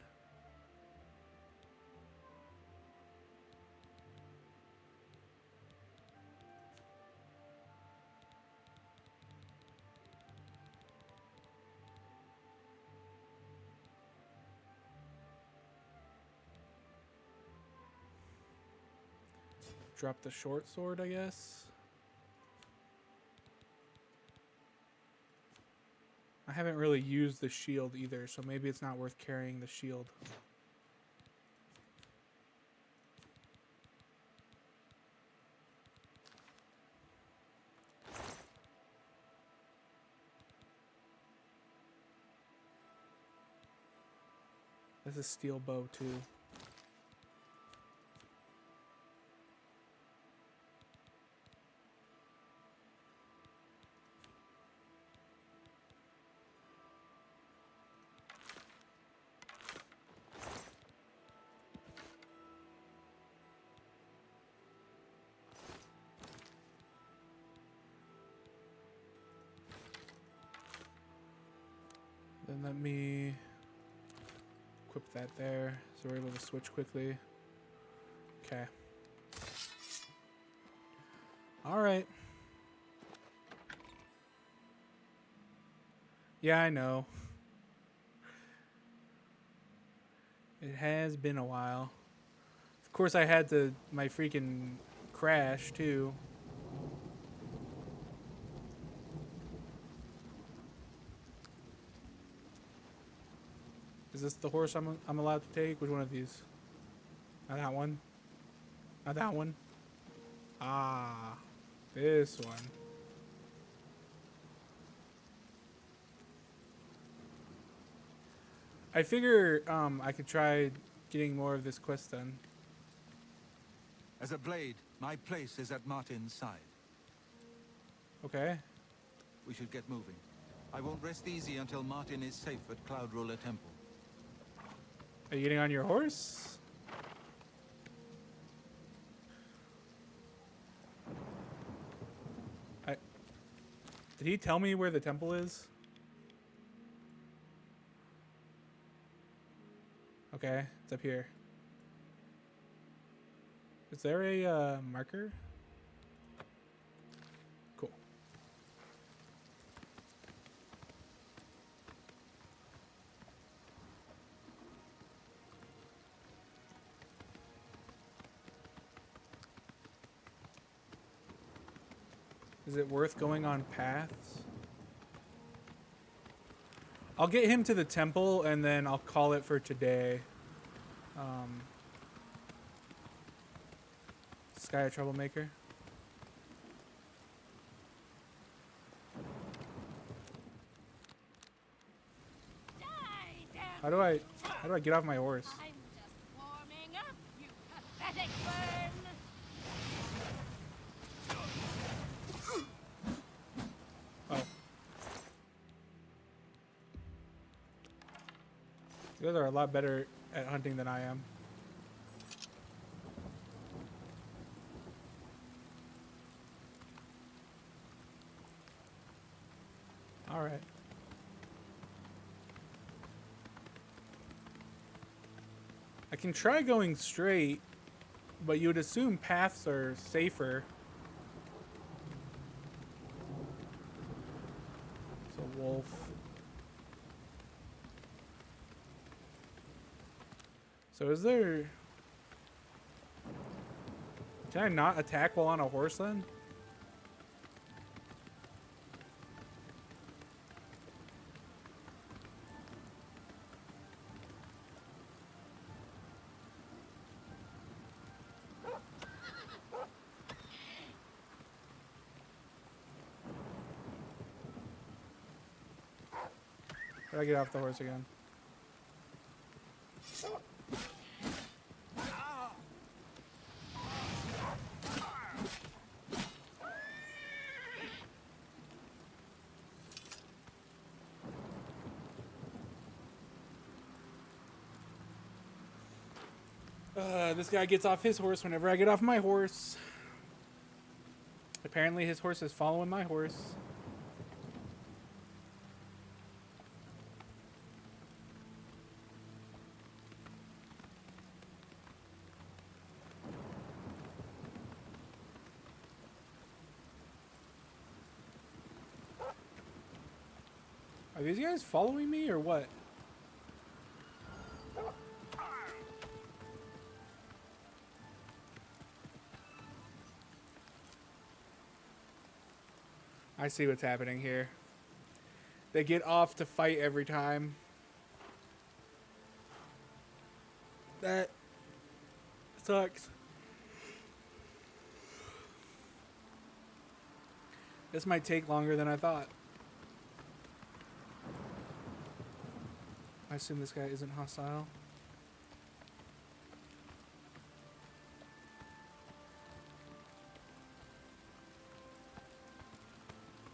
Drop the short sword, I guess. I haven't really used the shield either, so maybe it's not worth carrying the shield. This is steel bow too. Then let me equip that there so we're able to switch quickly. Okay. All right. Yeah, I know. It has been a while. Of course, I had my freaking crash too. Is this the horse I'm allowed to take? Which one of these? Not that one. Not that one. Ah, this one. I figure I could try getting more of this quest done. As a blade, my place is at Martin's side. Okay. We should get moving. I won't rest easy until Martin is safe at Cloud Ruler Temple. Are you getting on your horse? Did he tell me where the temple is? Okay, it's up here. Is there a marker? Cool. Is it worth going on paths? I'll get him to the temple and then I'll call it for today. Sky a troublemaker. How do I get off my horse? I'm just warming up, you pathetic burn! Oh. You guys are a lot better at hunting than I am. All right. I can try going straight, but you would assume paths are safer. It's a wolf. So is there... Can I not attack while on a horse then? How do I get off the horse again? This guy gets off his horse whenever I get off my horse. Apparently his horse is following my horse. Are these guys following me or what? I see what's happening here. They get off to fight every time. That sucks. This might take longer than I thought. I assume this guy isn't hostile.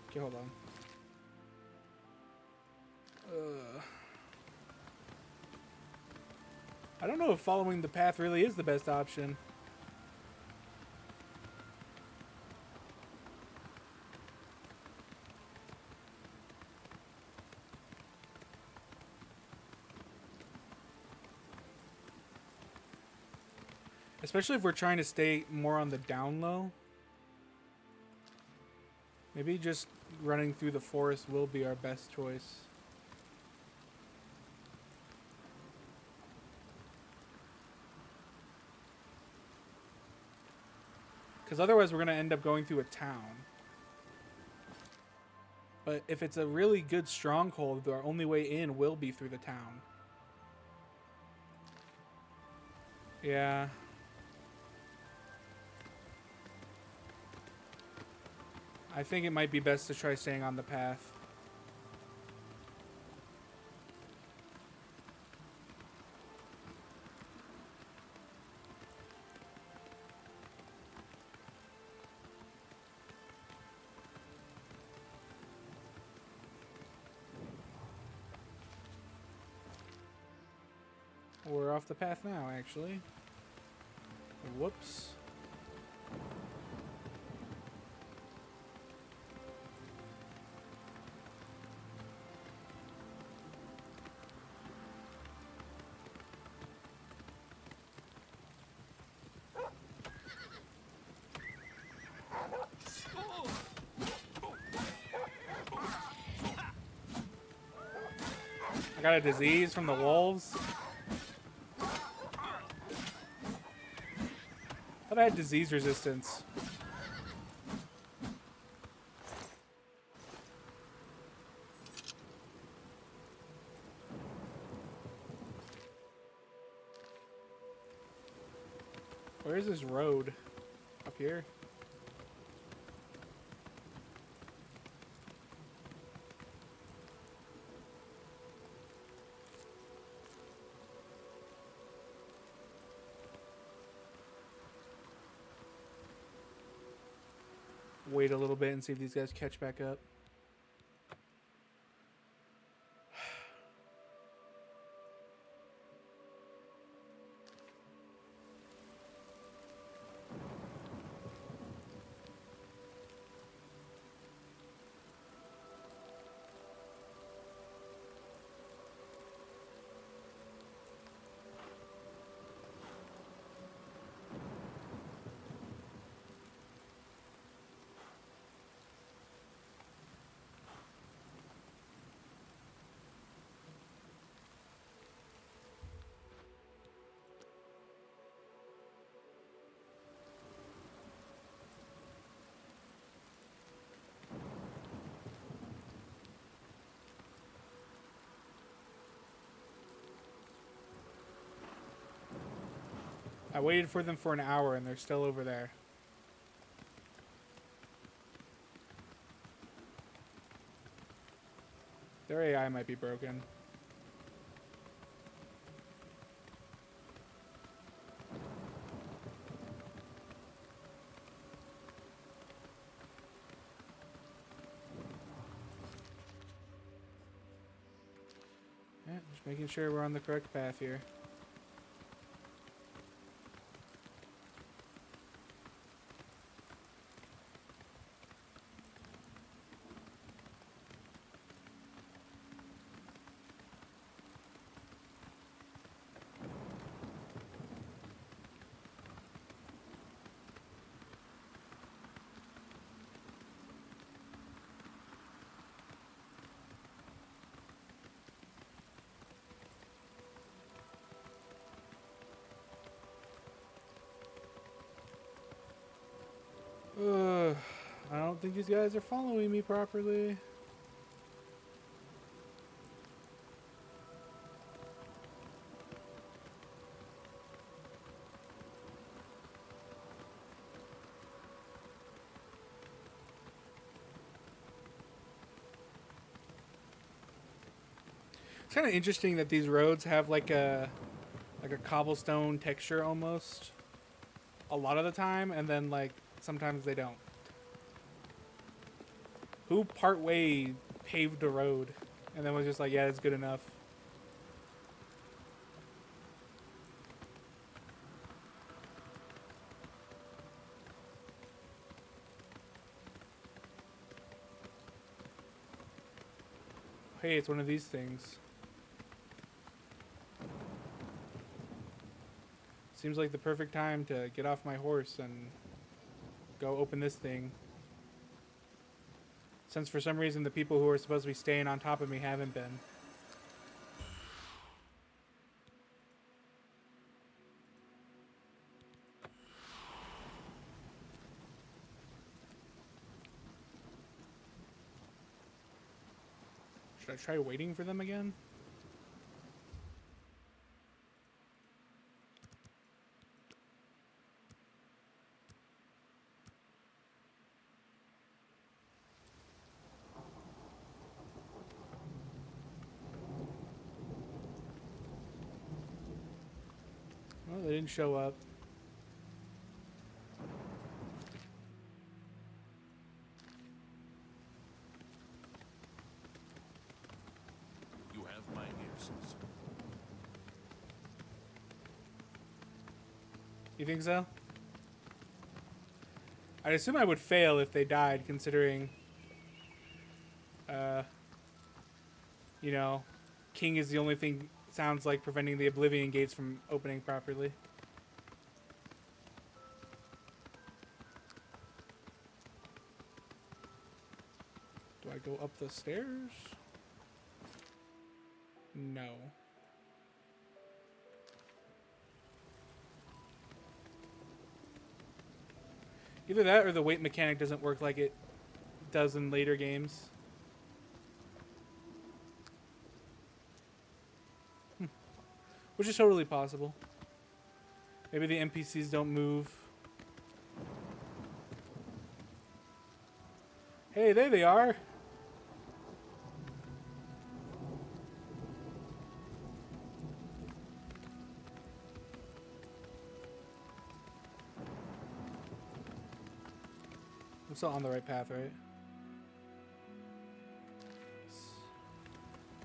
Okay, hold on. I don't know if following the path really is the best option. Especially if we're trying to stay more on the down low. Maybe just running through the forest will be our best choice. Because otherwise we're going to end up going through a town. But if it's a really good stronghold, our only way in will be through the town. Yeah. I think it might be best to try staying on the path. We're off the path now, actually. Whoops. I got a disease from the wolves. Thought I had disease resistance. Where is this road? Up here? Wait a little bit and see if these guys catch back up. I waited for them for an hour and they're still over there. Their AI might be broken. Yeah, just making sure we're on the correct path here. I don't think these guys are following me properly. It's kind of interesting that these roads have like a cobblestone texture almost a lot of the time, and then like sometimes they don't. Who partway paved the road and then was just like, yeah, it's good enough. Hey, it's one of these things. Seems like the perfect time to get off my horse and go open this thing. Since for some reason the people who are supposed to be staying on top of me haven't been. Should I try waiting for them again? Well, they didn't show up. You have my ear, citizen. You think so? I'd assume I would fail if they died, considering, you know, King is the only thing, sounds like, preventing the Oblivion gates from opening properly. Do I go up the stairs? No. Either that or the weight mechanic doesn't work like it does in later games. Which is totally possible. Maybe the NPCs don't move. Hey, there they are. I'm still on the right path, right?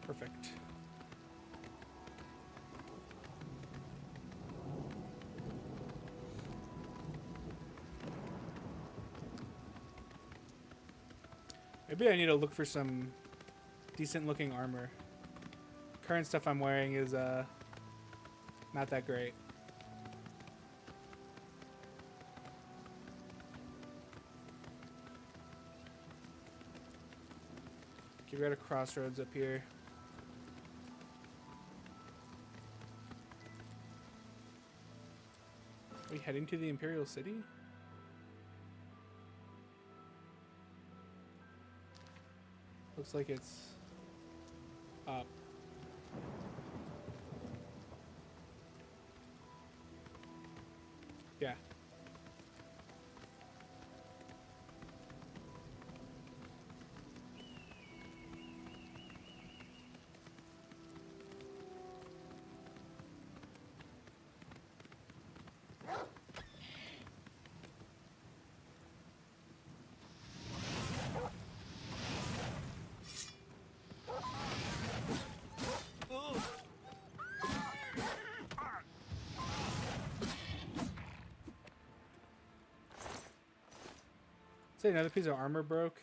Perfect. Maybe I need to look for some decent looking armor. Current stuff I'm wearing is not that great. Okay, we're at a crossroads up here. Are we heading to the Imperial City? Looks like it's up. Yeah. Say another piece of armor broke.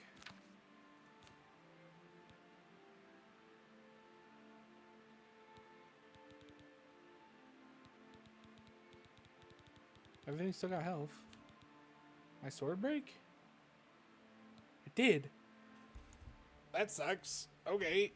Everything still got health. My sword break? It did. That sucks. Okay.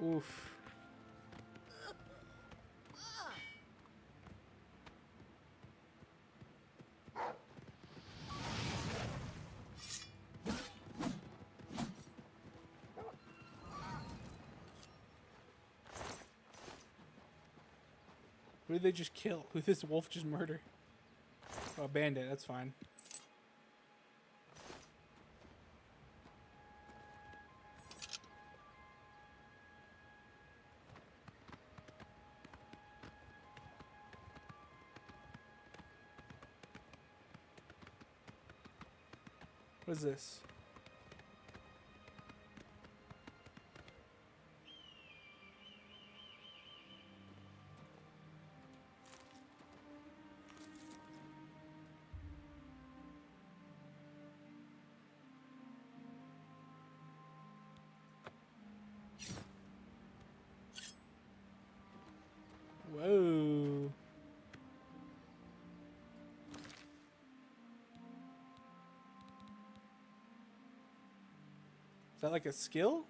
Oof. Who did they just kill? Who did this wolf just murder? Oh, a bandit. That's fine. What is this? Whoa. Is that like a skill?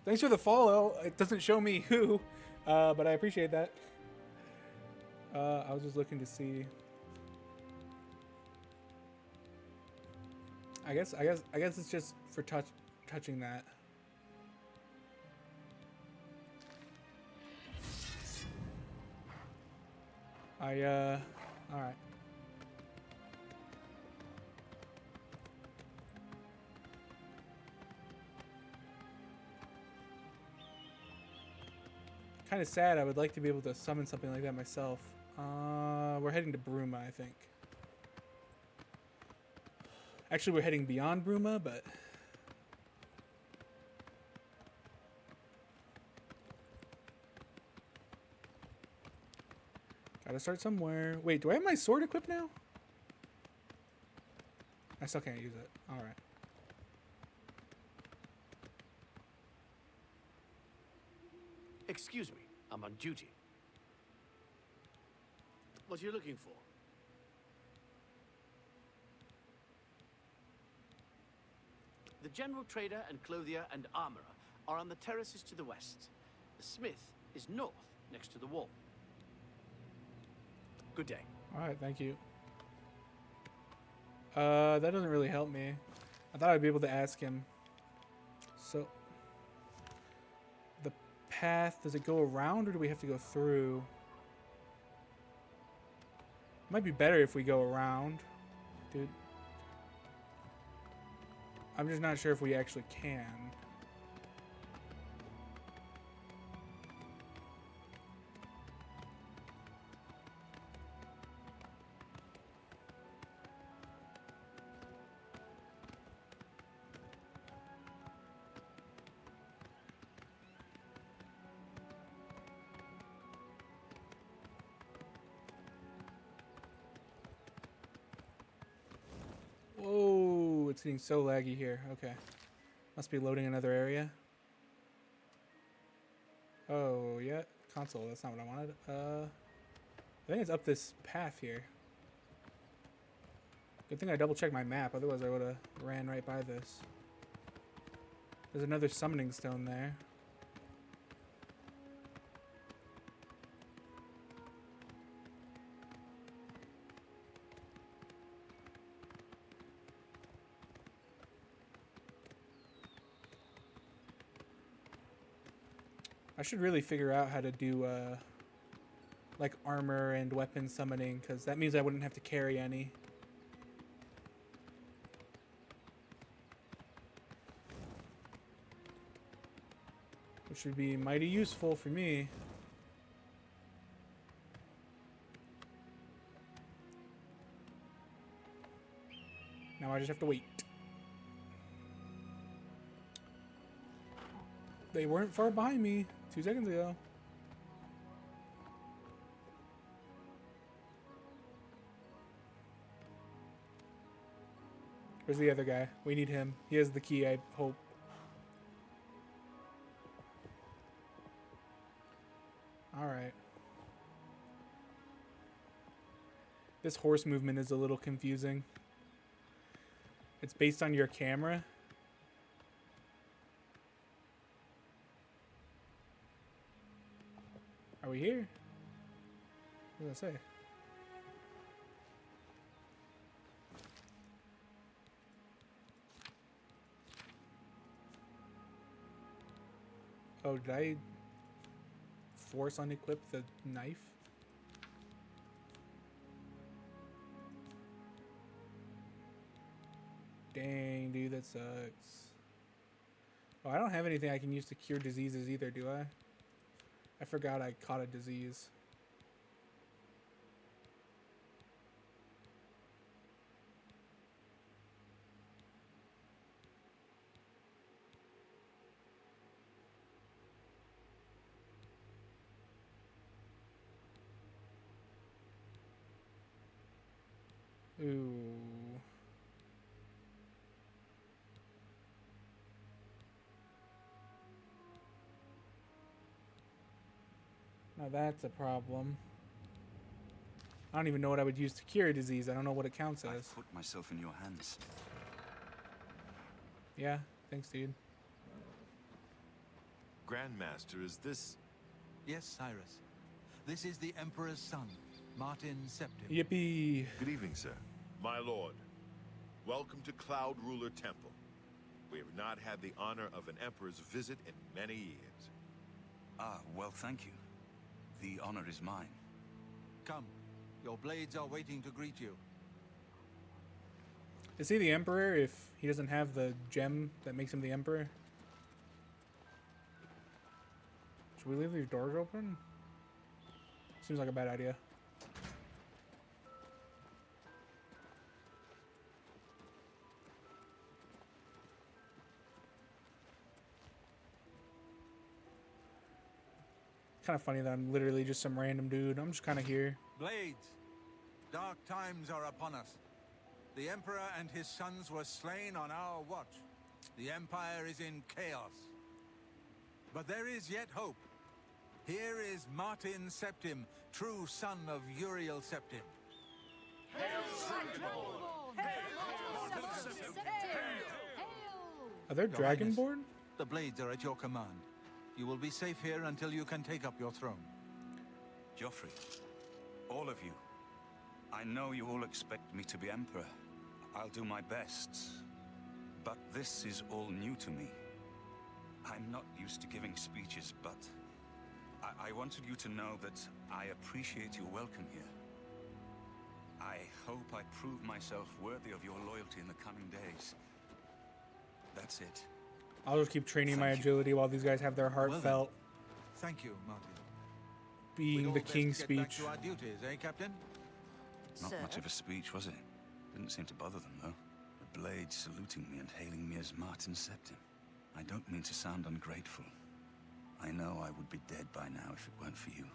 Thanks for the follow. It doesn't show me who, but I appreciate that. I was just looking to see. I guess it's just for touching that. All right. Kind of sad. I would like to be able to summon something like that myself. We're heading to Bruma, I think. Actually, we're heading beyond Bruma, but... Gotta start somewhere. Wait, do I have my sword equipped now? I still can't use it. Alright. Excuse me, I'm on duty. What are you looking for? The general trader and clothier and armorer are on the terraces to the west. The smith is north, next to the wall. Good day. Alright, thank you. That doesn't really help me. I thought I'd be able to ask him. So... the path, does it go around or do we have to go through? Might be better if we go around, dude. I'm just not sure if we actually can. Whoa, it's getting so laggy here. Okay. Must be loading another area. Oh, yeah. Console, that's not what I wanted. I think it's up this path here. Good thing I double checked my map, otherwise I would have ran right by this. There's another summoning stone there. I should really figure out how to do like armor and weapon summoning, because that means I wouldn't have to carry any. Which would be mighty useful for me. Now I just have to wait. They weren't far behind me 2 seconds ago. Where's the other guy? We need him. He has the key, I hope. Alright. This horse movement is a little confusing. It's based on your camera. Are we here? What does that say? Oh, did I force unequip the knife? Dang, dude, that sucks. Oh, I don't have anything I can use to cure diseases either, do I? I forgot I caught a disease. Ooh. Now that's a problem. I don't even know what I would use to cure a disease. I don't know what it counts as. I've put myself in your hands. Yeah, thanks, dude. Grandmaster, is this... Yes, Cyrus. This is the Emperor's son, Martin Septim. Yippee. Good evening, sir. My lord, welcome to Cloud Ruler Temple. We have not had the honor of an emperor's visit in many years. Ah, well, thank you. The honor is mine. Come. Your blades are waiting to greet you. Is he the Emperor if he doesn't have the gem that makes him the Emperor? Should we leave these doors open? Seems like a bad idea. Kind of funny that I'm literally just some random dude. I'm just kind of here. Blades, dark times are upon us. The Emperor and his sons were slain on our watch. The Empire is in chaos. But there is yet hope. Here is Martin Septim, true son of Uriel Septim. Are there Your Highness, Dragonborn? The blades are at your command. You will be safe here until you can take up your throne. Joffrey, all of you. I know you all expect me to be Emperor. I'll do my best. But this is all new to me. I'm not used to giving speeches, but I wanted you to know that I appreciate your welcome here. I hope I prove myself worthy of your loyalty in the coming days. That's it. I'll just keep training my agility while these guys have their heartfelt Thank you, Martin. being the king Get back speech. to our duties, eh, Captain? Not much of a speech, was it? Didn't seem to bother them, though. The blades saluting me and hailing me as Martin Septim. I don't mean to sound ungrateful. I know I would be dead by now if it weren't for you.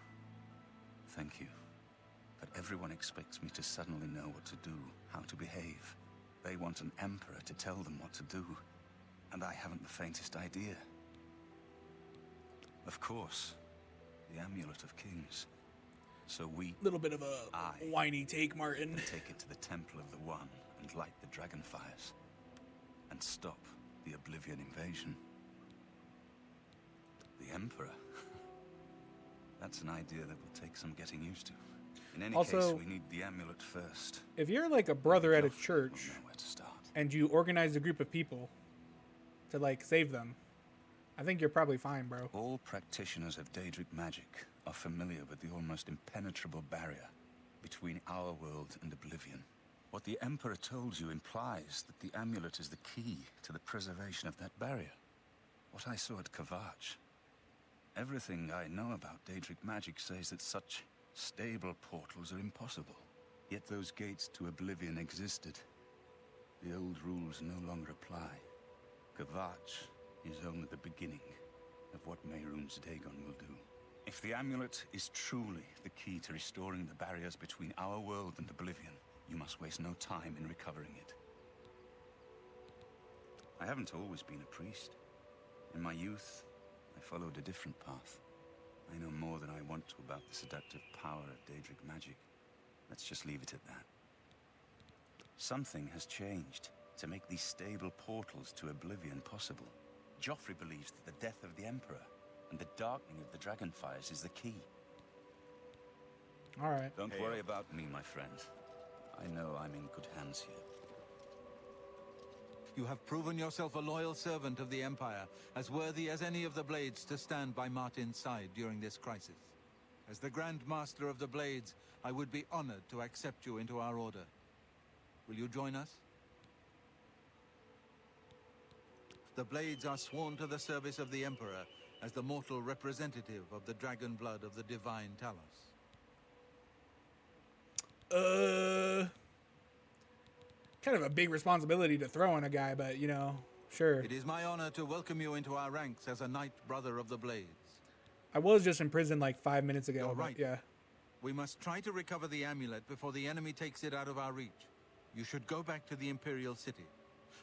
Thank you. But everyone expects me to suddenly know what to do, how to behave. They want an emperor to tell them what to do. And I haven't the faintest idea. Of course, the Amulet of Kings. So we... Little bit of a whiny take, Martin. Take it to the Temple of the One and light the dragon fires. And stop the Oblivion invasion. The Emperor? That's an idea that will take some getting used to. In any case, we need the amulet first. If you're like a brother at a church and you organize a group of people to like save them, I think you're probably fine, bro. All practitioners of Daedric magic are familiar with the almost impenetrable barrier between our world and Oblivion. What the Emperor told you implies that the amulet is the key to the preservation of that barrier. What I saw at Kvatch. Everything I know about Daedric magic says that such stable portals are impossible. Yet those gates to Oblivion existed. The old rules no longer apply. Kvatch is only the beginning of what Mehrunes Dagon will do. If the amulet is truly the key to restoring the barriers between our world and Oblivion, you must waste no time in recovering it. I haven't always been a priest. In my youth, I followed a different path. I know more than I want to about the seductive power of Daedric magic. Let's just leave it at that. Something has changed to make these stable portals to Oblivion possible. Joffrey believes that the death of the Emperor and the darkening of the Dragonfires is the key. All right. Don't worry about me, my friend. I know I'm in good hands here. You have proven yourself a loyal servant of the Empire, as worthy as any of the Blades to stand by Martin's side during this crisis. As the Grand Master of the Blades, I would be honored to accept you into our order. Will you join us? The Blades are sworn to the service of the Emperor as the mortal representative of the dragon blood of the Divine Talos. Kind of a big responsibility to throw on a guy, but you know, sure. It is my honor to welcome you into our ranks as a Knight Brother of the Blades. I was just in prison like 5 minutes ago. You're but right. Yeah. We must try to recover the amulet before the enemy takes it out of our reach. You should go back to the Imperial City.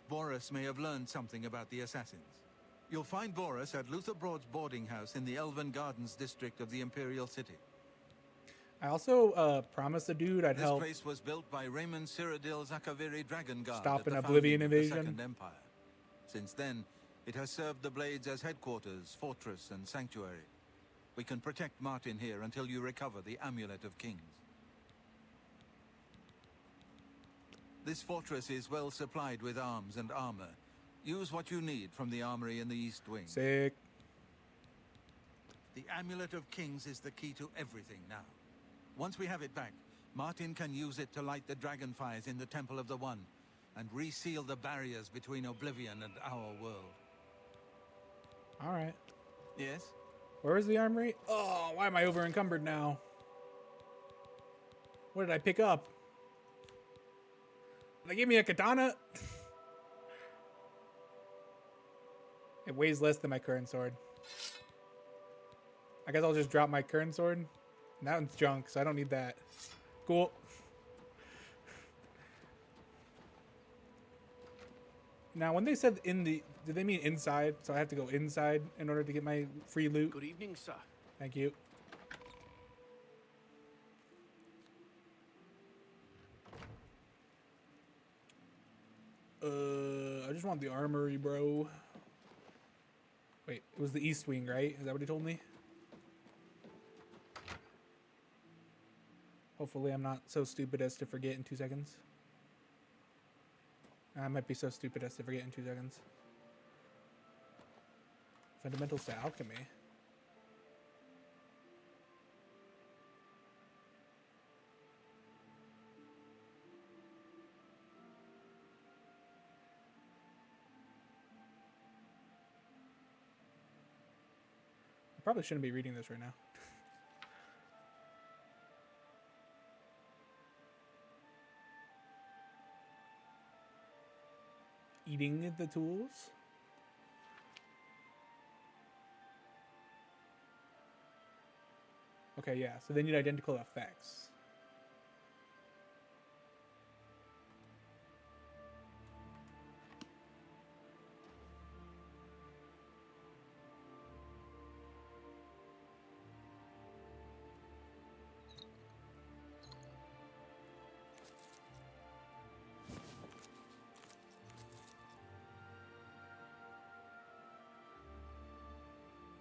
Boris may have learned something about the assassins. You'll find Boris at Luther Broad's boarding house in the Elven Gardens district of the Imperial City. I also promised the dude I'd This help place was built by Raymond Cyrodiil Zakaviri Dragon Guard stop at an the Oblivion founding of the invasion. Second Empire. Since then, it has served the Blades as headquarters, fortress, and sanctuary. We can protect Martin here until you recover the Amulet of Kings. This fortress is well supplied with arms and armor. Use what you need from the armory in the East Wing. Sick. The Amulet of Kings is the key to everything now. Once we have it back, Martin can use it to light the dragonfires in the Temple of the One and reseal the barriers between Oblivion and our world. All right. Yes? Where is the armory? Oh, why am I over encumbered now? What did I pick up? Did they give me a katana? It weighs less than my current sword. I guess I'll just drop my current sword. And that one's junk, so I don't need that. Cool. Now, when they said in the... Did they mean inside? So I have to go inside in order to get my free loot? Good evening, sir. Thank you. I just want the armory, bro. Wait, it was the East Wing, right? Is that what he told me? Hopefully I'm not so stupid as to forget in 2 seconds. I might be so stupid as to forget in 2 seconds. Fundamentals to alchemy. I probably shouldn't be reading this right now. Eating the tools? Okay, yeah, so they need identical effects.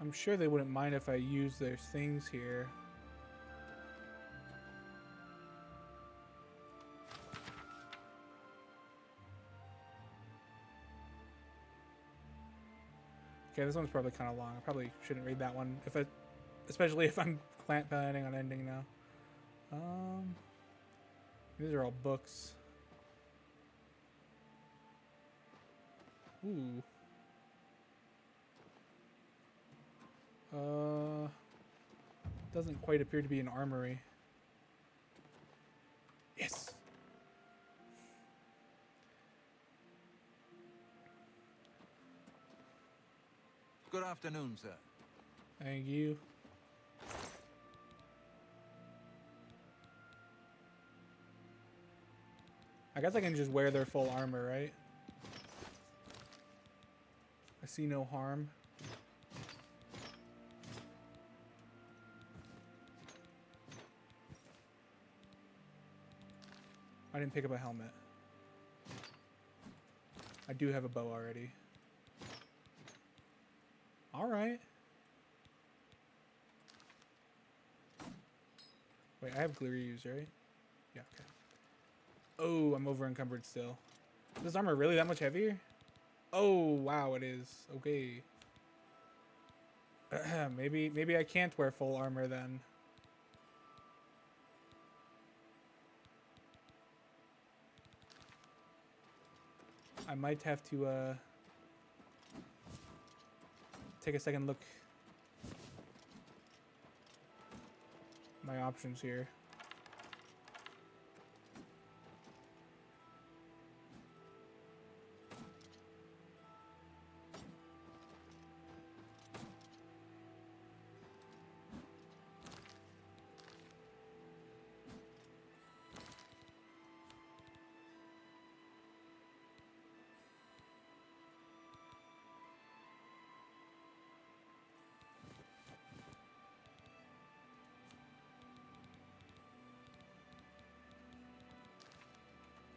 I'm sure they wouldn't mind if I use their things here. Okay, this one's probably kind of long. I probably shouldn't read that one, especially if I'm planning on ending now. These are all books. Ooh. Doesn't quite appear to be an armory. Yes. Good afternoon, sir. Thank you. I guess I can just wear their full armor, right? see no harm. I didn't pick up a helmet. I do have a bow already. Alright. Wait, I have Glorious, right? Yeah, okay. Oh, I'm over encumbered still. Is this armor really that much heavier? Oh, wow, it is. Okay. maybe I can't wear full armor then. I might have to take a second look my options here.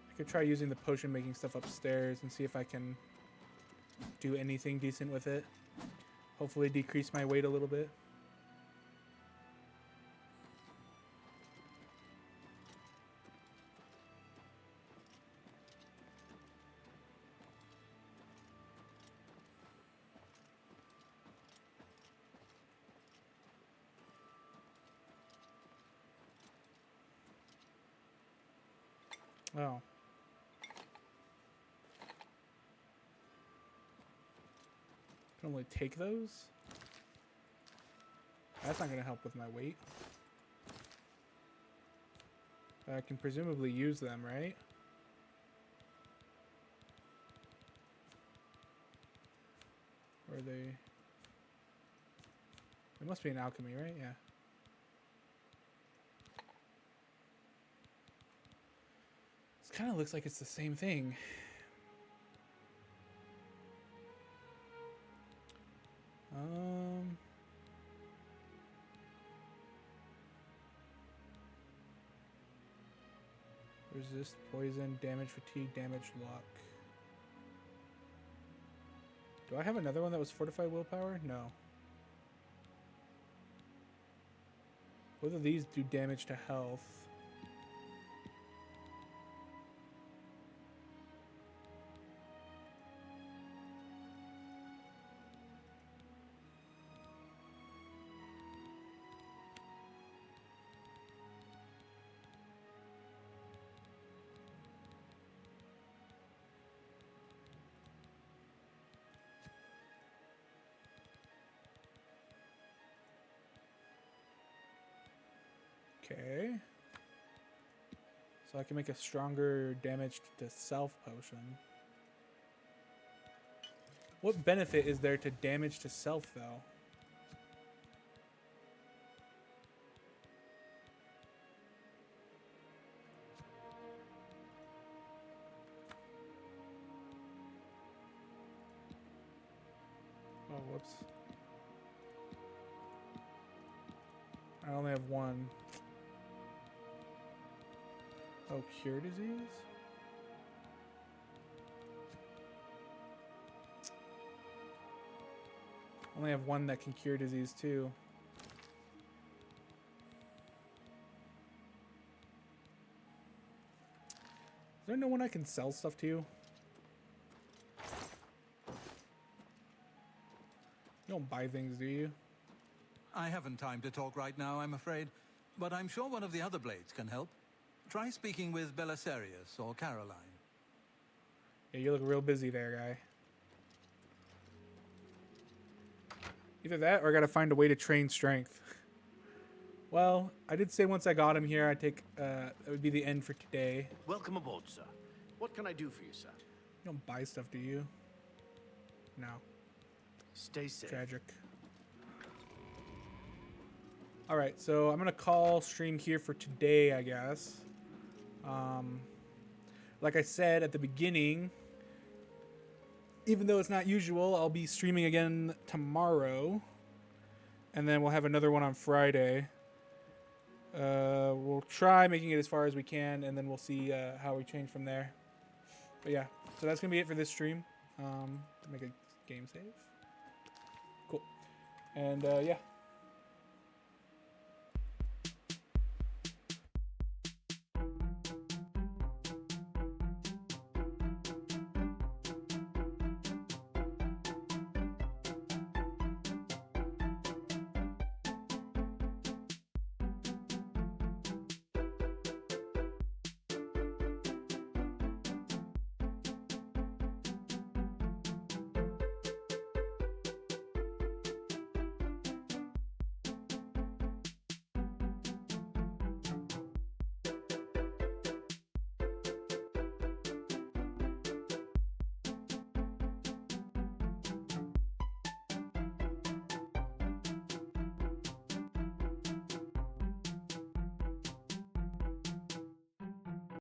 I could try using the potion making stuff upstairs and see if I can do anything decent with it. Hopefully decrease my weight a little bit. Oh. Can only take those? That's not going to help with my weight. But I can presumably use them, right? Or are they... It must be an alchemy, right? Yeah. This kind of looks like it's the same thing. Resist poison, damage, fatigue, damage, luck. Do I have another one that was fortified willpower? No. Both of these do damage to health. Okay. So I can make a stronger damage to self potion. What benefit is there to damage to self, though? Oh, whoops. I only have one. Oh, cure disease? Only have one that can cure disease too. Is there no one I can sell stuff to? You don't buy things, do you? I haven't time to talk right now, I'm afraid. But I'm sure one of the other blades can help. Try speaking with Belisarius or Caroline. Yeah, you look real busy there, guy. Either that or I gotta find a way to train strength. Well, I did say once I got him here, I'd take, that would be the end for today. Welcome aboard, sir. What can I do for you, sir? You don't buy stuff, do you? No. Stay safe. Tragic. Alright, so I'm gonna call stream here for today, I guess. Like I said at the beginning, even though it's not usual, I'll be streaming again tomorrow. And then we'll have another one on Friday. We'll try making it as far as we can, and then we'll see how we change from there. But yeah, so that's going to be it for this stream. Make a game save. Cool. And yeah.